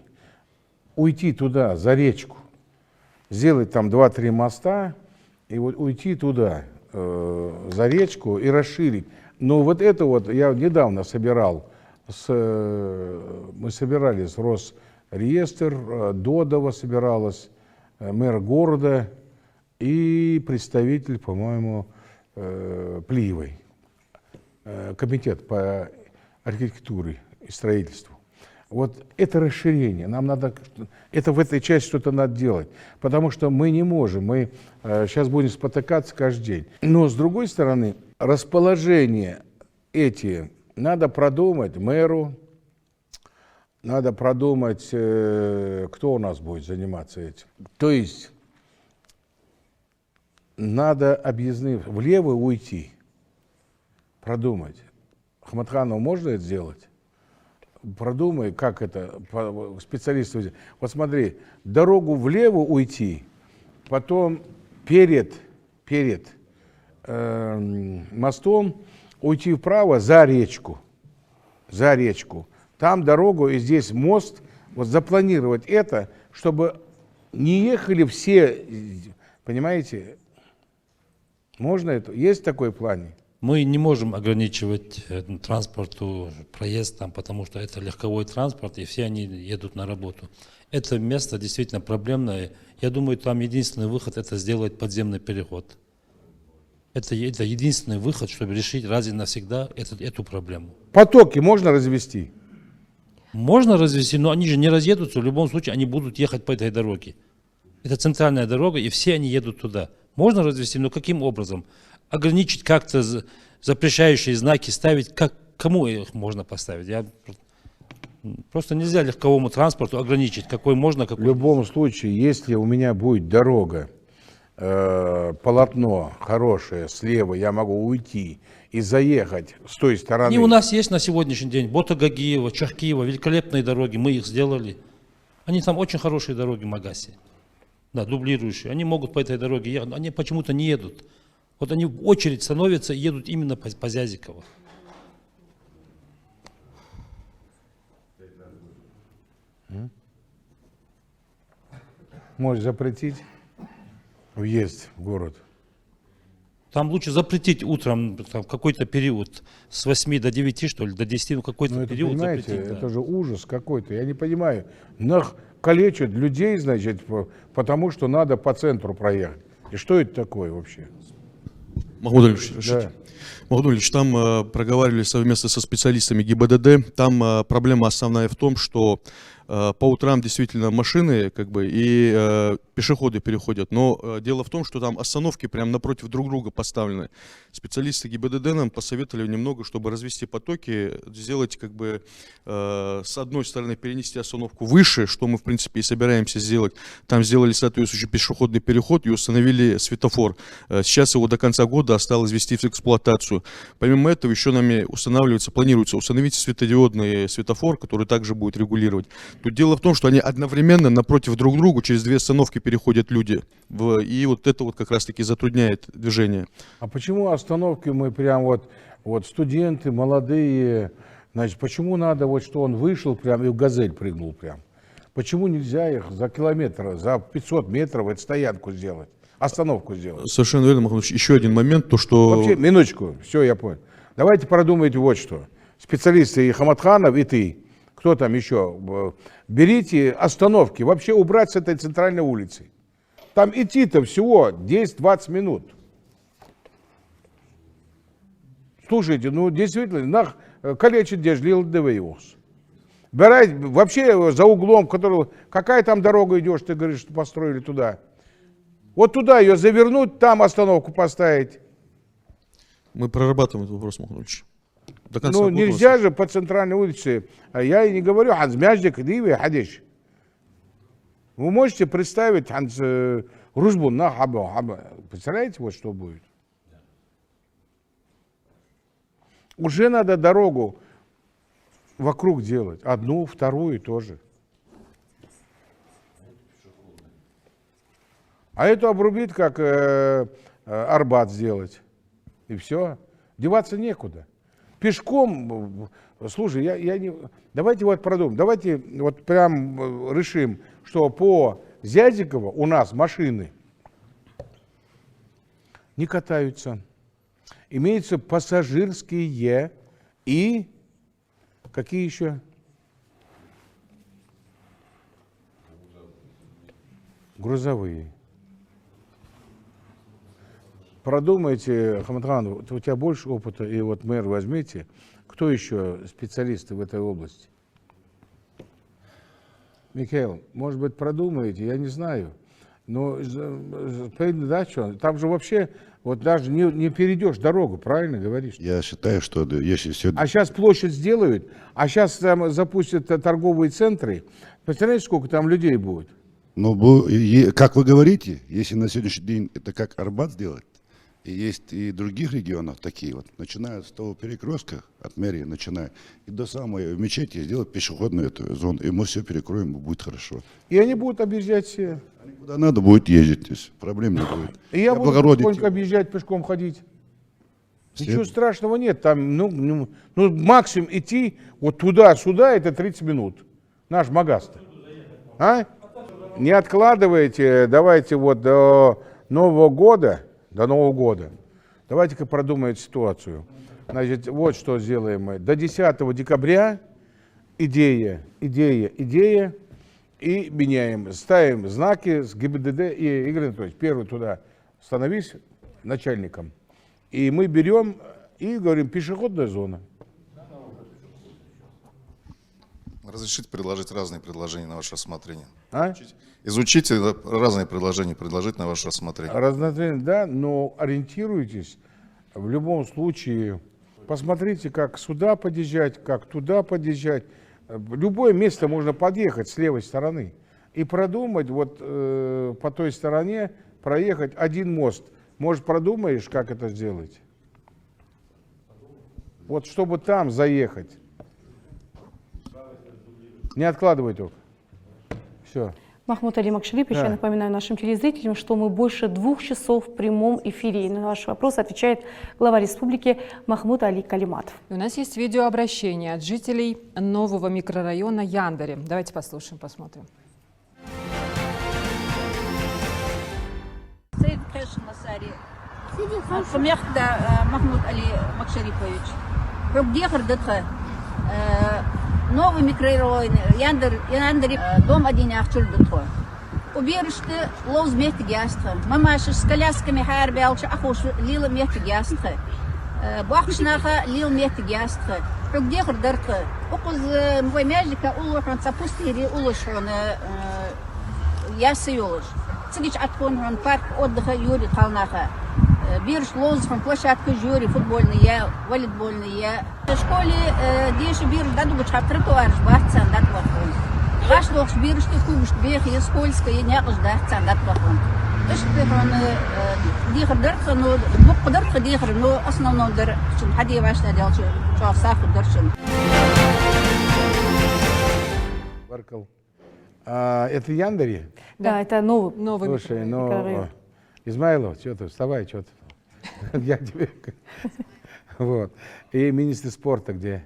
Уйти туда, за речку, сделать там 2-3 моста, и вот уйти туда, за речку, и расширить. Но вот это вот я недавно собирал, мы собирали с Росреестр, Додова собиралась, мэр города и представитель, по-моему, Плиевой, комитет по архитектуре и строительству. Вот это расширение, нам надо, это в этой части что-то надо делать, потому что мы не можем, мы сейчас будем спотыкаться каждый день. Но с другой стороны, расположение эти надо продумать мэру, надо продумать, кто у нас будет заниматься этим. То есть надо объездные, влево уйти, продумать. Ахматханову можно это сделать? Продумай, как это, специалисты. Вот смотри, дорогу влево уйти, потом перед мостом уйти вправо за речку. Там дорогу и здесь мост, вот запланировать это, чтобы не ехали все, понимаете? Можно это? Есть такой план? Мы не можем ограничивать транспорту проезд там, потому что это легковой транспорт, и все они едут на работу. Это место действительно проблемное. Я думаю, там единственный выход – это сделать подземный переход. Это единственный выход, чтобы решить раз и навсегда эту проблему. Потоки можно развести? Можно развести, но они же не разъедутся. В любом случае, они будут ехать по этой дороге. Это центральная дорога, и все они едут туда. Можно развести, но каким образом? Ограничить как-то запрещающие знаки ставить, кому их можно поставить? Просто нельзя легковому транспорту ограничить, какой можно, какой. В любом случае, если у меня будет дорога, полотно хорошее, слева, я могу уйти и заехать с той стороны. Они у нас есть на сегодняшний день. Бота-Гагиева, Чахкиева, великолепные дороги, мы их сделали. Они там очень хорошие дороги в Магасе. Да, дублирующие. Они могут по этой дороге ехать, они почему-то не едут. Вот они в очередь становятся и едут именно по Зязиково. Может запретить въезд в город? Там лучше запретить утром в какой-то период с 8 до 9, что ли, до 10, ну какой-то период понимаете, запретить. это же ужас какой-то. Я не понимаю. Калечат людей, значит, потому что надо по центру проехать. И что это такое вообще? Махмуд Алиевич, разрешите? Махмуд Алиевич, там проговаривали совместно со специалистами ГИБДД, там проблема основная в том, что по утрам действительно машины и пешеходы переходят, но дело в том, что там остановки прямо напротив друг друга поставлены. Специалисты ГИБДД нам посоветовали немного, чтобы развести потоки, сделать с одной стороны перенести остановку выше, что мы в принципе и собираемся сделать. Там сделали соответствующий пешеходный переход и установили светофор. Сейчас его до конца года осталось ввести в эксплуатацию. Помимо этого еще нами планируется установить светодиодный светофор, который также будет регулировать. Тут дело в том, что они одновременно напротив друг друга через две остановки переходят люди. И вот это вот как раз-таки затрудняет движение. А почему остановки мы прям вот студенты, молодые, значит, почему надо что он вышел прям и в «Газель» прыгнул прям? Почему нельзя их за километр, за 500 метров эту стоянку сделать, остановку сделать? Совершенно верно, Махмуд Ильич. Еще один момент, то что... Вообще, минуточку, все, я понял. Давайте продумайте вот что. Специалисты и Хаматханов, и ты. Кто там еще? Берите остановки, вообще убрать с этой центральной улицы. Там идти-то всего 10-20 минут. Слушайте, действительно, калечит дежлил девиос. Бирать вообще за углом, какая там дорога идешь, ты говоришь, что построили туда. Вот туда ее завернуть, там остановку поставить. Мы прорабатываем этот вопрос, Махмуд Ильич. Нельзя же по центральной улице. Я и не говорю, вы можете представить, представляете, вот что будет? Уже надо дорогу вокруг делать. Одну, вторую тоже. А эту обрубить, как Арбат сделать. И все. Деваться некуда. Пешком, слушай, я не... Давайте вот продумаем, давайте вот прям решим, что по Зязикова у нас машины не катаются. Имеются пассажирские и какие еще? Грузовые. Продумайте, Хаматхан, у тебя больше опыта, и вот мэр возьмите, кто еще специалисты в этой области? Михаил, может быть, продумаете, я не знаю. Но передачу, там же вообще вот даже не перейдешь дорогу, правильно говоришь? Я считаю, что если все... А сейчас площадь сделают, а сейчас там запустят торговые центры. Представляете, сколько там людей будет? Но как вы говорите, если на сегодняшний день это как Арбат сделать, и есть и других регионов такие вот, начиная с того перекрестка, от мэрии начиная, и до самой мечети сделать пешеходную эту зону, и мы все перекроем, и будет хорошо. И они будут объезжать все. Куда надо будет ездить, то есть проблем не будет. И я буду потихоньку объезжать, пешком ходить. Ничего страшного нет, там, ну максимум идти вот туда-сюда, это 30 минут. Наш Магаз-то. А? Не откладывайте, давайте вот до Нового года, давайте-ка продумаем ситуацию. Значит, вот что сделаем мы. До 10 декабря идея, и меняем. Ставим знаки с ГИБДД и Игорь Анатольевич, первый туда становись начальником. И мы берем и говорим, пешеходная зона. Разрешите предложить разные предложения на ваше рассмотрение. А? Изучите разные предложения, предложить на ваше рассмотрение. Разнотравие, да, но ориентируйтесь в любом случае. Посмотрите, как сюда подъезжать, как туда подъезжать. В любое место можно подъехать с левой стороны и продумать, вот по той стороне проехать один мост. Может, продумаешь, как это сделать? Вот чтобы там заехать. Не откладывай только. Все. Махмуд Алимак Шарипович, я напоминаю нашим телезрителям, что мы больше 2 часов в прямом эфире. И на ваш вопрос отвечает глава республики Махмуд Али Калиматов. И у нас есть видеообращение от жителей нового микрорайона Яндари. Давайте послушаем, посмотрим. Махмуд Али Макшарипович. Новый микрорайон Яндари, дом 1 Ахчурдутхо. Убежище лоз мехтигястха. Мамаши с колясками харбелча, ахуш лила мехтигястха. Бахшнаха лил мехтигястха. Где дартха. Окуз мой мяжика улухан запустили улушхан ясиолыш. Цигич атхон парк отдыха Юрий Талнаха. Бирж лозхан площадка Юрий футбольная, волейбольная. В школе деши бирж даду тротуар бахцан датвахон. Ваш лох бирж ты кубш бех и скользкая не ождахцан датвахон. Что он дихр дартха, но букдартха дихр, но основной дар чем хади ваш надел что саху даршин. Баркал. Это Яндари? Да, это новый Слушай, ну, Измайлов, что ты, вставай, что ты. Я тебе... Вот. И министр спорта где?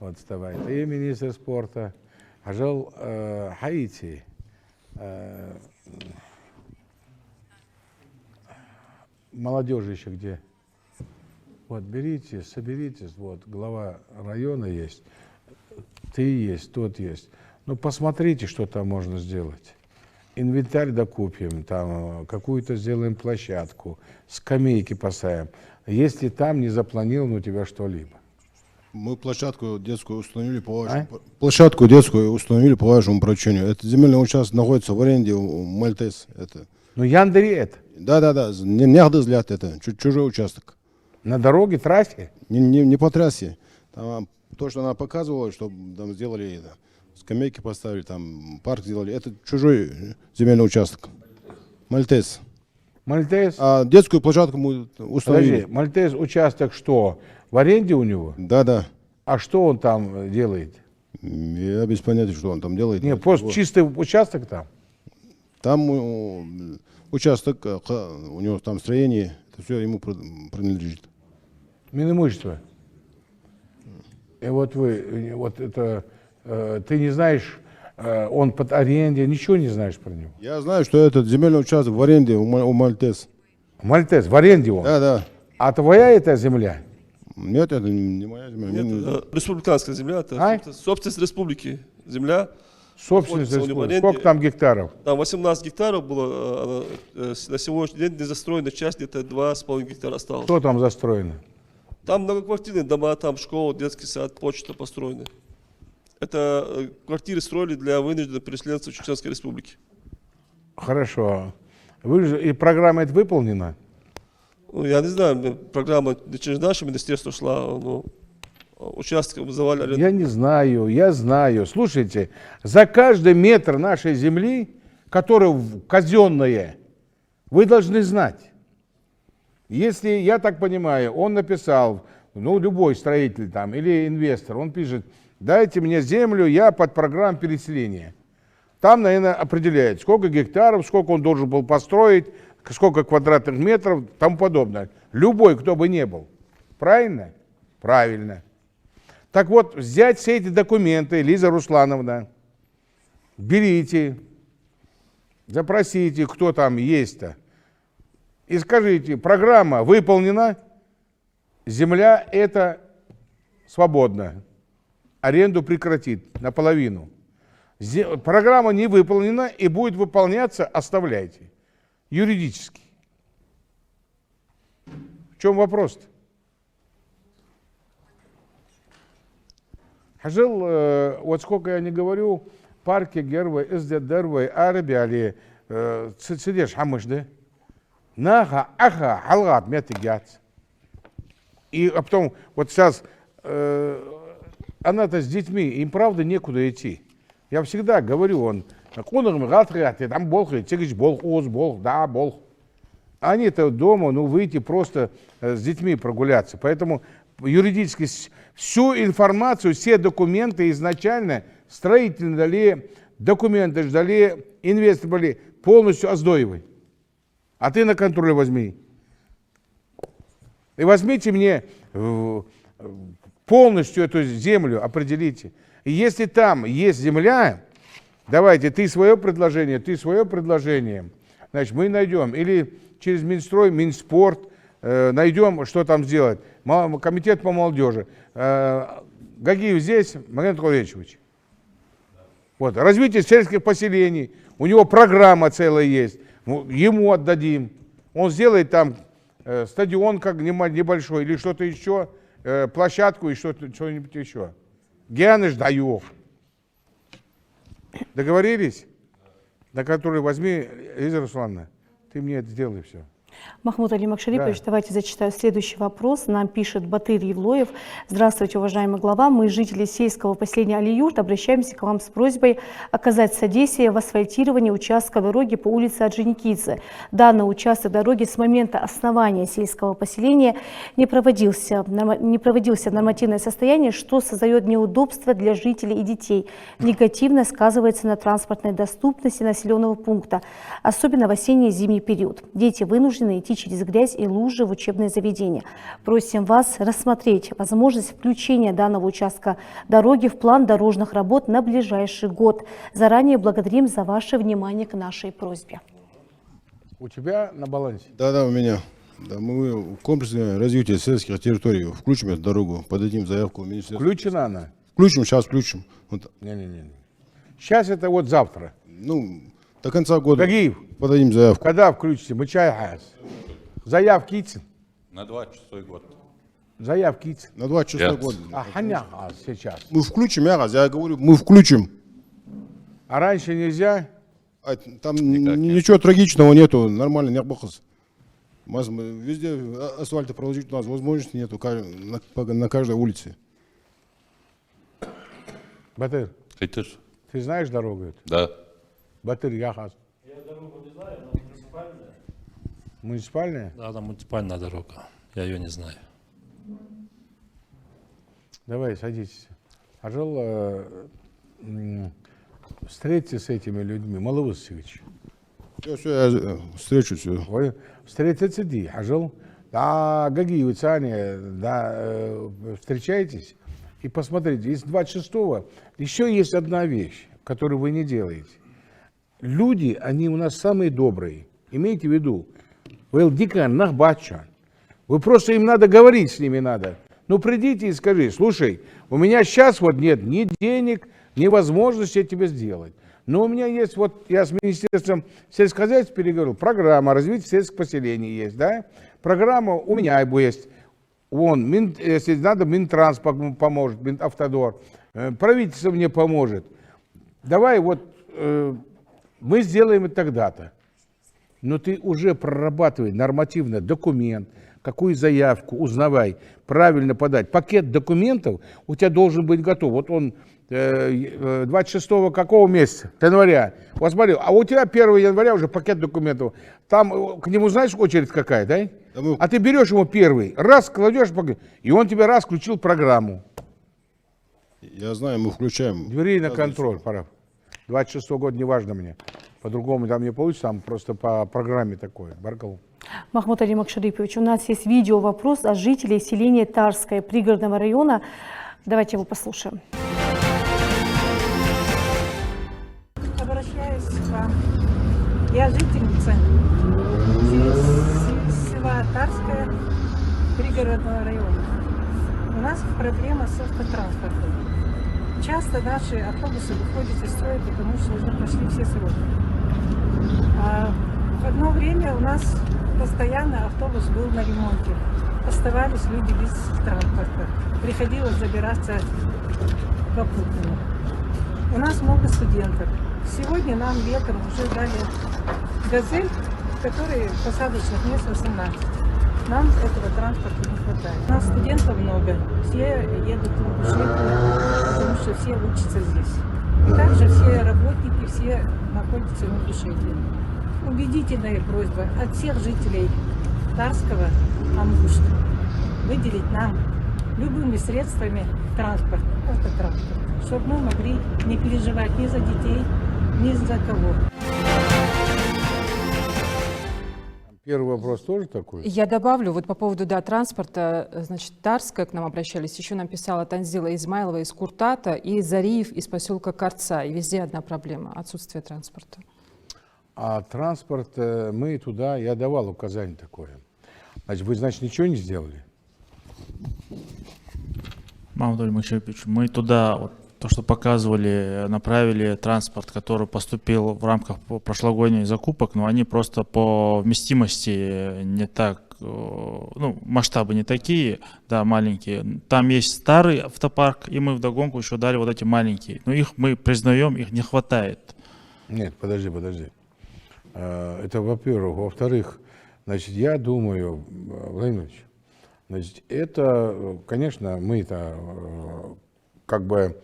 Вот, вставай. И министр спорта. Ажал Хаити. Молодежи еще где? Вот, берите, соберитесь. Вот, глава района есть. Ты есть, тот есть. Ну, посмотрите, что там можно сделать. Инвентарь докупим, там какую-то сделаем площадку, скамейки поставим. Если там не запланировано у тебя что-либо. Мы площадку детскую установили по вашему поручению. Это земельный участок находится в аренде у Мальтес. Это. Ну, Яндари это? Да. Не взгляд это. Чужой участок. На дороге, трассе? Не по трассе. Там, то, что она показывала, что там сделали это. Скамейки поставили, там парк сделали. Это чужой земельный участок. Мальтес. Мальтес? А детскую площадку мы установили. Подожди, Мальтес участок что? В аренде у него? Да. А что он там делает? Я без понятия, что он там делает. Нет, просто чистый участок там? Там участок, у него там строение, это все ему принадлежит. Минимущество. И вот вы, вот это, ты не знаешь, он под аренде, ничего не знаешь про него? Я знаю, что этот земельный участок в аренде у Мальтес. Мальтес, в аренде он? Да, да. А твоя эта земля? Нет, это не моя земля. Нет, республиканская земля, это собственность республики. Земля. Собственность республики. Сколько там гектаров? Там 18 гектаров было, на сегодняшний день не застроена часть, где-то 2,5 гектара осталось. Что там застроено? Там многоквартирные дома, там школа, детский сад, почта построены. Это квартиры строили для вынужденных переселенцев Чеченской Республики. Хорошо. Вы же, и программа это выполнена? Ну, я не знаю, программа через наше министерство шла, но участок вызывали аренду. Я не знаю, я знаю. Слушайте, за каждый метр нашей земли, которая казенная, вы должны знать. Если, я так понимаю, он написал, ну, любой строитель там или инвестор, он пишет, дайте мне землю, я под программу переселения. Там, наверное, определяет, сколько гектаров, сколько он должен был построить, сколько квадратных метров, тому подобное. Любой, кто бы ни был. Правильно? Правильно. Так вот, взять все эти документы, Лиза Руслановна, берите, запросите, кто там есть-то, и скажите, программа выполнена, земля эта свободна, аренду прекратит наполовину. Программа не выполнена и будет выполняться, оставляйте. Юридически. В чем вопрос-то? Жил, вот сколько я не говорю, парки Гервы, Издедервы, Арабиали, Цидеш Хамышды, Наха, Аха, Халгат, Метигят. И потом, вот сейчас, она-то с детьми, им правда некуда идти. Я всегда говорю, он, там Болх, Тигич Болх, Оз, Болх, да, Болх. Они-то дома, ну, выйти просто с детьми прогуляться. Поэтому юридически всю информацию, все документы изначально, строительные дали, документы ждали, инвесторы были полностью оздоевы. А ты на контроль возьми. И возьмите мне полностью эту землю, определите. И если там есть земля, давайте, ты свое предложение, значит, мы найдем. Или через Минстрой, Минспорт, найдем, что там сделать. Комитет по молодежи. Гагиев здесь, Магомед Кулевичевич. Вот, развитие сельских поселений. У него программа целая есть. Ему отдадим. Он сделает там стадион как небольшой или что-то еще, площадку и что-нибудь еще. Геаныш даю. Договорились? На который возьми, Лиза Руслановна, ты мне это сделай все. Махмуд Алимак Шарипович, Да. давайте зачитаю следующий вопрос. Нам пишет Батыр Евлоев. Здравствуйте, уважаемый глава. Мы, жители сельского поселения Алиюрт, обращаемся к вам с просьбой оказать содействие в асфальтировании участка дороги по улице Орджоникидзе. Данный участок дороги с момента основания сельского поселения не проводился в нормативное состояние, что создает неудобства для жителей и детей. Негативно сказывается на транспортной доступности населенного пункта, особенно в осенний и зимний период. Дети вынуждены идти через грязь и лужи в учебное заведение. Просим вас рассмотреть возможность включения данного участка дороги в план дорожных работ на ближайший год. Заранее благодарим за ваше внимание к нашей просьбе. У тебя на балансе? Да, у меня. Да, мы в комплексе развития сельских территорий включим эту дорогу, подадим заявку в министерство. Включена она? Включим, сейчас включим. Вот. Не. Сейчас это вот завтра. Ну, до конца года Гагиев, подадим заявку. когда включите? Мы чай хас. Заявки идти? На 26-й год. Заявки идти? На 26-й год. А ханя сейчас? Мы включим, я говорю, мы включим. А раньше нельзя? Там ничего трагичного нету, нормально, не обохос. Везде асфальта проложить у нас возможности нету на каждой улице. Батыр, ты знаешь дорогу эту? Да. Батыр, яхас. Я дорогу не знаю, она муниципальная. Муниципальная? Да, она муниципальная дорога. Я ее не знаю. Давай, садитесь. Ажал, встретиться с этими людьми, Маловысович. Я встречу все. Встретиться ди, ажал. Да, Гаги, вы Цаня, да, встречайтесь и посмотрите. Из 26-го еще есть одна вещь, которую вы не делаете. Люди, они у нас самые добрые. Имейте в виду. Вы просто им надо говорить, с ними надо. Ну, придите и скажи, слушай, у меня сейчас вот нет ни денег, ни возможности тебе сделать. Но у меня есть, вот я с Министерством сельскохозяйства переговорил, программа развития сельских поселений есть, да? Программа у меня есть. Вон, если надо, Минтранс поможет, Минавтодор. Правительство мне поможет. Давай вот мы сделаем это тогда-то. Но ты уже прорабатывай нормативно документ, какую заявку, узнавай, правильно подать. Пакет документов у тебя должен быть готов. Вот он 26 какого месяца? Января. Вот смотри, а у тебя 1 января уже пакет документов. Там к нему знаешь очередь какая, да? А ты берешь ему первый, раз кладешь, и он тебе раз включил программу. Я знаю, мы включаем. Двери на контроль, пора. 26 год не важно мне. По-другому там не получится, там просто по программе такое. Баркалу. Махмуд Алимак Шарипович, у нас есть видео-вопрос от жителей селения Тарское пригородного района. Давайте его послушаем. Обращаюсь к вам. Я жительница села Тарское пригородного района. У нас проблема с автотранспортом. Часто наши автобусы выходят из строя, потому что уже прошли все сроки. В одно время у нас постоянно автобус был на ремонте. Оставались люди без транспорта. Приходилось забираться попутно. У нас много студентов. Сегодня нам летом уже дали «Газель», в которой посадочных мест 18. Нам этого транспорта не хватает. У нас студентов много. Все едут в Ингушетию, потому что все учатся здесь. И также все работники, все находятся в Ингушетии. Убедительная просьба от всех жителей Тарского, Ангушта, выделить нам любыми средствами транспорт, автотранспорт, чтобы мы могли не переживать ни за детей, ни за кого. Первый вопрос тоже такой? Я добавлю, вот по поводу транспорта, значит, Тарская к нам обращались, еще нам писала Танзила Измайлова из Куртата и Зариев из поселка Карца, и везде одна проблема – отсутствие транспорта. А транспорт, мы туда, я давал указание такое. Значит, вы, значит, ничего не сделали? Махмуд Алимак Шарипович, мы туда, вот, то, что показывали, направили транспорт, который поступил в рамках прошлогодних закупок, но они просто по вместимости не так, ну, масштабы не такие, да, маленькие. Там есть старый автопарк, и мы вдогонку еще дали вот эти маленькие. Но их мы признаем, их не хватает. Нет, подожди. Это во-первых. Во-вторых, значит, я думаю, Владимир Ильич, значит, это, конечно, мы-то как бы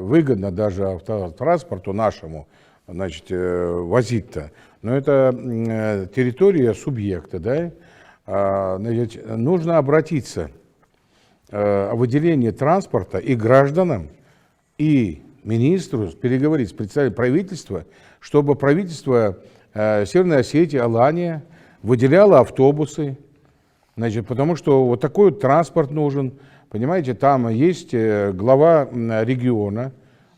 выгодно даже автотранспорту нашему, значит, возить-то. Но это территория субъекта, да? Значит, нужно обратиться о выделении транспорта и гражданам, и министру, переговорить с представителем правительства, чтобы правительство Северной Осетии, Алания выделяло автобусы, значит, потому что вот такой вот транспорт нужен. Понимаете, там есть глава региона,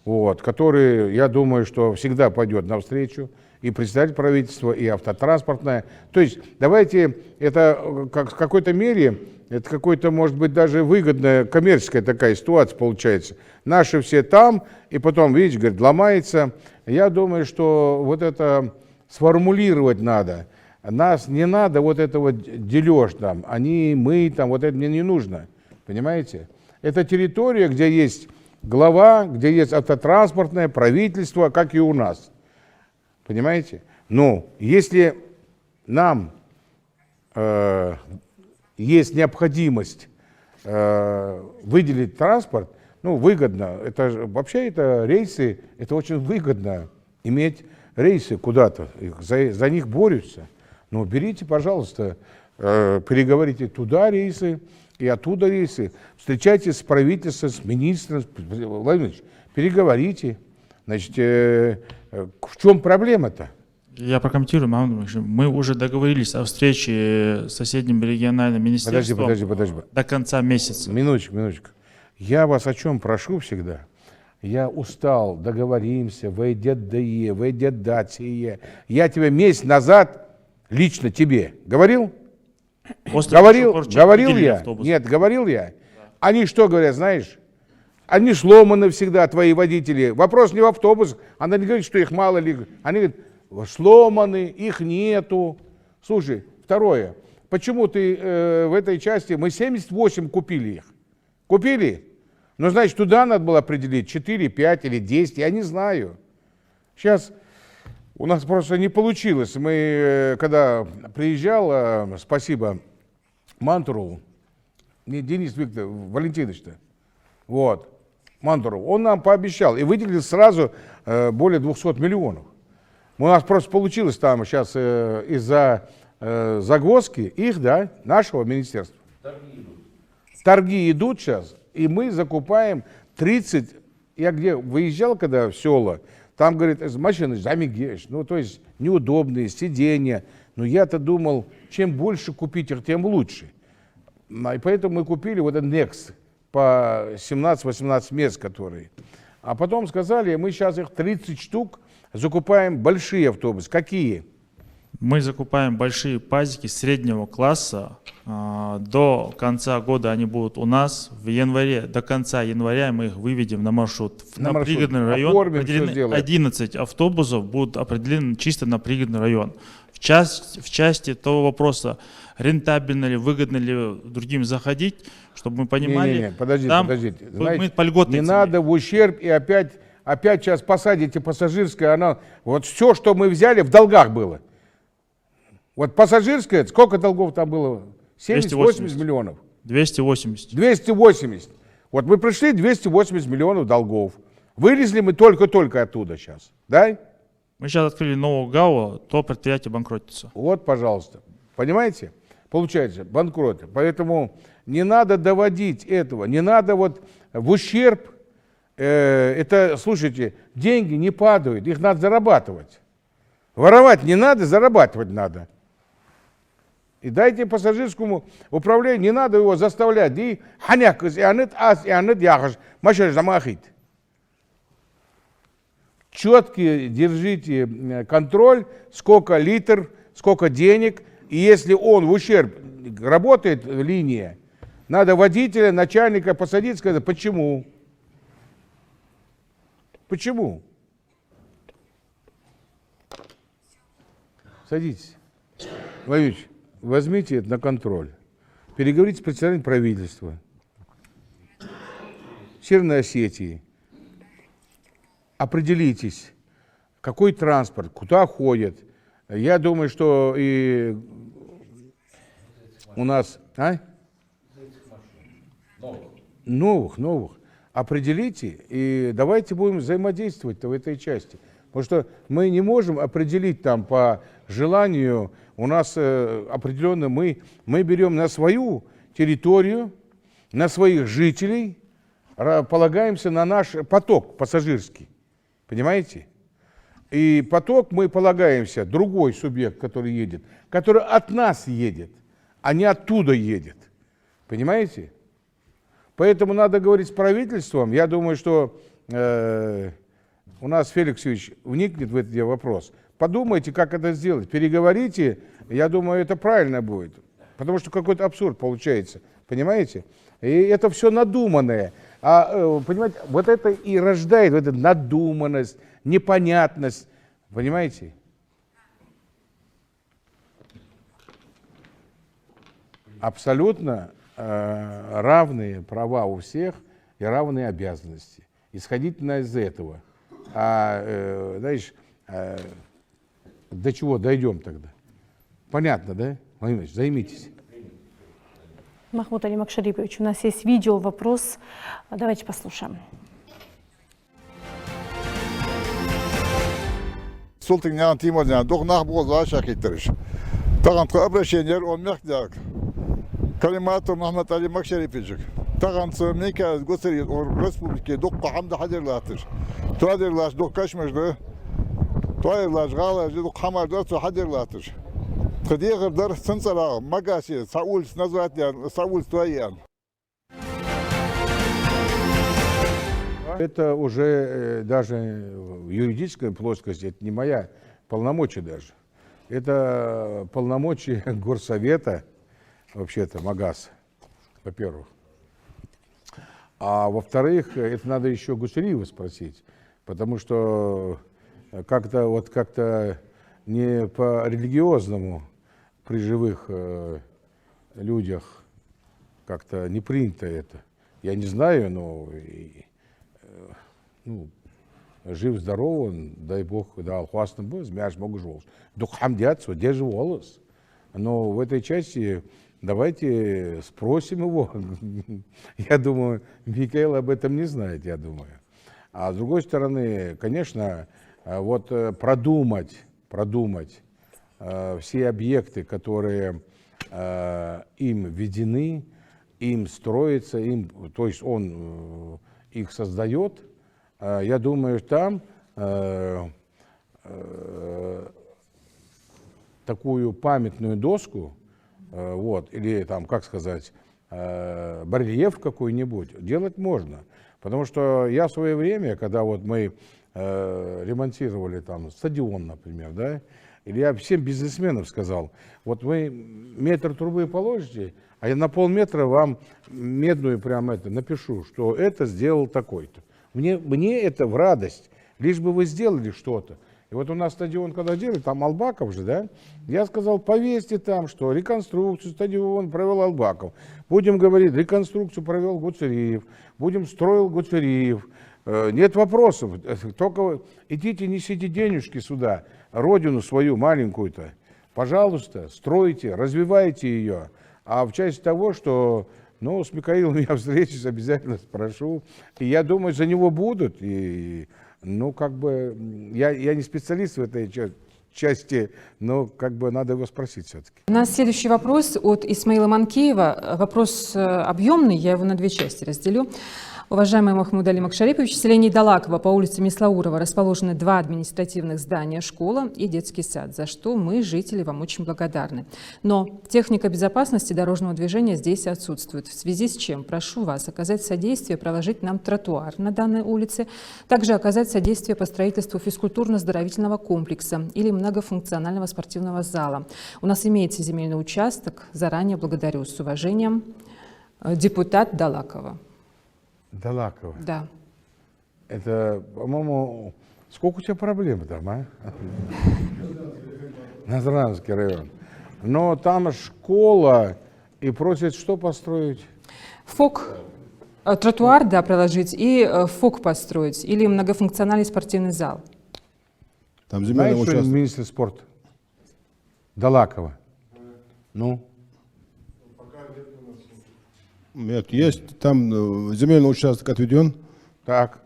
вот, который, я думаю, что всегда пойдет навстречу, и представитель правительства, и автотранспортное. То есть давайте, это как, в какой-то мере, это какой-то, может быть, даже выгодная коммерческая такая ситуация получается. Наши все там, и потом, видите, говорит, ломается. Я думаю, что вот это сформулировать надо. Нас не надо вот это вот дележ там, они, мы там, вот это мне не нужно. Понимаете? Это территория, где есть глава, где есть автотранспортное правительство, как и у нас. Понимаете? Но если нам есть необходимость выделить транспорт, ну, выгодно, это вообще это рейсы, это очень выгодно иметь рейсы куда-то, за них борются. Ну, берите, пожалуйста, переговорите туда рейсы и оттуда рейсы, встречайтесь с правительством, с министром, Владимир Ильич, переговорите. Значит, в чем проблема-то? Я прокомментирую, Махмуд Ильич. Мы уже договорились о встрече с соседним региональным министерством Подожди. до конца месяца. Минуточку. Я вас о чем прошу всегда? Я устал, договоримся, войдет ДЕ, войдет ДАТИЕ. Я тебе месяц назад лично тебе говорил? Говорил я? Автобус. Нет, говорил я? Да. Они что говорят, знаешь? Они сломаны всегда, твои водители. Вопрос не в автобусах. Она не говорит, что их мало ли. Они говорят, сломаны, их нету. Слушай, второе. Почему ты в этой части, мы 78 купили их. Купили? Ну, значит, туда надо было определить 4, 5 или 10, я не знаю. Сейчас у нас просто не получилось. Мы, когда приезжал, спасибо Мантурову, не Денис Валентинович-то, вот, Мантуров, он нам пообещал и выделил сразу более 200 миллионов. У нас просто получилось там сейчас из-за загвоздки их, да, нашего министерства. Торги идут сейчас, и мы закупаем 30, я где выезжал, когда в села, там, говорит, машины замигешь, ну, то есть неудобные, сиденья. Но я-то думал, чем больше купить их, тем лучше. И поэтому мы купили вот этот Next по 17-18 мест, которые. А потом сказали, мы сейчас их 30 штук закупаем, большие автобусы. Какие? Мы закупаем большие пазики среднего класса. До конца года они будут у нас. В январе, до конца января мы их выведем на маршрут. На пригородный район. Оформим, 11 автобусов будут определены чисто на пригородный район. В части того вопроса, рентабельно ли, выгодно ли другим заходить, чтобы мы понимали. Подождите. Знаете, мы по льготной не цене. надо в ущерб и опять сейчас посадите пассажирское. Она, вот все, что мы взяли, в долгах было. Вот пассажирское, сколько долгов там было? 70-80 миллионов. 280. 280. Вот мы пришли, 280 миллионов долгов. Вылезли мы только-только оттуда сейчас. Да? Мы сейчас открыли новую ГАО, то предприятие банкротится. Вот, пожалуйста. Понимаете? Получается, банкроты. Поэтому не надо доводить этого. Не надо вот в ущерб. Это, слушайте, деньги не падают, их надо зарабатывать. Воровать не надо, зарабатывать надо. И дайте пассажирскому управлению, не надо его заставлять. Четкий держите контроль, сколько литр, сколько денег. И если он в ущерб работает, линия, надо водителя, начальника посадить, сказать, почему? Почему? Садитесь. Владимир Ильич, возьмите это на контроль. Переговорите с представителем правительства Северной Осетии. Определитесь, какой транспорт, куда ходит. Я думаю, что и у нас... Новых. Определите, и давайте будем взаимодействовать в этой части. Потому что мы не можем определить там по желанию, у нас определенно мы берем на свою территорию, на своих жителей, полагаемся на наш поток пассажирский. Понимаете? И поток мы полагаемся, другой субъект, который едет, который от нас едет, а не оттуда едет. Понимаете? Поэтому надо говорить с правительством. Я думаю, что у нас Феликс Ильич вникнет в этот вопрос. Подумайте, как это сделать. Переговорите. Я думаю, это правильно будет. Потому что какой-то абсурд получается. Понимаете? И это все надуманное. Понимаете, вот это и рождает вот эту надуманность, непонятность. Понимаете? Абсолютно равные права у всех и равные обязанности. Исходительно из этого. Знаешь, до чего дойдем тогда? Понятно, да? Владимир Ильич, займитесь. Махмуд Алимак Шарипович, у нас есть видео, вопрос. Давайте послушаем. Султан Тимурдян, дохнах боза шакитриш. Таган обращение он мягкяк. Калимату Махмуд Алимак Шарипович. Tağansı meka gösteriyor o respublike dokka hamda hadirlatır. Tuadirlaş dokkaşmışdı. Tuadirlaş galajı dok hamarda tu hadirlatır. Kıdiyagırdar sınsala magasi Saul nazvat yani Saul tuayan. Это уже даже в юридической плоскости, это не моя полномочия даже. Это полномочия горсовета, вообще-то МАГАС, во-первых. А во-вторых, это надо еще Гусериева спросить, потому что как-то не по-религиозному при живых людях как-то не принято это. Я не знаю, но жив-здоров он, дай бог, да, алхуасным был, змяш могу жолс. Дух хамдятся, держи волос. Но в этой части давайте спросим его. Я думаю, Михаил об этом не знает, я думаю. А с другой стороны, конечно, вот продумать все объекты, которые им введены, им строятся, то есть он их создает, я думаю, там такую памятную доску, вот, или там, как сказать, барельеф какой-нибудь делать можно. Потому что я в свое время, когда вот мы ремонтировали там стадион, например, да, или я всем бизнесменам сказал, вот вы метр трубы положите, а я на полметра вам медную прямо это напишу, что это сделал такой-то. Мне это в радость, лишь бы вы сделали что-то. И вот у нас стадион, когда делали, там Албаков же, да, я сказал, повесьте там, что реконструкцию стадиона провел Албаков. Будем говорить, реконструкцию провел Гуцериев, будем строил Гуцериев. Нет вопросов, только идите, несите денежки сюда, родину свою маленькую-то. Пожалуйста, стройте, развивайте ее. А в части того, что, ну, с Михаилом я встречусь, обязательно спрошу. И я думаю, за него будут. И, ну, как бы, я не специалист в этой части, но как бы надо его спросить все-таки. У нас следующий вопрос от Исмаила Манкеева. Вопрос объемный, я его на две части разделю. Уважаемый Махмуд Али Макшарипович, в селении Далаково по улице Мислаурова расположены 2 административных здания, школа и детский сад, за что мы, жители, вам очень благодарны. Но техника безопасности дорожного движения здесь отсутствует, в связи с чем прошу вас оказать содействие, проложить нам тротуар на данной улице, также оказать содействие по строительству физкультурно-оздоровительного комплекса или многофункционального спортивного зала. У нас имеется земельный участок, заранее благодарю. С уважением, депутат Далаково. Далаково? Да. Это, по-моему, сколько у тебя проблем там, а? Назранский район. Но там школа и просят что построить? ФОК. Тротуар, да, проложить и ФОК построить или многофункциональный спортивный зал. Там земельный участок. Знаешь, что министр спорта? Далаково. Ну? Нет, есть, там земельный участок отведен. Так.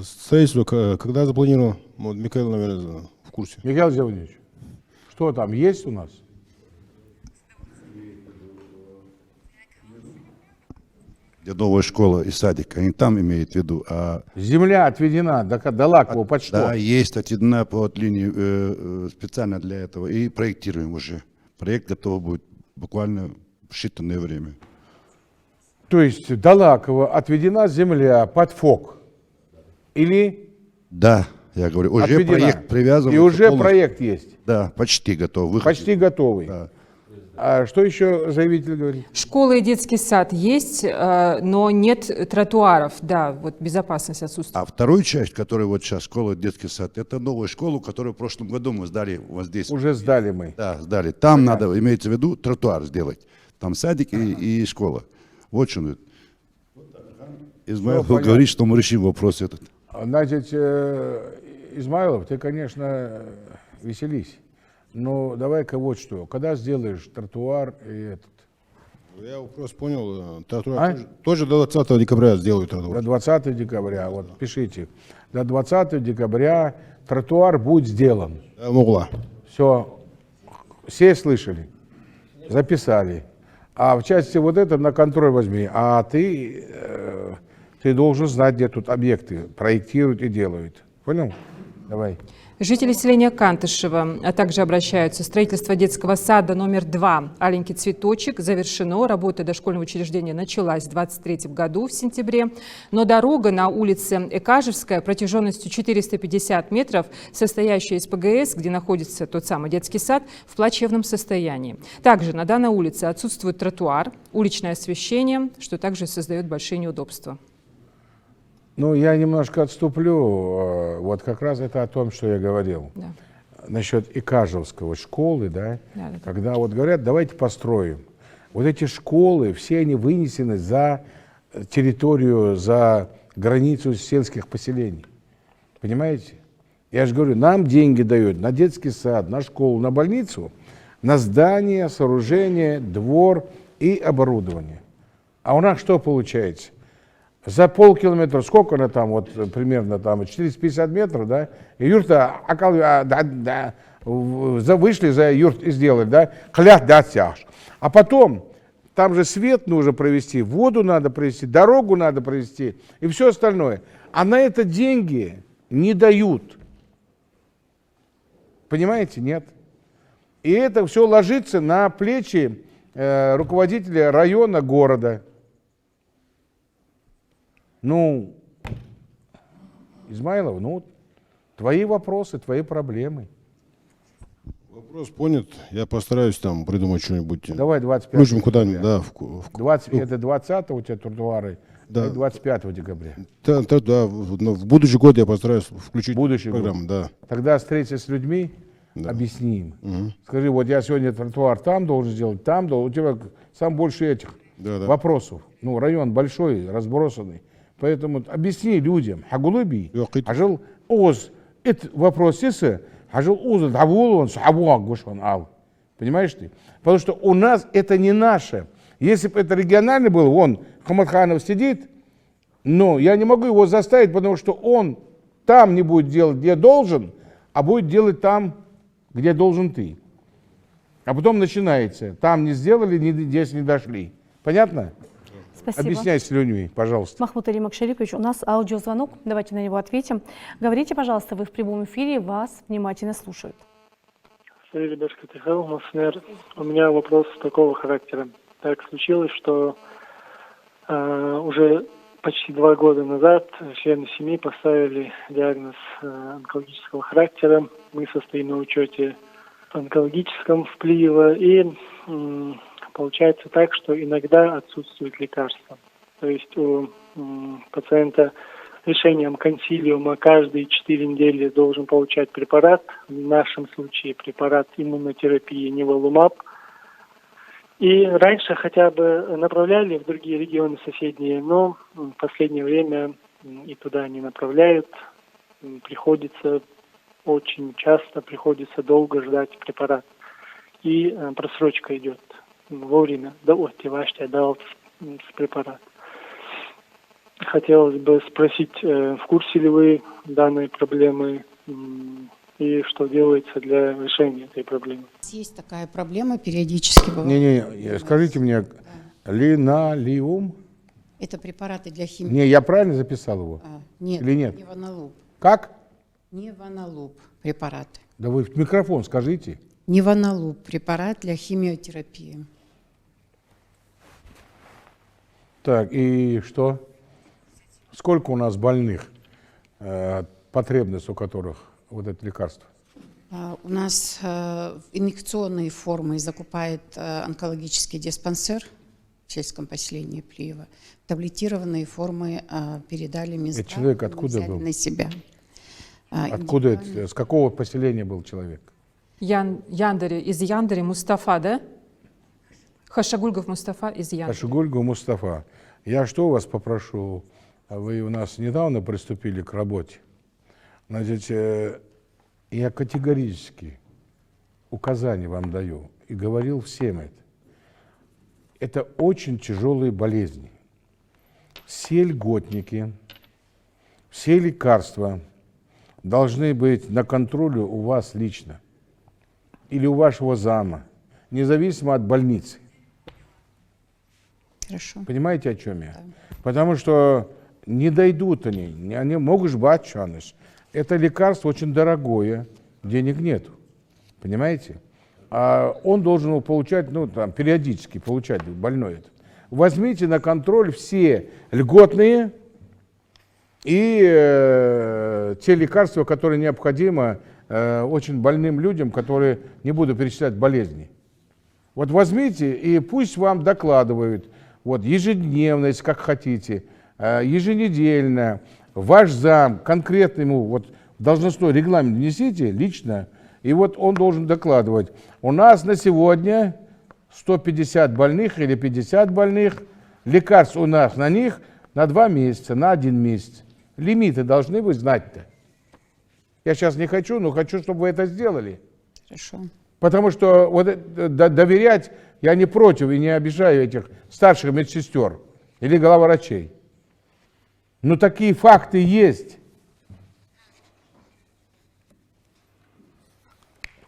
Строительство когда запланировано? Вот Михаил, наверное, в курсе. Михаил Зевневич, что там есть у нас? Где новая школа и садик, они там имеют в виду. А... Земля отведена до Далаково, под что? Да, есть отведена под линию специально для этого. И проектируем уже. Проект готов будет буквально в считанное время. То есть Далаково отведена земля под ФОК? Или? Да, я говорю, уже отведена. Проект привязан. И уже полностью. Проект есть? Да, почти готов. Почти готовый? Да. А что еще заявитель говорит? Школа и детский сад есть, но нет тротуаров, да, вот безопасность отсутствует. А вторую часть, которая вот сейчас, школа и детский сад, это новую школу, которую в прошлом году мы сдали вот здесь. Уже сдали мы? Да, сдали. Там надо, имеется в виду, тротуар сделать. Там садик и школа. Вот что. Измайлов говорит, что мы решим вопрос этот. Значит, Измайлов, ты, конечно, веселись. Но давай-ка вот что. Когда сделаешь тротуар и этот? Я вопрос понял. Тротуар тоже до 20 декабря сделаю тротуар. До 20 декабря, вот пишите. До 20 декабря тротуар будет сделан. Могла. Все слышали, записали. А в части вот это на контроль возьми. А ты должен знать, где тут объекты проектируют и делают. Понял? Давай. Жители селения Кантышева, а также обращаются. Строительство детского сада номер 2 «Аленький цветочек» завершено. Работа дошкольного учреждения началась в 2023 году в сентябре. Но дорога на улице Экажевская протяженностью 450 метров, состоящая из ПГС, где находится тот самый детский сад, в плачевном состоянии. Также на данной улице отсутствует тротуар, уличное освещение, что также создает большие неудобства. Ну, я немножко отступлю. Вот как раз это о том, что я говорил. Да. Насчет Экажевского школы, да? Когда вот говорят, давайте построим. Вот эти школы, все они вынесены за территорию, за границу сельских поселений. Понимаете? Я же говорю, нам деньги дают на детский сад, на школу, на больницу, на здание, сооружение, двор и оборудование. А у нас что получается? За полкилометра, сколько она там, вот примерно там, 450 метров, да, и юрта, вышли за юрт и сделали, да, клях да тяж. А потом, там же свет нужно провести, воду надо провести, дорогу надо провести и все остальное. А на это деньги не дают. Понимаете, нет? И это все ложится на плечи руководителя района, города. Ну, Измайлов, ну, твои вопросы, твои проблемы. Вопрос понят. Я постараюсь там придумать что-нибудь. Давай 25 включим куда-нибудь, да. 20, это 20-го у тебя тротуары, да. 25 декабря. Да, в будущий год я постараюсь включить будущий программу. год. Да. Тогда встреться с людьми, да. Объясни им. Угу. Скажи, вот я сегодня тротуар там должен сделать, там должен, у тебя сам больше этих вопросов. Ну, район большой, разбросанный. Поэтому объясни людям, хагулуби, ажил оз, это вопрос если, ажил оз, давулон, сабуак гушон ал. Понимаешь ты? Потому что у нас это не наше. Если бы это региональный был, вон, Хамадханов сидит, но я не могу его заставить, потому что он там не будет делать, где должен, а будет делать там, где должен ты. А потом начинается, там не сделали, здесь не дошли. Понятно? Спасибо. Объясняй с людьми, пожалуйста. Махмуд Али Макшарипович, у нас аудиозвонок. Давайте на него ответим. Говорите, пожалуйста, вы в прямом эфире, вас внимательно слушают. У меня вопрос такого характера. Так случилось, что уже почти 2 года назад члены семьи поставили диагноз онкологического характера. Мы состоим на учете онкологическом в Плиево, и получается так, что иногда отсутствует лекарство. То есть у пациента решением консилиума каждые 4 недели должен получать препарат. В нашем случае препарат иммунотерапии Неволумаб. И раньше хотя бы направляли в другие регионы соседние, но в последнее время и туда не направляют. Приходится очень часто, приходится долго ждать препарат. И просрочка идет. Вовремя, да, дал препарат. Хотелось бы спросить, в курсе ли вы данной проблемы и что делается для решения этой проблемы? Есть такая проблема, периодически бывает. Не, скажите мне, линолеум? Это препараты для химии. Не, я правильно записал его? Нет, или нет? Неванолуп. Как? Неванолуп препараты. Да вы в микрофон скажите. Неванолуп препарат для химиотерапии. Так, и что? Сколько у нас больных, потребность у которых вот это лекарство? У нас инъекционные формы закупает онкологический диспансер в сельском поселении Плиево. Таблетированные формы передали Минздрав. Это человек откуда был? На себя. Откуда это? С какого поселения был человек? Из Яндари Мустафа, да? Хашагульгов Мустафа из Яндари. Хашагульгов Мустафа. Я что у вас попрошу? Вы у нас недавно приступили к работе. Значит, я категорически указания вам даю и говорил всем это. Это очень тяжелые болезни. Все льготники, все лекарства должны быть на контроле у вас лично или у вашего зама, независимо от больницы. Хорошо. Понимаете, о чем я? Потому что не дойдут они могут бать. Это лекарство очень дорогое, денег нет. Понимаете? А он должен его получать, ну, там, периодически получать, больной этот. Возьмите на контроль все льготные и те лекарства, которые необходимы очень больным людям, которые, не буду перечислять, болезни. Вот возьмите и пусть вам докладывают, вот ежедневно, если как хотите, еженедельно, ваш зам конкретно ему вот должностной регламент внесите лично, и вот он должен докладывать. У нас на сегодня 150 больных или 50 больных, лекарств у нас на них на 2 месяца, на 1 месяц. Лимиты должны вы знать-то. Я сейчас не хочу, но хочу, чтобы вы это сделали. Хорошо. Потому что вот, доверять я не против и не обижаю этих старших медсестер или главврачей. Но такие факты есть.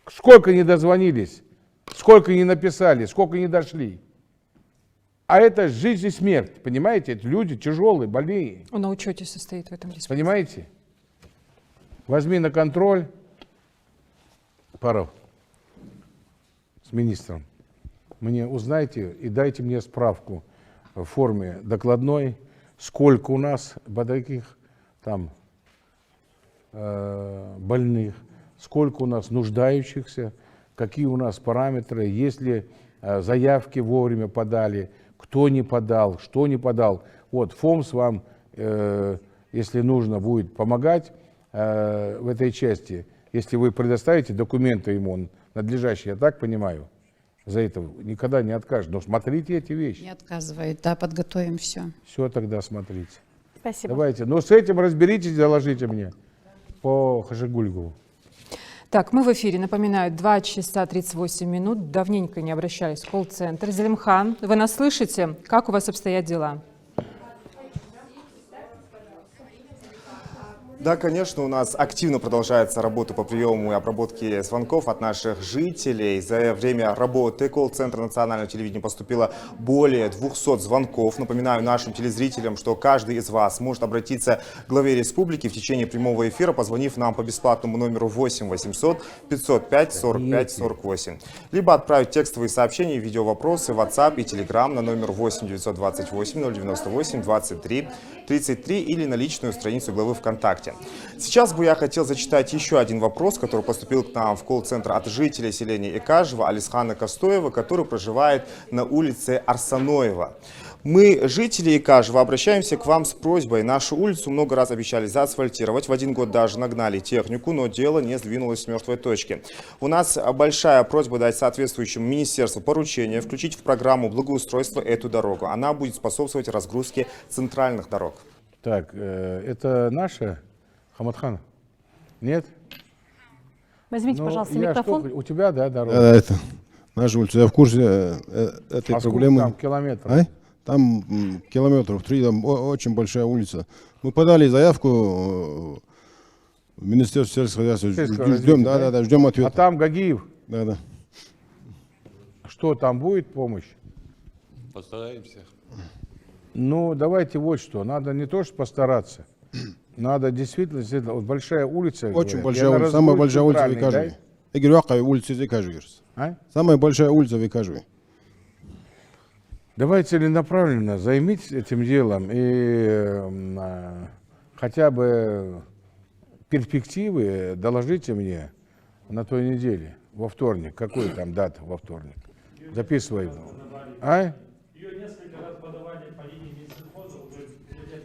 Сколько не дозвонились, сколько не написали, сколько не дошли. А это жизнь и смерть, понимаете? Это люди тяжелые, больные. Он на учете состоит в этом диспансере. Понимаете? Возьми на контроль, Паров, с министром. Мне узнайте и дайте мне справку в форме докладной, сколько у нас таких там больных, сколько у нас нуждающихся, какие у нас параметры, есть ли заявки вовремя подали, кто не подал, что не подал. Вот ФОМС вам, если нужно, будет помогать в этой части, если вы предоставите документы ему, он надлежащие, я так понимаю, за это никогда не откажет. Но смотрите эти вещи. Не отказывает, да, подготовим все. Все тогда смотрите. Спасибо. Давайте, но с этим разберитесь, доложите мне по Хажигульгову. Так, мы в эфире. Напоминаю, 2 часа 38 минут. Давненько не обращались в колл-центр. Залимхан, вы нас слышите? Как у вас обстоят дела? Да, конечно, у нас активно продолжается работа по приему и обработке звонков от наших жителей. За время работы колл-центра национального телевидения поступило более 200 звонков. Напоминаю нашим телезрителям, что каждый из вас может обратиться к главе республики в течение прямого эфира, позвонив нам по бесплатному номеру 8 800 505 45 48. Либо отправить текстовые сообщения и видеовопросы в WhatsApp и Telegram на номер 8 928 098 23 33 или на личную страницу главы ВКонтакте. Сейчас бы я хотел зачитать еще один вопрос, который поступил к нам в колл-центр от жителя селения Экажева Алисхана Костоева, который проживает на улице Арсаноева. Мы, жители Экажева, обращаемся к вам с просьбой. Нашу улицу много раз обещали заасфальтировать. В 1 год даже нагнали технику, но дело не сдвинулось с мертвой точки. У нас большая просьба дать соответствующему министерству поручение включить в программу благоустройства эту дорогу. Она будет способствовать разгрузке центральных дорог. Так, это наша, Хамадхан? Нет? Возьмите, пожалуйста, микрофон. У тебя, да, дорога? Это наша улица. Я в курсе этой проблемы. Там километров? Там километров 3, там очень большая улица. Мы подали заявку в Министерство сельского хозяйства. Ждем, ждем ответа. А там Гагиев? Да. Что, там будет помощь? Постараемся. Ну, давайте вот что. Надо не то, что постараться. Надо действительно, вот большая улица. Очень большая улица. Самая большая улица в Экажеве. Улица в Экажеве. Самая большая улица в Экажеве. Давайте целенаправленно займитесь этим делом и хотя бы перспективы доложите мне на той неделе, во вторник. Какой там дата во вторник? Записывай. Ее несколько раз подавали по линии Минсельхоза.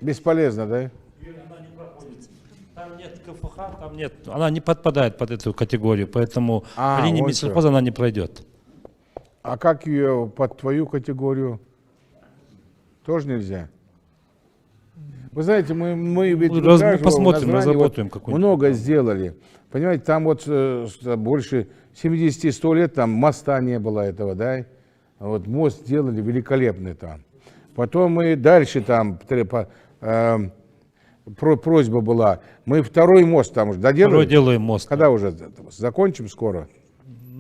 Бесполезно, да? Она не проходит. Там нет КФХ, там нет. Она не подпадает под эту категорию, поэтому по линии Минсельхоза она не пройдет. А как ее под твою категорию? Тоже нельзя? Вы знаете, мы ведь посмотрим, разработаем какую-нибудь. Много сделали. Понимаете, там вот больше 70-100 лет там моста не было этого, да? Вот мост сделали великолепный там. Потом мы дальше там просьба была. Мы второй мост там уже доделали. Второй делаем мост. Когда уже закончим скоро?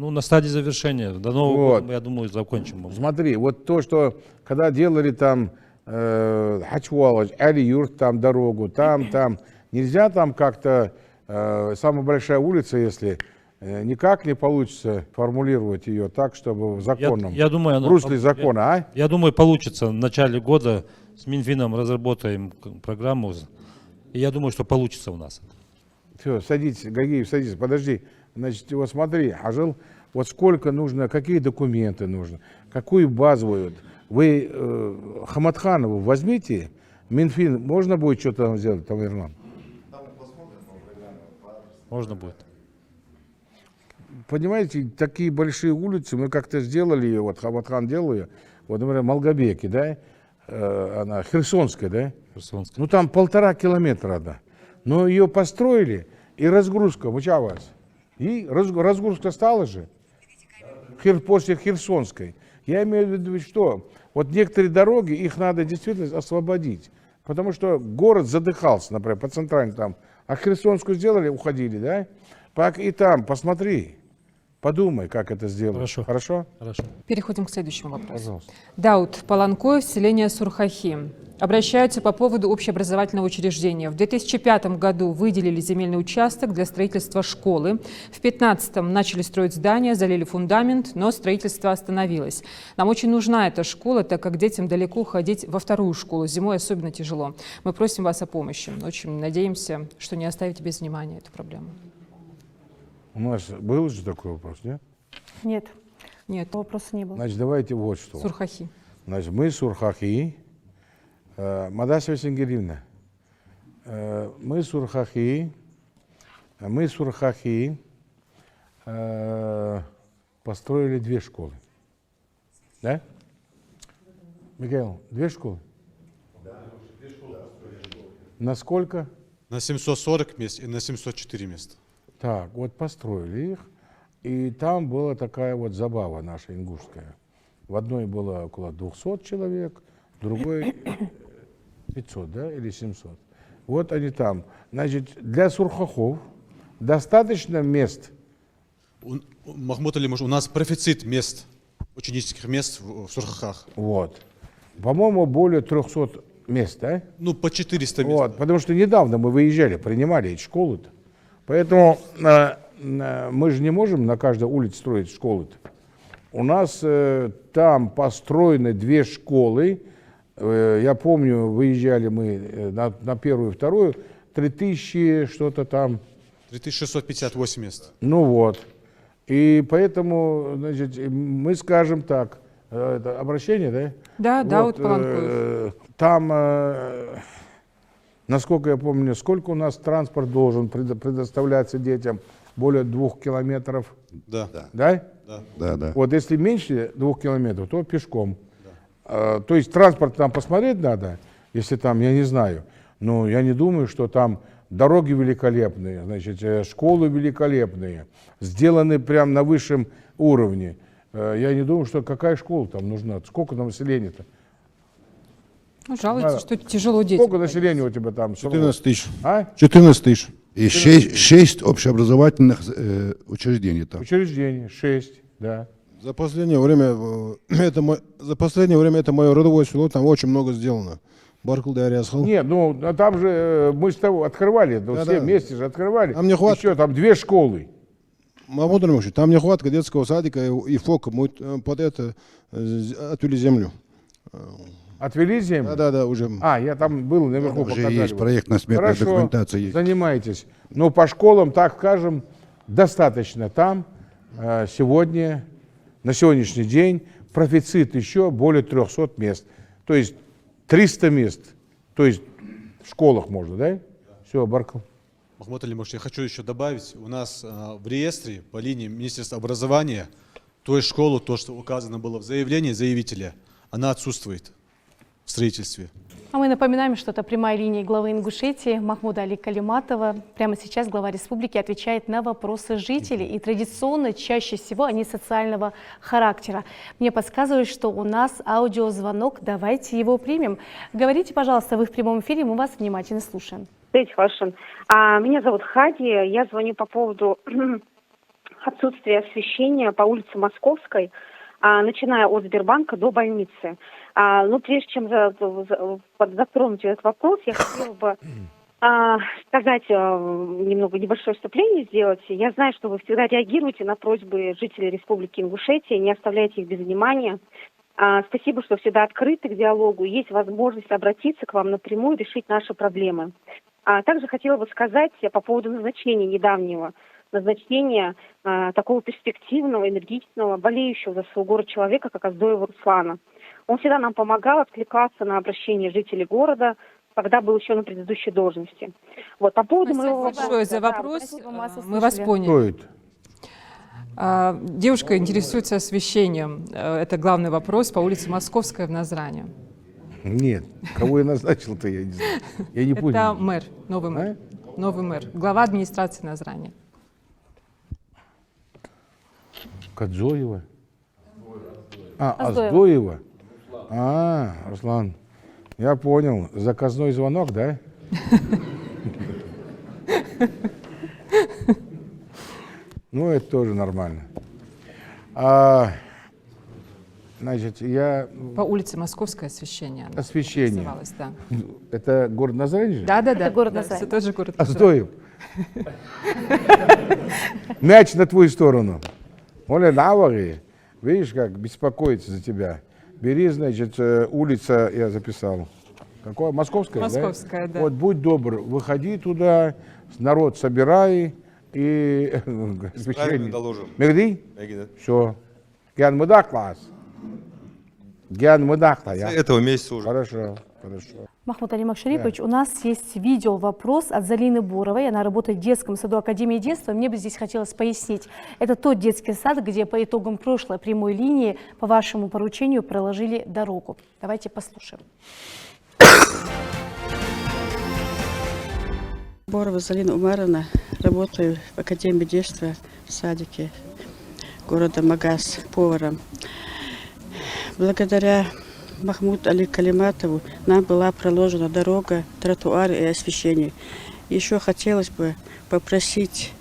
Ну, на стадии завершения. До Нового года, я думаю, закончим. Смотри, вот то, что когда делали там Хачвалыч, Али-Юрт, там дорогу, там, нельзя там как-то, самая большая улица, если никак не получится формулировать ее так, чтобы в законном, я думаю, в русле закона, а? Я думаю, получится. В начале года с Минфином разработаем программу. И я думаю, что получится у нас. Все, садитесь, Гагиев, садитесь, подожди. Значит, вот смотри, Ажил, вот сколько нужно, какие документы нужно, какую базовую. Вы Хаматханову возьмите, Минфин, можно будет что-то там сделать, Тамерлан? Можно будет. Понимаете, такие большие улицы, мы как-то сделали ее, вот Хаматхан делал ее, вот, например, Малгобеки, да, она Херсонская, да? Херсонская. Ну там 1,5 километра одна. Но ее построили, и разгрузка, вас, и разгрузка стала же после Херсонской. Я имею в виду, что вот некоторые дороги, их надо действительно освободить. Потому что город задыхался, например, по центральным там. А Херсонскую сделали, уходили, да? И там, посмотри, подумай, как это сделать. Хорошо. Хорошо? Хорошо. Переходим к следующему вопросу. Пожалуйста. Дауд Паланкоев, селение Сурхахи. Обращаются по поводу общеобразовательного учреждения. В 2005 году выделили земельный участок для строительства школы. В 2015 начали строить здание, залили фундамент, но строительство остановилось. Нам очень нужна эта школа, так как детям далеко ходить во вторую школу. Зимой особенно тяжело. Мы просим вас о помощи. Очень надеемся, что не оставите без внимания эту проблему. У нас был же такой вопрос, нет? Нет. Нет. Вопроса не было. Значит, давайте вот что. Сурхахи. Значит, мы Сурхахи. Мадасия Сингеревна, мы Сурхахи построили 2 школы. Да? Михаил, 2 школы? Да, 2 школы. На сколько? На 740 мест и на 704 места. Так, вот построили их, и там была такая вот забава наша ингушская. В одной было около 200 человек, в другой 500, да, или 700. Вот они там. Значит, для сурхахов достаточно мест. Махмуд Алимович, у нас профицит мест, ученических мест в Сурхахах. Вот. По-моему, более 300 мест, да? Ну, по 400 мест. Вот, потому что недавно мы выезжали, принимали эти школы-то. Поэтому мы же не можем на каждой улице строить школы-то. У нас там построены 2 школы. Я помню, выезжали мы на первую и вторую, 3000 что-то там. 3658 мест. Ну вот. И поэтому, значит, мы скажем так, это обращение, да? Да, да, вот, вот Паланкоев. Там, насколько я помню, сколько у нас транспорт должен предоставляться детям? Более 2 километров. Да. Да? Да. Вот если меньше 2 километров, то пешком. То есть транспорт там посмотреть надо, если там, я не знаю, но я не думаю, что там дороги великолепные, значит, школы великолепные, сделаны прям на высшем уровне. Я не думаю, что какая школа там нужна. Сколько там населения-то? Ну, жалуются, что тяжело детям. Сколько населения у тебя там? 14 тысяч. А? 14 тысяч. И 6 общеобразовательных учреждений там. Учреждений, 6, да. За последнее время это мое родовое село, там очень много сделано. Баркалда Ариасхал. Нет, ну там же мы с тобой открывали, все вместе же открывали. Там не хватит. Еще там 2 школы. Махмуд Алимович, там нехватка детского садика и ФОКа. Мы под это отвели землю. Отвели землю? Да, уже. Я там был наверху. Уже показали. есть проектно-сметная документация. Есть. Занимайтесь. Но по школам, так скажем, достаточно. Там сегодня, на сегодняшний день, профицит еще более 300 мест. То есть 300 мест. То есть в школах можно, да? Все, Баркал. Махмуд Алимович, я хочу еще добавить, у нас в реестре по линии Министерства образования той школы, то, что указано было в заявлении заявителя, она отсутствует в строительстве. А мы напоминаем, что это прямая линия главы Ингушетии Махмуда Али Калиматова. Прямо сейчас глава республики отвечает на вопросы жителей. И традиционно, чаще всего, они социального характера. Мне подсказывают, что у нас аудиозвонок. Давайте его примем. Говорите, пожалуйста, вы в прямом эфире, мы вас внимательно слушаем. Меня зовут Хади. Я звоню по поводу отсутствие освещения по улице Московской, начиная от Сбербанка до больницы. Но прежде чем затронуть этот вопрос, я хотела бы сказать, небольшое вступление сделать. Я знаю, что вы всегда реагируете на просьбы жителей Республики Ингушетия, не оставляете их без внимания. Спасибо, что всегда открыты к диалогу. Есть возможность обратиться к вам напрямую, решить наши проблемы. Также хотела бы сказать по поводу недавнего назначения такого перспективного, энергичного, болеющего за свой город человека, как Оздоева Руслана. Он всегда нам помогал откликаться на обращения жителей города, когда был еще на предыдущей должности. Вот, по поводу моего Спасибо большое за вопрос. Мы вас поняли. Стоит. Девушка интересуется освещением. Это главный вопрос по улице Московская в Назране. Нет, кого я назначил-то, я не знаю. Я не понял. Это мэр, новый мэр. Новый мэр, глава администрации Назрани. Кадзоева? Оздоева. Руслан. Я понял. Заказной звонок, да? Ну, это тоже нормально. Значит, я... По улице Московская освещение. Освещение. Да. Это город Назрань же? Да. Это город да, Назрань. это тоже город Оздоев. Мяч на твою сторону. Оля Навари, видишь, как беспокоится за тебя. Бери, значит, улица, я записал. Какое? Московская, Московская, да? Вот, будь добр, выходи туда, народ собирай и... Правильно доложим. Мегди? Все. Ген Мудахлас. Ген Мудахла. С этого месяца уже. Хорошо. Махмуд Алимак Шарипович, у нас есть видео-вопрос от Залины Буровой. Она работает в детском саду Академии детства. Мне бы здесь хотелось пояснить. Это тот детский сад, где по итогам прошлой прямой линии по вашему поручению проложили дорогу. Давайте послушаем. Борова Залина Умаровна, работаю в Академии детства в садике города Магаз поваром. Благодаря Махмуду Али Калиматову нам была проложена дорога, тротуар и освещение. Еще хотелось бы попросить,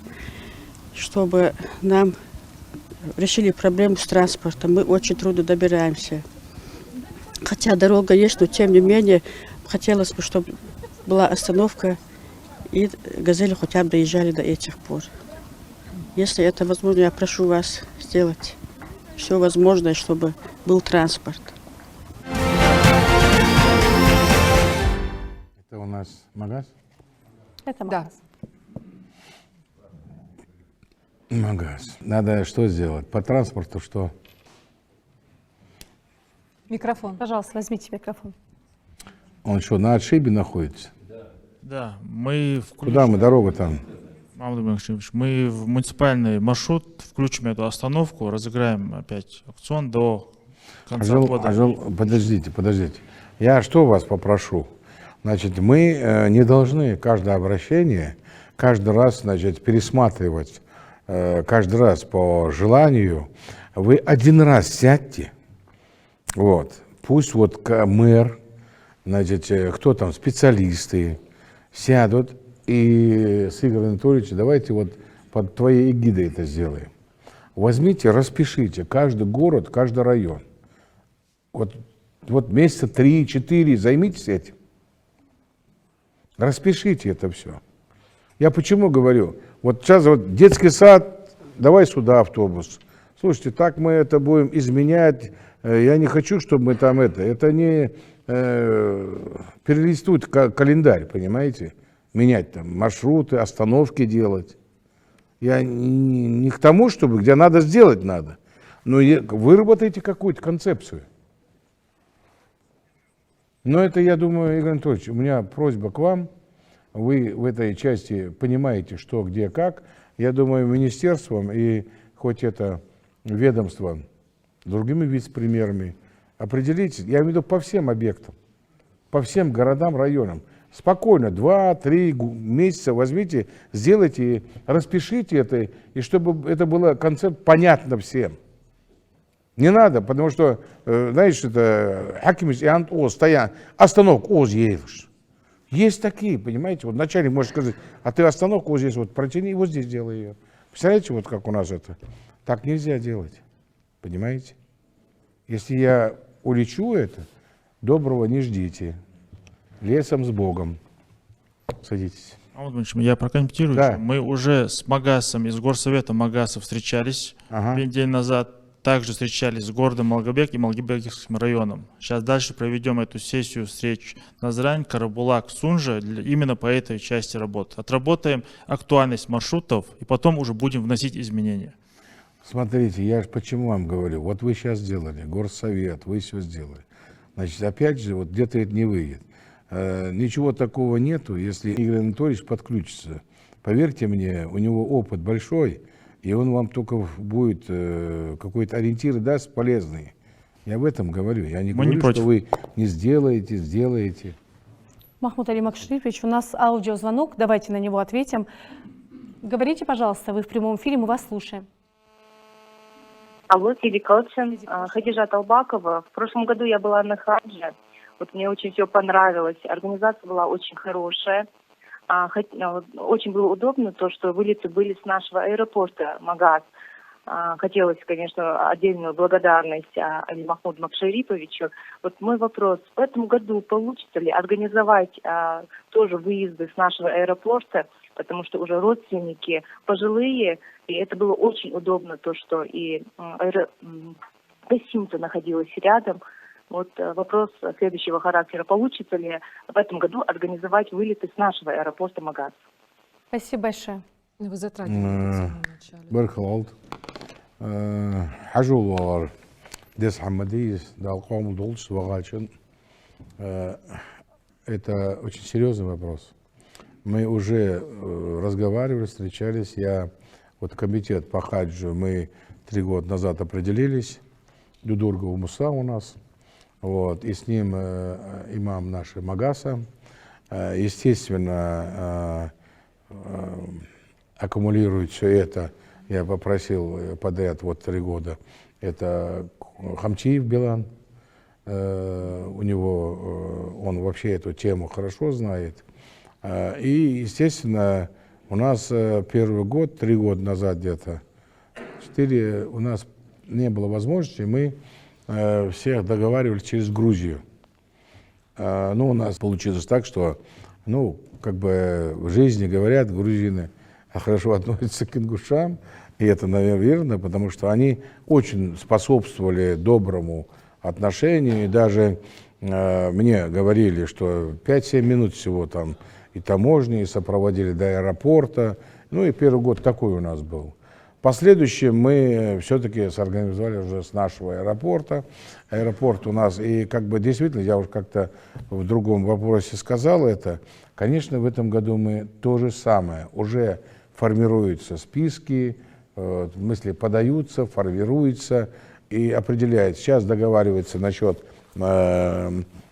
чтобы нам решили проблему с транспортом. Мы очень трудно добираемся. Хотя дорога есть, но тем не менее хотелось бы, чтобы была остановка и газели хотя бы доезжали до этих пор. Если это возможно, я прошу вас сделать все возможное, чтобы был транспорт. Это у нас Магаз? Это Магаз. Магаз. Надо что сделать? По транспорту что? Микрофон. Пожалуйста, возьмите микрофон. Он что, на отшибе находится? Да, мы включим... Куда мы, дорога там? Мамуд Алимак, мы в муниципальный маршрут включим эту остановку, разыграем опять аукцион до конца года. Подождите. Я что вас попрошу? Значит, мы не должны каждое обращение, каждый раз, значит, пересматривать, каждый раз по желанию. Вы один раз сядьте, вот, пусть вот мэр, значит, кто там, специалисты, сядут и с Игорем Анатольевичем, давайте вот под твоей эгидой это сделаем. Возьмите, распишите каждый город, каждый район. Вот месяца 3-4 займитесь этим. Распишите это все. Я почему говорю? Вот сейчас вот детский сад, давай сюда автобус. Слушайте, так мы это будем изменять. Я не хочу, чтобы мы там это не перелистывать календарь, понимаете? Менять там маршруты, остановки делать. Я не к тому, чтобы где надо сделать надо. Но выработайте какую-то концепцию. Но это, я думаю, Игорь Анатольевич, у меня просьба к вам. Вы в этой части понимаете, что, где, как. Я думаю, министерством и хоть это ведомством, другими вице-премьерами определите, я имею в виду по всем объектам, по всем городам, районам. Спокойно, 2-3 месяца возьмите, сделайте, распишите это, и чтобы это было концепт понятно всем. Не надо, потому что, знаешь, это хакимис и ант-оз, остановка оз едешь. Есть такие, понимаете, вот начальник может сказать, а ты остановку вот здесь вот протяни, вот здесь делай ее. Представляете, вот как у нас это? Так нельзя делать, понимаете? Если я улечу это, доброго не ждите. Лесом с Богом. Садитесь. Я прокомментирую. Да. Мы уже с Магасом, из горсовета Магаса встречались 2 недели назад. Также встречались с городом Малгобек и Малгобекским районом. Сейчас дальше проведем эту сессию встреч Назрань, Карабулак, Сунжа именно по этой части работы. Отработаем актуальность маршрутов и потом уже будем вносить изменения. Смотрите, я же почему вам говорю, вот вы сейчас сделали, горсовет, вы все сделали. Значит, опять же, вот где-то это не выйдет. Ничего такого нету, если Игорь Анатольевич подключится. Поверьте мне, у него опыт большой, и он вам только будет какой-то ориентир даст полезный. Я об этом говорю. Я не говорю, что вы не сделаете, сделаете. Махмуд Али Макшарипович, у нас аудиозвонок, давайте на него ответим. Говорите, пожалуйста, вы в прямом эфире, мы вас слушаем. Алло, Сиди Колчин, Хадижа Талбакова. В прошлом году я была на хадже. Вот мне очень все понравилось. Организация была очень хорошая. Очень было удобно то, что вылеты были с нашего аэропорта Магас. Хотелось, конечно, отдельную благодарность Али Махмуду Макшариповичу. Вот мой вопрос. В этом году получится ли организовать тоже выезды с нашего аэропорта, потому что уже родственники пожилые, и это было очень удобно, то, что и гостиница находилась рядом. Вот вопрос следующего характера. Получится ли в этом году организовать вылеты с нашего аэропорта Магас? Спасибо большое. Вы затрагивали Бархалд. Хажул вар. Дес Хамадиис, Далком Дулш, Вагачен. Это очень серьезный вопрос. Мы уже разговаривали, встречались. Вот комитет по хаджу, мы 3 года назад определились. Дудургов Муса у нас. Вот, и с ним имам нашего Магаса. Естественно, аккумулирует все это. Я попросил подряд 3 года. Это Хамчиев Билан. У него, он вообще эту тему хорошо знает. И, естественно, у нас первый год, 3 года назад где-то, 4, у нас не было возможности, мы всех договаривали через Грузию. У нас получилось так, что, как бы в жизни говорят, грузины хорошо относятся к ингушам, и это, наверное, верно, потому что они очень способствовали доброму отношению, и даже мне говорили, что 5-7 минут всего там и таможни, и сопроводили до аэропорта, и первый год такой у нас был. В последующем мы все-таки сорганизовали уже с нашего аэропорта. Аэропорт у нас, и как бы действительно, я уже как-то в другом вопросе сказал это, конечно, в этом году мы то же самое. Уже формируются списки, в смысле подаются, формируются и определяют. Сейчас договариваются насчет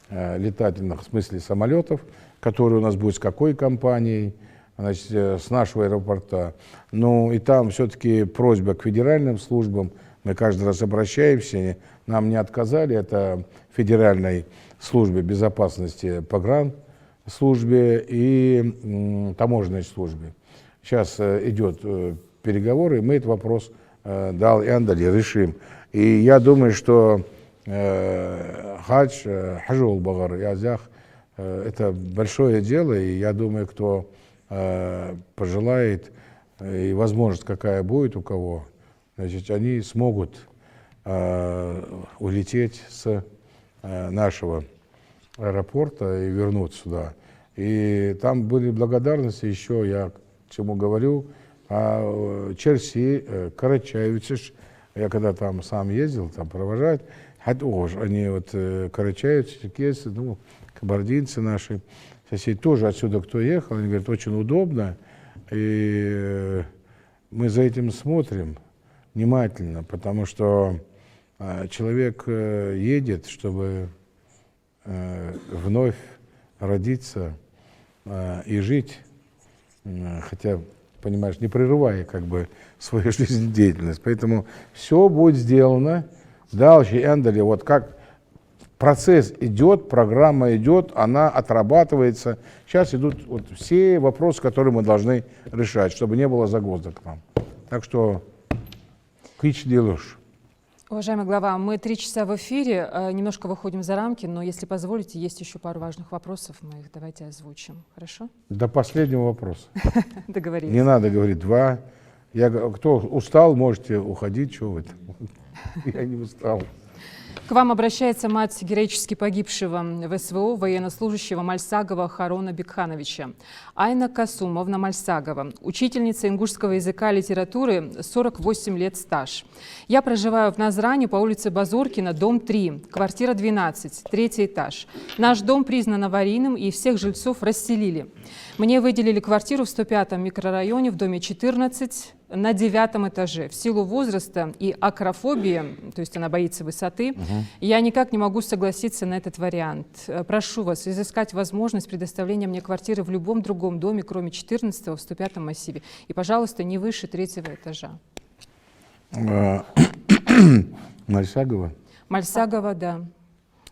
летательных, в смысле самолетов, которые у нас будут с какой компанией. Значит, с нашего аэропорта. И там все-таки просьба к федеральным службам. Мы каждый раз обращаемся, нам не отказали. Это Федеральной службе безопасности погранслужбе и таможенной службе. Сейчас идет переговоры, и мы этот вопрос дал и Андали решим. И я думаю, что хаджул багар язях это большое дело, и я думаю, кто пожелает, и возможность какая будет у кого, значит, они смогут улететь с нашего аэропорта и вернуться сюда. И там были благодарности еще, я к чему говорю, Черси, Карачаевич, я когда там сам ездил, там провожать, они карачаевичи, кабардинцы наши, соседи тоже отсюда, кто ехал, они говорят, очень удобно, и мы за этим смотрим внимательно, потому что человек едет, чтобы вновь родиться и жить, хотя, понимаешь, не прерывая как бы свою жизнедеятельность. Поэтому все будет сделано. Дальше, Эндали, вот как процесс идет, программа идет, она отрабатывается. Сейчас идут все вопросы, которые мы должны решать, чтобы не было загвоздок к нам. Так что кич делаешь. Уважаемый глава, мы 3 часа в эфире, немножко выходим за рамки, но если позволите, есть еще пару важных вопросов, мы их давайте озвучим. Хорошо? До последнего вопроса. Договорились. Не надо говорить 2. Кто устал, можете уходить, что вы там. Я не устал. К вам обращается мать героически погибшего в СВО военнослужащего Мальсагова Харона Бекхановича. Айна Касумовна Мальсагова, учительница ингушского языка и литературы, 48 лет стаж. Я проживаю в Назране по улице Базуркина, дом 3, квартира 12, 3-й этаж. Наш дом признан аварийным и всех жильцов расселили. Мне выделили квартиру в 105-м микрорайоне в доме 14 на 9-м этаже. В силу возраста и акрофобии, то есть она боится высоты, я никак не могу согласиться на этот вариант. Прошу вас изыскать возможность предоставления мне квартиры в любом другом доме, кроме 14-го в 105-м массиве. И, пожалуйста, не выше 3-го этажа. Мальсагова? Мальсагова, да.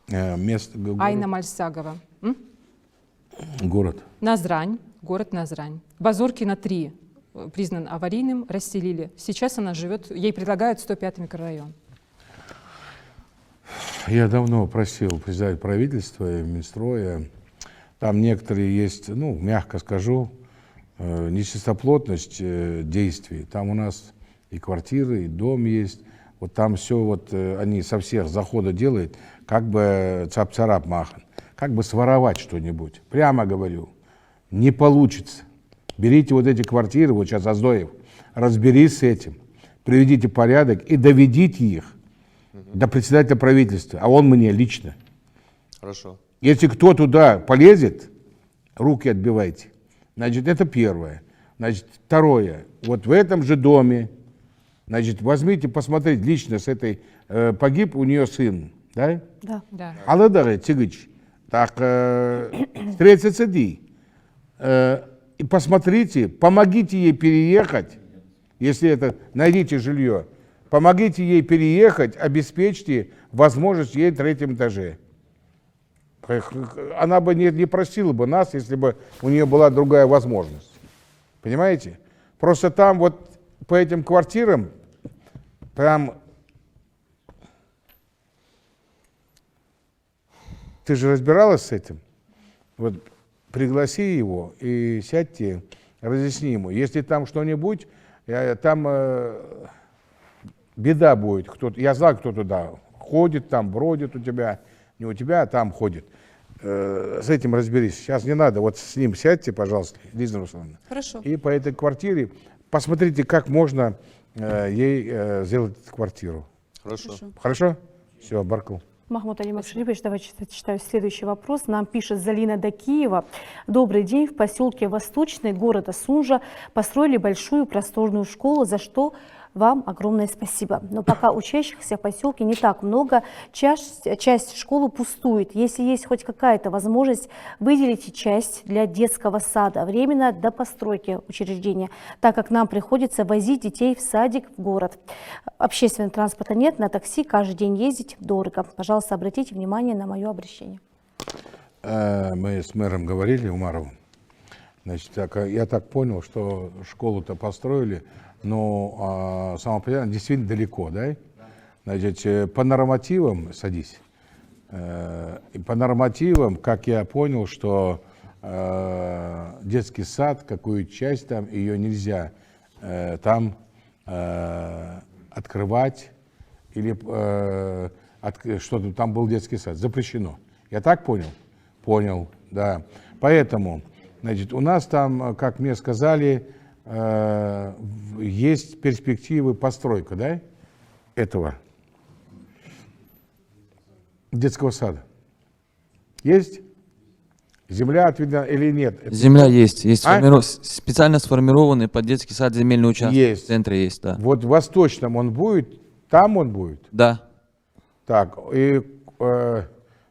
Место, Айна Мальсагова. Город? Назрань, город Назрань. Базуркина 3 признан аварийным, расселили. Сейчас она живет, ей предлагают 105-й микрорайон. Я давно просил признать правительство и Минстроя. Там некоторые есть, ну, мягко скажу, нечистоплотность действий. Там у нас и квартиры, и дом есть. Вот там все, вот они со всех захода делают, как бы цап-царап махан, как бы своровать что-нибудь. Прямо говорю, не получится. Берите вот эти квартиры, вот сейчас Аздоев, разберись с этим, приведите порядок и доведите их до председателя правительства, а он мне лично. Хорошо. Если кто туда полезет, руки отбивайте. Значит, это первое. Значит, второе. Вот в этом же доме, значит, возьмите, посмотреть лично с этой, погиб у нее сын, да? Да. Да. Аладары, Тигыч, так, встретиться и посмотрите, помогите ей переехать, если это, найдите жилье, помогите ей переехать, обеспечьте возможность ей в 3-м этаже. Она бы не просила бы нас, если бы у нее была другая возможность. Понимаете? Просто там вот по этим квартирам прям... Ты же разбиралась с этим? Вот пригласи его и сядьте, разъясни ему. Если там что-нибудь, там беда будет. Я знаю, кто туда ходит, там бродит у тебя, не у тебя, а там ходит. С этим разберись. Сейчас не надо. Вот с ним сядьте, пожалуйста, Лиза Руслановна. Хорошо. И по этой квартире посмотрите, как можно ей сделать эту квартиру. Хорошо. Хорошо? Все, Баркл. Махмуд Алимов Шарипович, давайте читаю следующий вопрос. Нам пишет Залина до Киева. Добрый день. В поселке Восточный города Сунжа построили большую просторную школу, за что вам огромное спасибо. Но пока учащихся в поселке не так много, часть школы пустует. Если есть хоть какая-то возможность, выделите часть для детского сада временно до постройки учреждения, так как нам приходится возить детей в садик в город. Общественного транспорта нет, на такси каждый день ездить дорого. Пожалуйста, обратите внимание на мое обращение. Мы с мэром говорили, Умаровым. Значит, я так понял, что школу-то построили, но самопонятно действительно далеко, да? Значит, по нормативам, садись, и по нормативам, как я понял, что детский сад, какую часть там, ее нельзя там открывать, или что-то там был детский сад, запрещено. Я так понял? Понял, да. Поэтому, значит, у нас там, как мне сказали, есть перспективы постройка, да, этого детского сада. Есть? Земля отведена или нет? Земля есть. Специально сформированный под детский сад земельный участок. Есть. В центре есть, да. Вот в Восточном он будет, там он будет? Да. Так, и,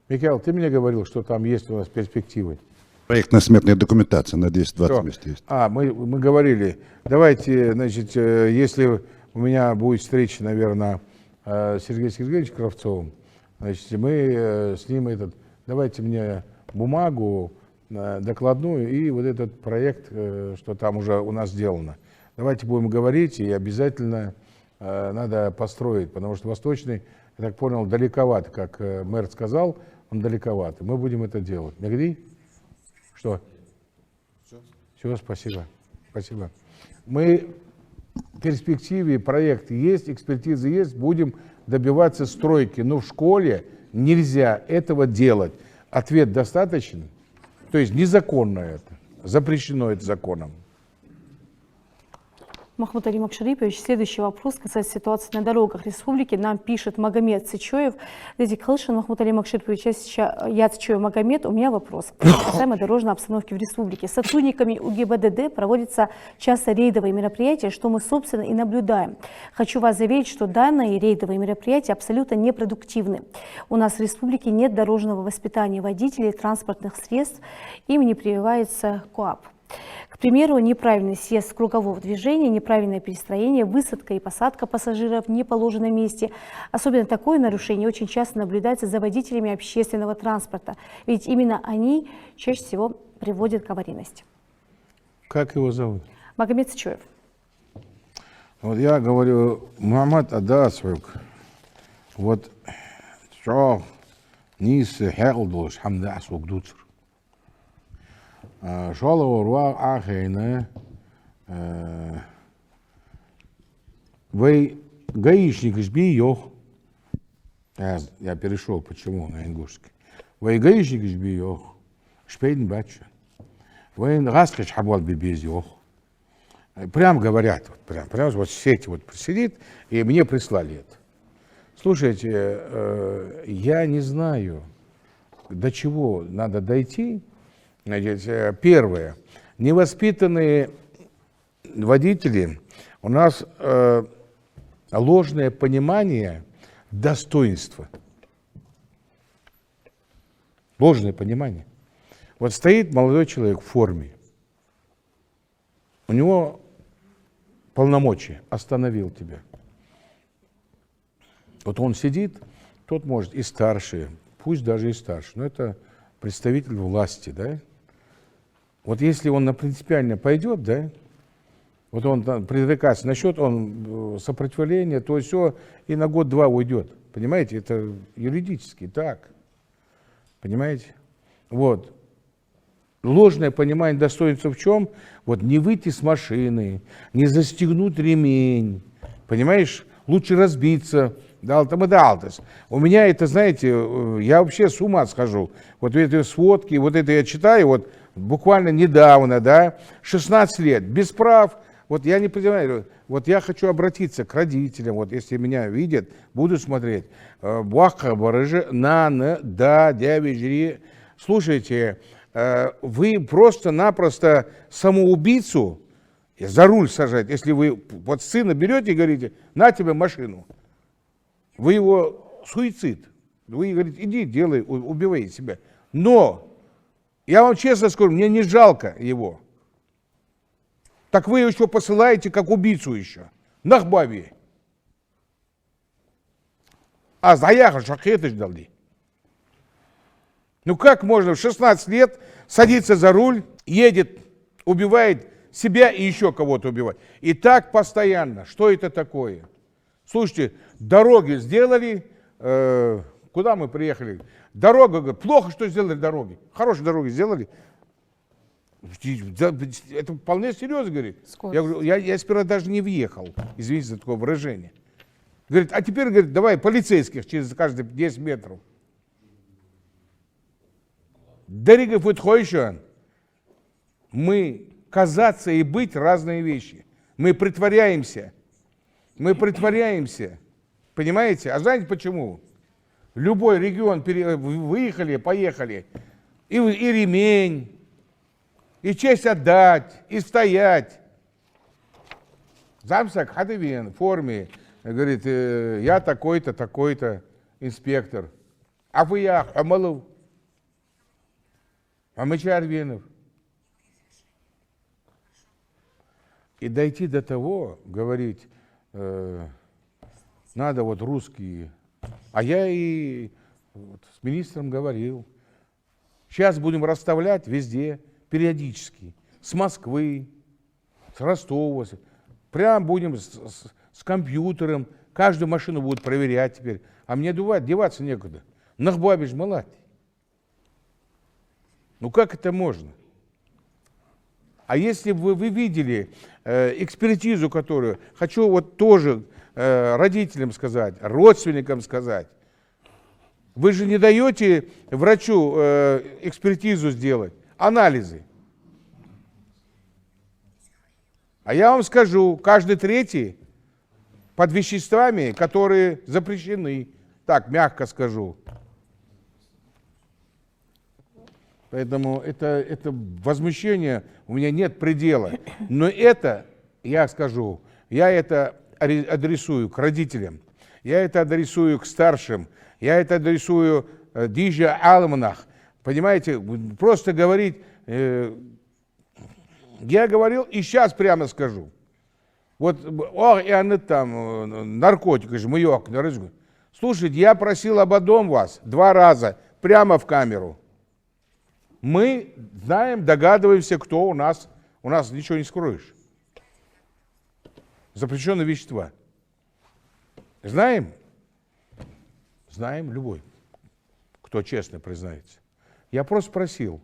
Михаил, ты мне говорил, что там есть у нас перспективы. Проектно-сметная документация на 220 мест есть. Мы говорили, давайте, значит, если у меня будет встреча, наверное, с Сергеем Сергеевичем Кравцовым, значит, мы с ним давайте мне бумагу докладную и вот этот проект, что там уже у нас сделано. давайте будем говорить, и обязательно надо построить, потому что Восточный, я так понял, далековато, как мэр сказал, он далековато. Мы будем это делать. Мегди? Что? Все, спасибо. Спасибо. Мы в перспективе, проект есть, экспертиза есть, будем добиваться стройки. Но в школе нельзя этого делать. Ответ достаточен? То есть незаконно это, запрещено это законом. Махмуд Али Макшарипович, следующий вопрос касается ситуации на дорогах республики. Нам пишет Магомед Сычоев. Махмуд Али Макшарипович, я Сычоев Магомед, у меня вопрос касаемо дорожной обстановки в республике. Сотрудниками УГИБДД проводятся часто рейдовые мероприятия, что мы, собственно, и наблюдаем. Хочу вас заверить, что данные рейдовые мероприятия абсолютно непродуктивны. У нас в республике нет дорожного воспитания водителей транспортных средств, им не прививается КоАП. К примеру, неправильный съезд с кругового движения, неправильное перестроение, высадка и посадка пассажиров в неположенном месте. Особенно такое нарушение очень часто наблюдается за водителями общественного транспорта, ведь именно они чаще всего приводят к аварийности. Как его зовут? Магомед Сычоев. Вот я говорю, Мухаммад Адасвик, вот что низ хелдуш хамдас угдуцр. Шалова руа ахейна, вы гаишник избиёх. Я перешел, почему на ингушский. Вы гаишник избиёх, шпейн бача. Вы раскач хабал бибезёх. Прям говорят, прям вот сеть вот сидит, и мне прислали это. Слушайте, я не знаю, до чего надо дойти. Значит, первое. Невоспитанные водители, у нас ложное понимание достоинства. Ложное понимание. Вот стоит молодой человек в форме, у него полномочия, остановил тебя. Вот он сидит, тот может и старше, пусть даже и старше, но это представитель власти, да? Вот если он на принципиально пойдет, да, вот он предрекается насчет он сопротивления, то все, и на год-два уйдет. Понимаете, это юридически так. Понимаете? Вот. Ложное понимание достоинства в чем? Вот не выйти с машины, не застегнуть ремень. Понимаешь? Лучше разбиться. У меня это, знаете, я вообще с ума схожу. Вот эти сводки, вот это я читаю, вот буквально недавно, да, 16 лет, без прав. Вот я не понимаю, вот я хочу обратиться к родителям, вот если меня видят, буду смотреть. Слушайте, вы просто-напросто самоубийцу за руль сажаете. Если вы вот сына берете и говорите, на тебе машину, вы его суицид. Вы говорите, иди, делай, убивай себя. Но, я вам честно скажу, мне не жалко его. Так вы еще посылаете как убийцу еще. Нахбави. А заяха шахеты ждали. Ну как можно в 16 лет садиться за руль, едет, убивает себя и еще кого-то убивать. И так постоянно. Что это такое? Слушайте, дороги сделали, куда мы приехали? Дорога, плохо, что сделали дороги. Хорошие дороги сделали. Это вполне серьезно, говорит. Я говорю, я сперва даже не въехал, извините за такое выражение. Говорит, а теперь, говорит, давай полицейских через каждые 10 метров. Дорога Футхойшан. Мы казаться и быть разные вещи. Мы притворяемся. Понимаете? А знаете почему? Любой регион выехали, поехали. И ремень, и честь отдать, и стоять. Замсак Хадывин в форме. Говорит, я такой-то, такой-то инспектор. А вы я Хамалов. А мы Чарвинов. И дойти до того, говорить, надо вот русские. А я и вот с министром говорил. Сейчас будем расставлять везде, периодически. С Москвы, с Ростова. Прям будем с компьютером, каждую машину будут проверять теперь. А мне деваться некуда. Нахбабиш малать. Ну как это можно? А если бы вы видели экспертизу, которую, хочу вот тоже родителям сказать, родственникам сказать, вы же не даете врачу экспертизу сделать, анализы. А я вам скажу, каждый третий под веществами, которые запрещены. Так, мягко скажу. Поэтому это возмущение, у меня нет предела. Но это, я скажу, я это адресую к родителям, я это адресую к старшим, я это адресую Дижа Алманах. Понимаете, просто говорить, я говорил и сейчас прямо скажу. Вот, и они там, наркотики же, мыек, слушайте, я просил об одном вас 2 раза, прямо в камеру. Мы знаем, догадываемся, кто у нас ничего не скроешь. Запрещенные вещества. Знаем? Знаем любой, кто честно признается. Я просто просил,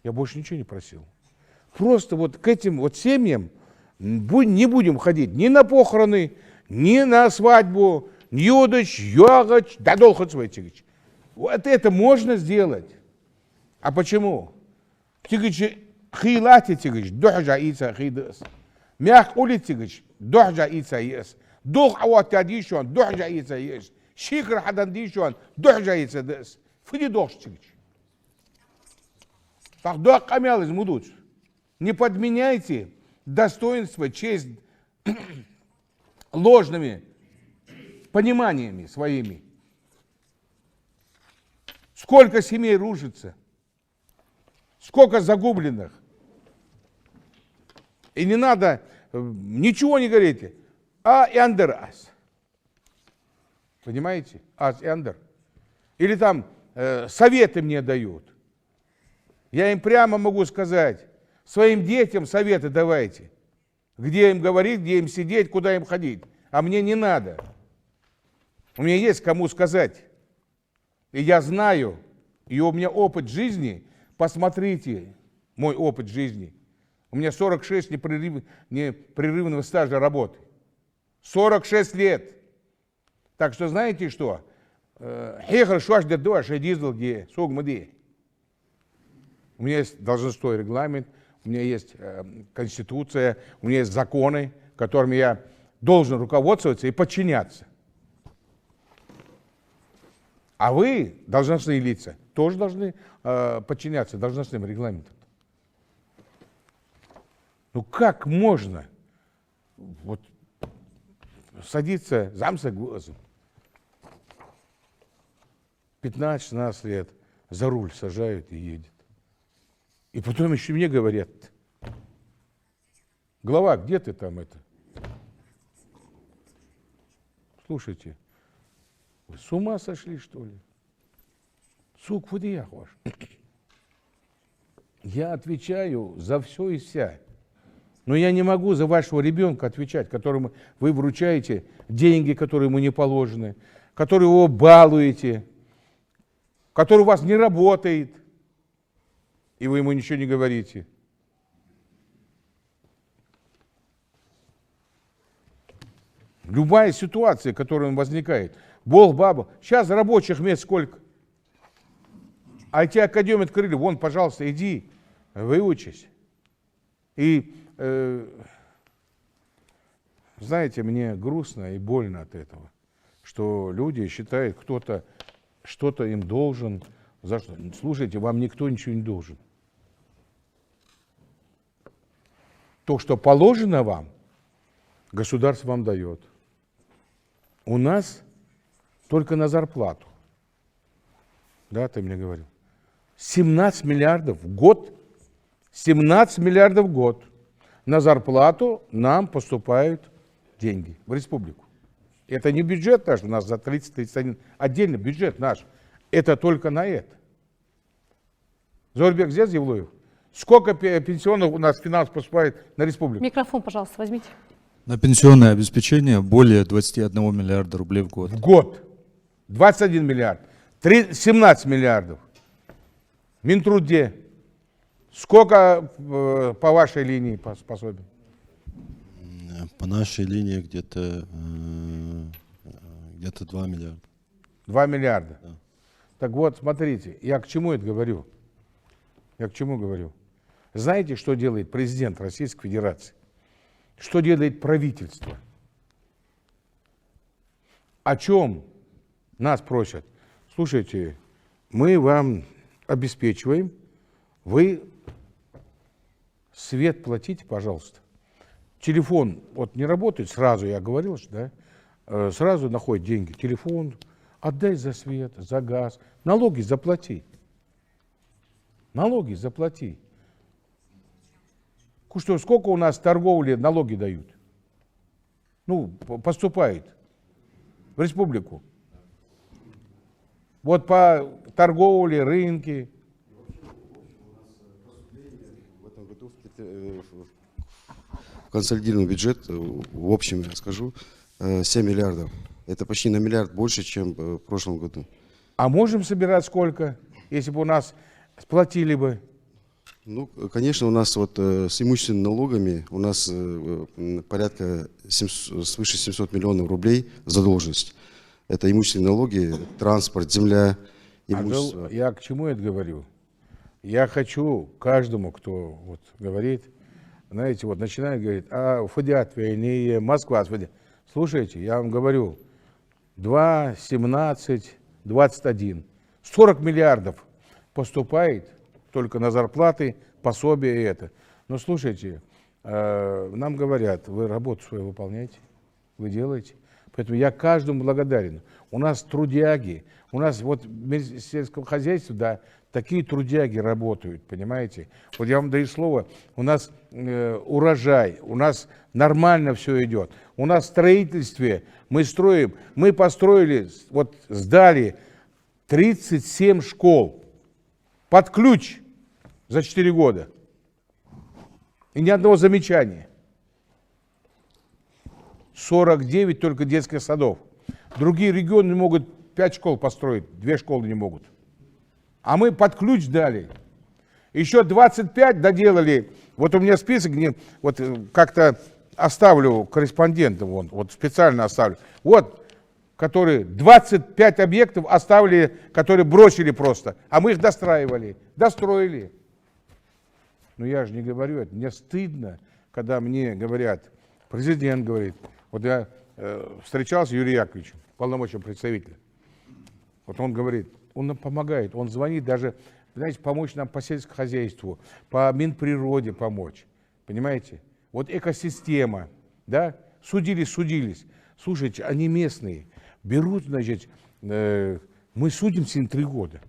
я больше ничего не просил. Просто вот к этим вот семьям не будем ходить ни на похороны, ни на свадьбу, ньюдач, йогач, дадолхацвайтигач. Вот это можно сделать. А почему? Тигач хилати тигач, дохжа ица хидас. Мях ули тигач, дохжа ица ес. Дух аватадишон, дохжа ица ес. Шикр хадандишон, дохжа ица дас. Фиди дохж тигач. Так дох камял из мудуц. Не подменяйте достоинство, честь ложными пониманиями своими. Сколько семей рушится, сколько загубленных. И не надо, ничего не говорите. А эндер ас. Понимаете? Ас эндер. Или там советы мне дают. Я им прямо могу сказать, своим детям советы давайте. Где им говорить, где им сидеть, куда им ходить. А мне не надо. У меня есть кому сказать. И я знаю, и у меня опыт жизни, посмотрите, мой опыт жизни. У меня 46 непрерывного стажа работы. 46 лет. Так что знаете что? У меня есть должностной регламент, у меня есть конституция, у меня есть законы, которыми я должен руководствоваться и подчиняться. А вы, должностные лица, тоже должны подчиняться должностным регламентам. Ну как можно вот садиться замса глазом 15-16 лет за руль сажают и едет. И потом еще мне говорят, глава, где ты там это? Слушайте, вы с ума сошли, что ли? Сук фудиях ваш. Я отвечаю за все и вся. Но я не могу за вашего ребенка отвечать, которому вы вручаете деньги, которые ему не положены, которые его балуете, который у вас не работает, и вы ему ничего не говорите. Любая ситуация, которая возникает, Бог, баба, сейчас рабочих мест сколько? А те академии открыли, вон, пожалуйста, иди, выучись. И, знаете, мне грустно и больно от этого, что люди считают, кто-то что-то им должен. За что? Слушайте, вам никто ничего не должен. То, что положено вам, государство вам дает. У нас только на зарплату. Да, ты мне говорил. 17 миллиардов в год. 17 миллиардов в год. На зарплату нам поступают деньги в республику. Это не бюджет наш, у нас за 30-31. Отдельный бюджет наш. Это только на это. Зорбек Зезевлуев, Сколько пенсионных у нас финансов поступает на республику? Микрофон, пожалуйста, возьмите. На пенсионное обеспечение более 21 миллиарда рублей в год. В год. 21 миллиард. 17 миллиардов. Минтруде. Сколько по вашей линии пособий? По нашей линии где-то 2 миллиарда. 2 миллиарда. Да. Так вот, смотрите, я к чему это говорю? Я к чему говорю? Знаете, что делает президент Российской Федерации? Что делает правительство? О чем нас просят? Слушайте, мы вам обеспечиваем, вы свет платите, пожалуйста. Телефон вот не работает, сразу я говорил, что да, сразу находит деньги. Телефон, отдай за свет, за газ, налоги заплати. Налоги заплати. Что, сколько у нас торговли налоги дают? Ну, поступает в республику. Вот по торговле, рынке. В этом году в консолидированный бюджет, в общем, я скажу, 7 миллиардов. Это почти на миллиард больше, чем в прошлом году. А можем собирать сколько, если бы у нас сплотили бы? Ну, конечно, у нас вот с имущественными налогами у нас порядка свыше 700 миллионов рублей задолженность. Это имущественные налоги, транспорт, земля, имущество. Я к чему это говорю? Я хочу каждому, кто вот говорит, знаете, вот начинает говорить, а Фадиат войне, Москва. Слушайте, я вам говорю, 2, 17, 21, 40 миллиардов поступает только на зарплаты, пособия и это. Но слушайте, нам говорят, вы работу свою выполняете, вы делаете. Поэтому я каждому благодарен. У нас трудяги, у нас вот в сельском хозяйстве, да, такие трудяги работают, понимаете. Вот я вам даю слово, у нас урожай, у нас нормально все идет. У нас в строительстве мы строим, мы построили, вот сдали 37 школ под ключ за 4 года. И ни одного замечания. 49 только детских садов. Другие регионы могут 5 школ построить, 2 школы не могут. А мы под ключ дали. Еще 25 доделали. Вот у меня список, вот как-то оставлю корреспондентам, вот специально оставлю. Вот, которые 25 объектов оставили, которые бросили просто. А мы их достраивали, достроили. Но я же не говорю это. Мне стыдно, когда мне говорят, президент говорит, вот я встречался с Юрием Яковлевичем, полномочным представителем. Вот он говорит, он нам помогает, он звонит даже, знаете, помочь нам по сельскому хозяйству, по Минприроде помочь. Понимаете? Вот экосистема, да, судились. Слушайте, они местные, берут, значит, мы судимся им 3 года.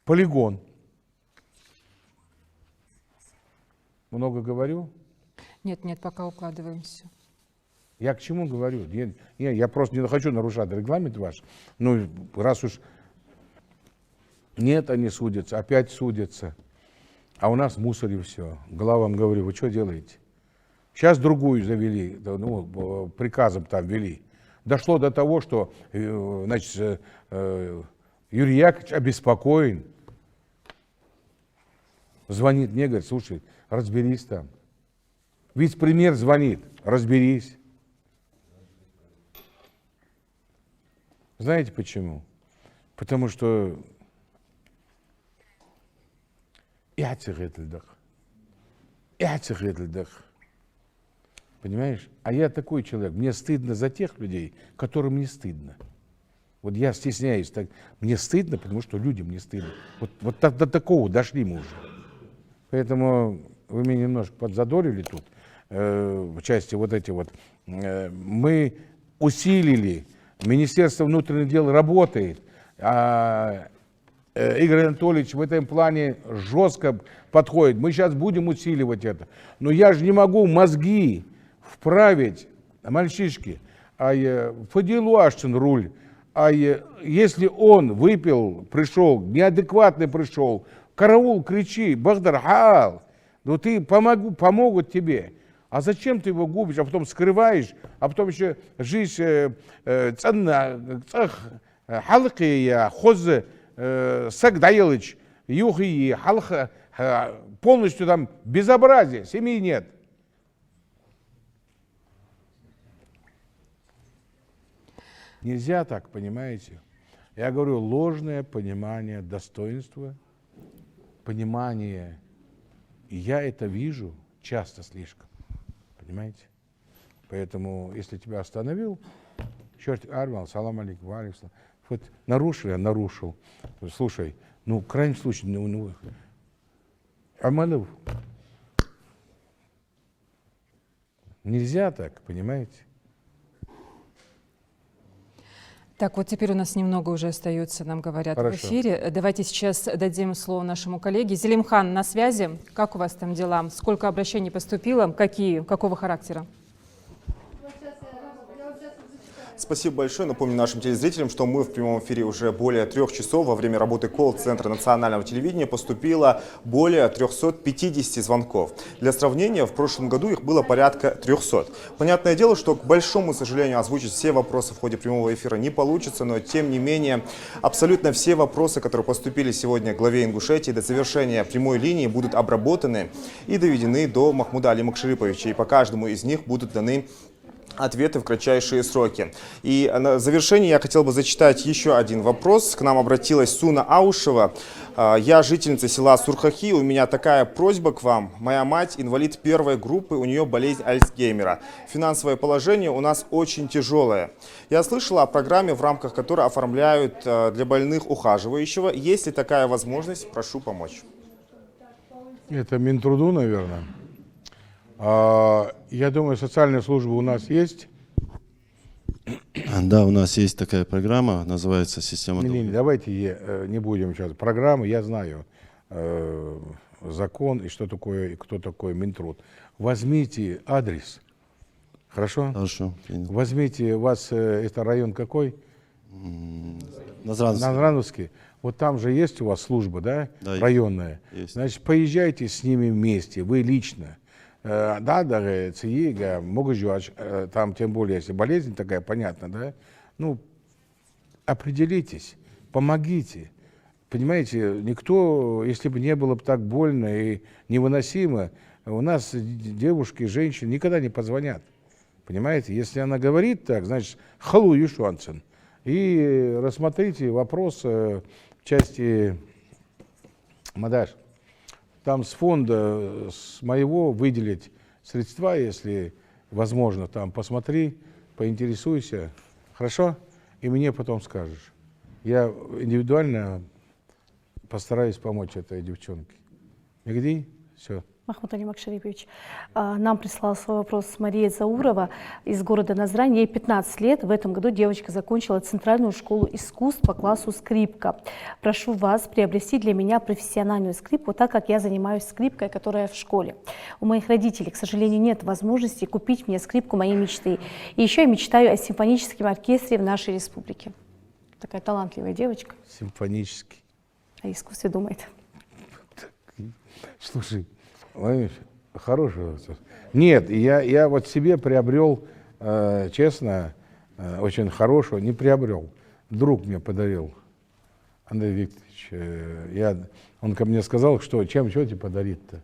Полигон. Много говорю? Нет, пока укладываемся. Я к чему говорю? Я просто не хочу нарушать регламент ваш. Ну, раз уж нет, они судятся, опять судятся. А у нас в мусоре все. Главам говорю, вы что делаете? Сейчас другую завели, ну, приказом там ввели. Дошло до того, что, значит, Юрий Яковлевич обеспокоен. Звонит мне, говорит, слушай, разберись там. Вице-премьер звонит, разберись. Знаете почему? Потому что понимаешь? А я такой человек, мне стыдно за тех людей, которым не стыдно. Вот я стесняюсь, мне стыдно, потому что людям не стыдно. Вот до такого дошли мы уже. Поэтому вы меня немножко подзадорили тут, в части вот эти вот. Мы усилили, Министерство внутренних дел работает, Игорь Анатольевич в этом плане жестко подходит. Мы сейчас будем усиливать это. Но я же не могу мозги вправить, мальчишки, Фадилу Аштин руль. Если он выпил, пришел, неадекватный пришел, караул, кричи, Багдархал, ну ты помогут тебе. А зачем ты его губишь, а потом скрываешь, а потом еще жизнь халқи я хоз сагдайлыч юхи халха полностью там безобразие, семьи нет. Нельзя так, понимаете? Я говорю, ложное понимание достоинства, понимание, и я это вижу часто слишком, понимаете? Поэтому, если тебя остановил, черт, армал, салам алейкум, алейкум, вот нарушил, я нарушил. Слушай, ну, в крайнем случае, Амалов, нельзя так, понимаете? Так, вот теперь у нас немного уже остается, нам говорят, в эфире. Давайте сейчас дадим слово нашему коллеге. Зелимхан, на связи. Как у вас там дела? Сколько обращений поступило? Какого характера? Спасибо большое. Напомню нашим телезрителям, что мы в прямом эфире уже более 3 часов. Во время работы колл-центра национального телевидения поступило более 350 звонков. Для сравнения, в прошлом году их было порядка 300. Понятное дело, что, к большому сожалению, озвучить все вопросы в ходе прямого эфира не получится, но, тем не менее, абсолютно все вопросы, которые поступили сегодня главе Ингушетии до завершения прямой линии, будут обработаны и доведены до Махмуда Али Макшариповича. И по каждому из них будут даны ответы в кратчайшие сроки. И на завершение я хотел бы зачитать еще один вопрос. К нам обратилась Суна Аушева. Я жительница села Сурхахи. У меня такая просьба к вам. Моя мать инвалид 1 группы, у нее болезнь Альцгеймера. Финансовое положение у нас очень тяжелое. Я слышала о программе, в рамках которой оформляют для больных ухаживающего. Есть ли такая возможность? Прошу помочь. Это Минтруду, наверное. Я думаю, социальная служба у нас есть. Да, у нас есть такая программа, называется «Система». Не, давайте не будем сейчас. Программу я знаю, закон и что такое, и кто такой Минтруд. Возьмите адрес, хорошо? Хорошо. Возьмите, у вас это район какой? Назрановский. Назрановский. Вот там же есть у вас служба, да? Да, районная. Есть. Значит, поезжайте с ними вместе, вы лично. Да, даже ЦИИГа, там тем более, если болезнь такая, понятно, да? Ну, определитесь, помогите. Понимаете, никто, если бы не было бы так больно и невыносимо, у нас девушки, женщины никогда не позвонят. Понимаете, если она говорит так, значит, халу юшуанцен. И рассмотрите вопрос в части Мадаш. Там с фонда, с моего выделить средства, если возможно, там посмотри, поинтересуйся, хорошо? И мне потом скажешь. Я индивидуально постараюсь помочь этой девчонке. Мегди? Все. Махмуд Али Макшарипович, нам прислала свой вопрос Мария Заурова из города Назрань. Ей 15 лет. В этом году девочка закончила Центральную школу искусств по классу скрипка. Прошу вас приобрести для меня профессиональную скрипку, так как я занимаюсь скрипкой, которая в школе. У моих родителей, к сожалению, нет возможности купить мне скрипку моей мечты. И еще я мечтаю о симфоническом оркестре в нашей республике. Такая талантливая девочка. Симфонический. О искусстве думает. Слушай, хорошего. Нет, я вот себе приобрел, честно, очень хорошего, не приобрел. Друг мне подарил, Андрей Викторович. Он ко мне сказал, что что тебе подарить-то?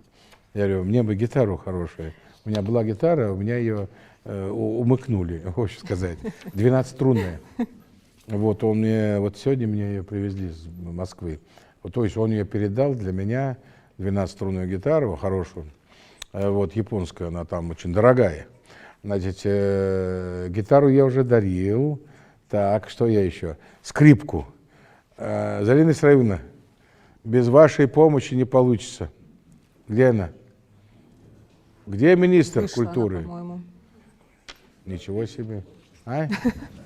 Я говорю, мне бы гитару хорошую. У меня была гитара, у меня ее умыкнули, хочешь сказать, 12-струнная. Вот он мне, вот сегодня мне ее привезли из Москвы. Вот, то есть он ее передал для меня, 12-струнную гитару хорошую, вот японская, она там очень дорогая. Значит, гитару я уже дарил. Так, что я еще? Скрипку. Зарина Исраиловна, без вашей помощи не получится. Где она? Где министр Вышла культуры? она, по-моему. Ничего себе. А?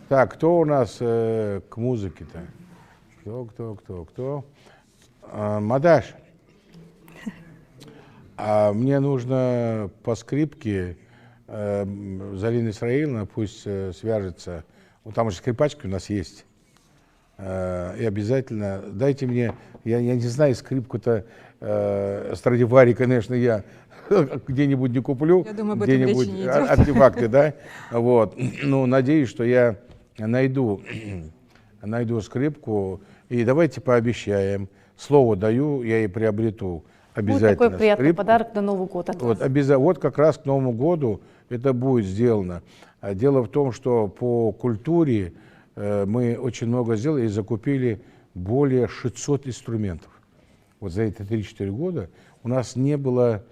Так, кто у нас к музыке-то? Кто? Мадаш. А мне нужно по скрипке Зарина Исраиловна пусть свяжется. Вот там уже скрипачки у нас есть. И обязательно дайте мне, я не знаю, скрипку-то Страдивари, конечно, я где-нибудь не куплю, Я думаю, об этом речи где-нибудь не идет. артефакты, да, вот. Ну, надеюсь, что я найду скрипку, и давайте пообещаем, слово даю, я и приобрету обязательно. Будет такой приятный скрипку. подарок на Новый год от вас. Вот как раз к Новому году это будет сделано. А дело в том, что по культуре мы очень много сделали и закупили более 600 инструментов. Вот за эти 3-4 года у нас не было,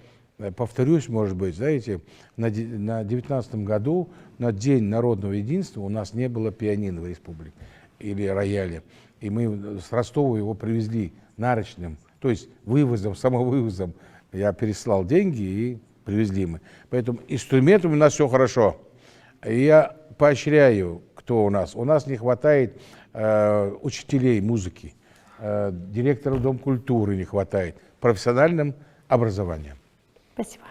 повторюсь, может быть, знаете, на 19-м году, на День народного единства, у нас не было пианино в республике или рояля. И мы с Ростова его привезли нарочным, то есть вывозом, самовывозом. Я переслал деньги и привезли мы. Поэтому инструментами у нас все хорошо. И я поощряю, кто у нас. У нас не хватает учителей музыки, директоров Дом культуры не хватает, профессиональным образованием. Спасибо.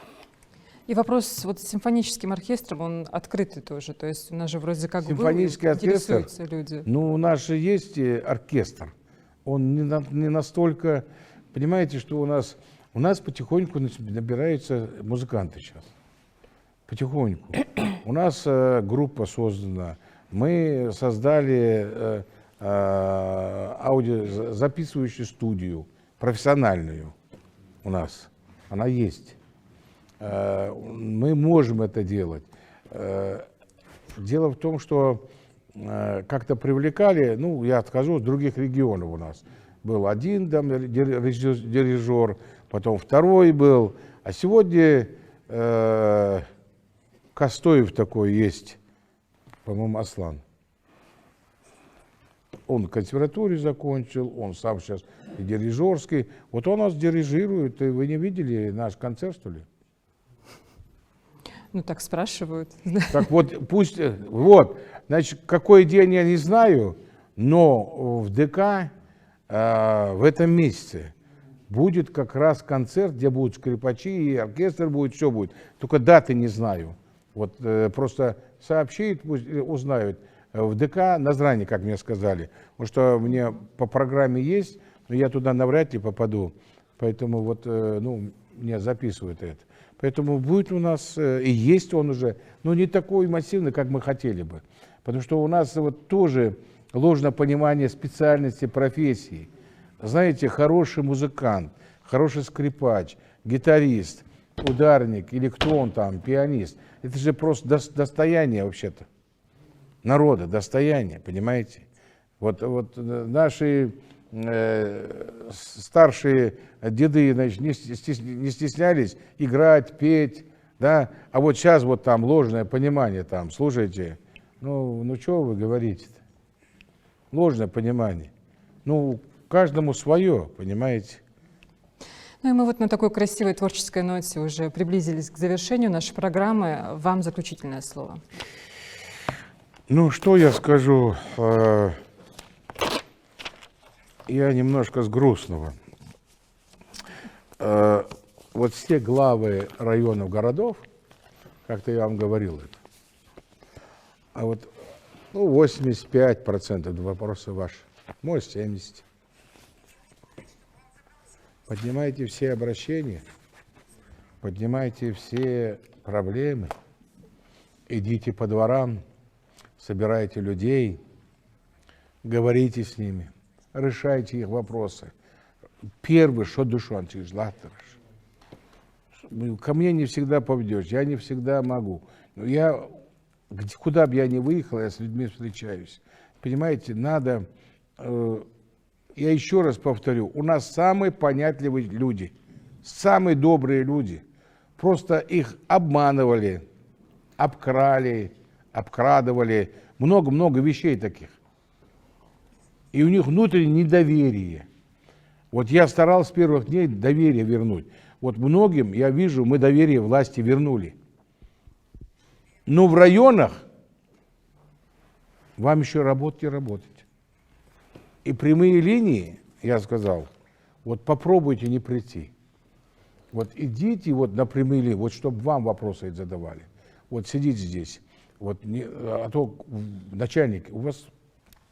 И вопрос вот с симфоническим оркестром, он открытый тоже, то есть у нас же вроде как Симфонический оркестр, интересуются люди. ну у нас же есть оркестр, он не настолько, понимаете, что у нас потихоньку набираются музыканты сейчас, потихоньку. У нас группа создана, мы создали записывающую студию, профессиональную у нас, она есть. Мы можем это делать. Дело в том, что как-то привлекали, ну, я скажу, с других регионов у нас. Был один там дирижер, потом второй был, а сегодня Костоев такой есть, по-моему, Аслан. Он в консерваторию закончил, он сам сейчас и дирижерский. Вот он нас дирижирует, и вы не видели наш концерт, что ли? Ну так спрашивают. Так вот, пусть, вот, значит, какой день я не знаю, но в ДК в этом месяце будет как раз концерт, где будут скрипачи, и оркестр будет, все будет. Только даты не знаю. Вот просто сообщит, пусть узнают. В ДК Назрани, как мне сказали. Потому что мне по программе есть, но я туда навряд ли попаду. Поэтому вот, ну, мне записывают это. Поэтому будет у нас, и есть он уже, но не такой массивный, как мы хотели бы. Потому что у нас вот тоже ложное понимание специальности профессии. Знаете, хороший музыкант, хороший скрипач, гитарист, ударник или кто он там, пианист. Это же просто достояние вообще-то народа, достояние, понимаете? Вот наши старшие деды, значит, не стеснялись играть, петь, да, а вот сейчас вот там ложное понимание там, слушайте, ну что вы говорите-то? Ложное понимание. Ну, каждому свое, понимаете? Ну и мы вот на такой красивой творческой ноте уже приблизились к завершению нашей программы. Вам заключительное слово. Ну, что я скажу? Я немножко с грустного. Вот все главы районов, городов, как-то я вам говорил это, а вот 85% вопросы ваши, может 70%. Поднимайте все обращения, поднимайте все проблемы, идите по дворам, собирайте людей, говорите с ними, решайте их вопросы. Первый, что душу антижлатырыш. Ко мне не всегда поведешь, я не всегда могу. Но я, куда бы я ни выехал, я с людьми встречаюсь. Понимаете, надо, я еще раз повторю, у нас самые понятливые люди, самые добрые люди. Просто их обманывали, обкрали, обкрадывали, много-много вещей таких. И у них внутреннее недоверие. Вот я старался с первых дней доверие вернуть. Вот многим, я вижу, мы доверие власти вернули. Но в районах вам еще работать и работать. И прямые линии, я сказал, вот попробуйте не прийти. Вот идите вот на прямые линии, вот чтобы вам вопросы задавали. Вот сидите здесь. Вот, а то начальник, у вас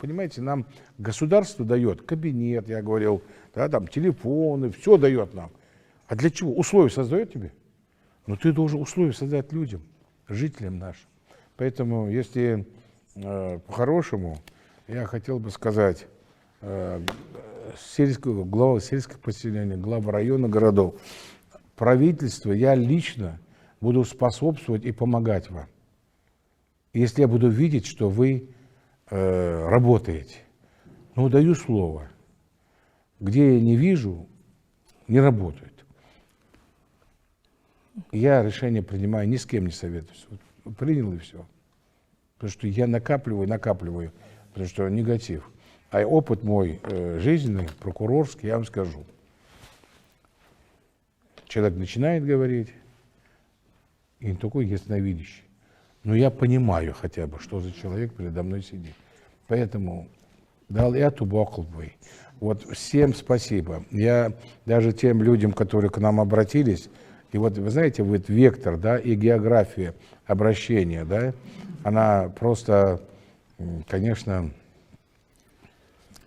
понимаете, нам государство дает кабинет, я говорил, да, там телефоны, все дает нам. А для чего? Условия создает тебе? Но ты должен условия создать людям, жителям нашим. Поэтому, если по-хорошему, я хотел бы сказать, глава сельского поселения, глава района, городов, правительство, я лично буду способствовать и помогать вам. Если я буду видеть, что вы работаете. Ну, даю слово. Где я не вижу, не работает. Я решение принимаю, ни с кем не советуюсь. Вот принял и все. Потому что я накапливаю, потому что негатив. А опыт мой жизненный, прокурорский, я вам скажу. Человек начинает говорить, и не такой ясновидящий. Но я понимаю хотя бы, что за человек передо мной сидит. Поэтому дал эту боколбы. Вот всем спасибо. Я даже тем людям, которые к нам обратились, и вот вы знаете, вот вектор, да, и география обращения, да, она просто, конечно,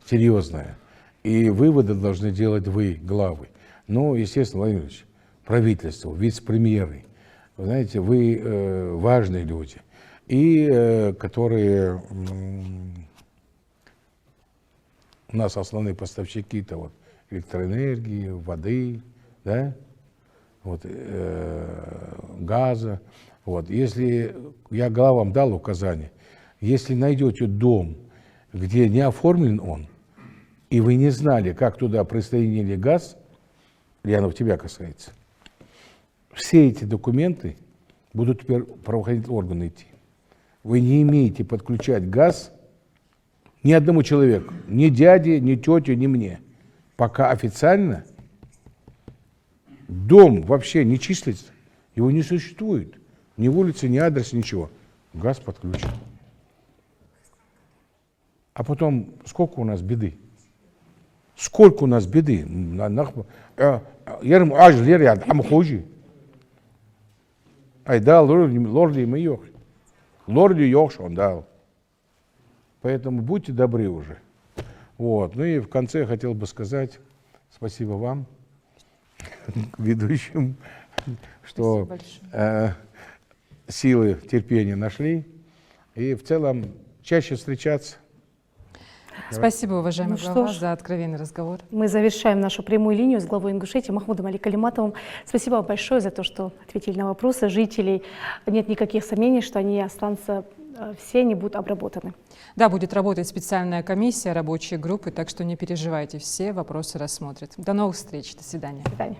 серьезная. И выводы должны делать вы, главы. Ну, естественно, Владимир Ильич, правительство, вице-премьеры. Вы знаете, вы важные люди, и которые у нас основные поставщики-то вот электроэнергии, воды, да, вот, газа. Вот. Если я главам дал указание, если найдете дом, где не оформлен он, и вы не знали, как туда присоединили газ, Янов, тебя касается, все эти документы будут теперь правоохранительные органы идти. Вы не имеете подключать газ ни одному человеку, ни дяде, ни тете, ни мне. Пока официально дом вообще не числится, его не существует. Ни улицы, ни адреса, ничего. Газ подключен. А потом, сколько у нас беды? Сколько у нас беды? Ай дал, лорди мы йох. Лорди йох, он дал. Поэтому будьте добры уже. Вот. Ну и в конце я хотел бы сказать спасибо вам, ведущим, что силы терпения нашли. И в целом чаще встречаться. Спасибо, уважаемый Ну глава, что ж, за откровенный разговор. Мы завершаем нашу прямую линию с главой Ингушетии Махмудом Али Калиматовым. Спасибо вам большое за то, что ответили на вопросы жителей. Нет никаких сомнений, что они останутся, все они будут обработаны. Да, будет работать специальная комиссия, рабочие группы, так что не переживайте, все вопросы рассмотрят. До новых встреч, до свидания. До свидания.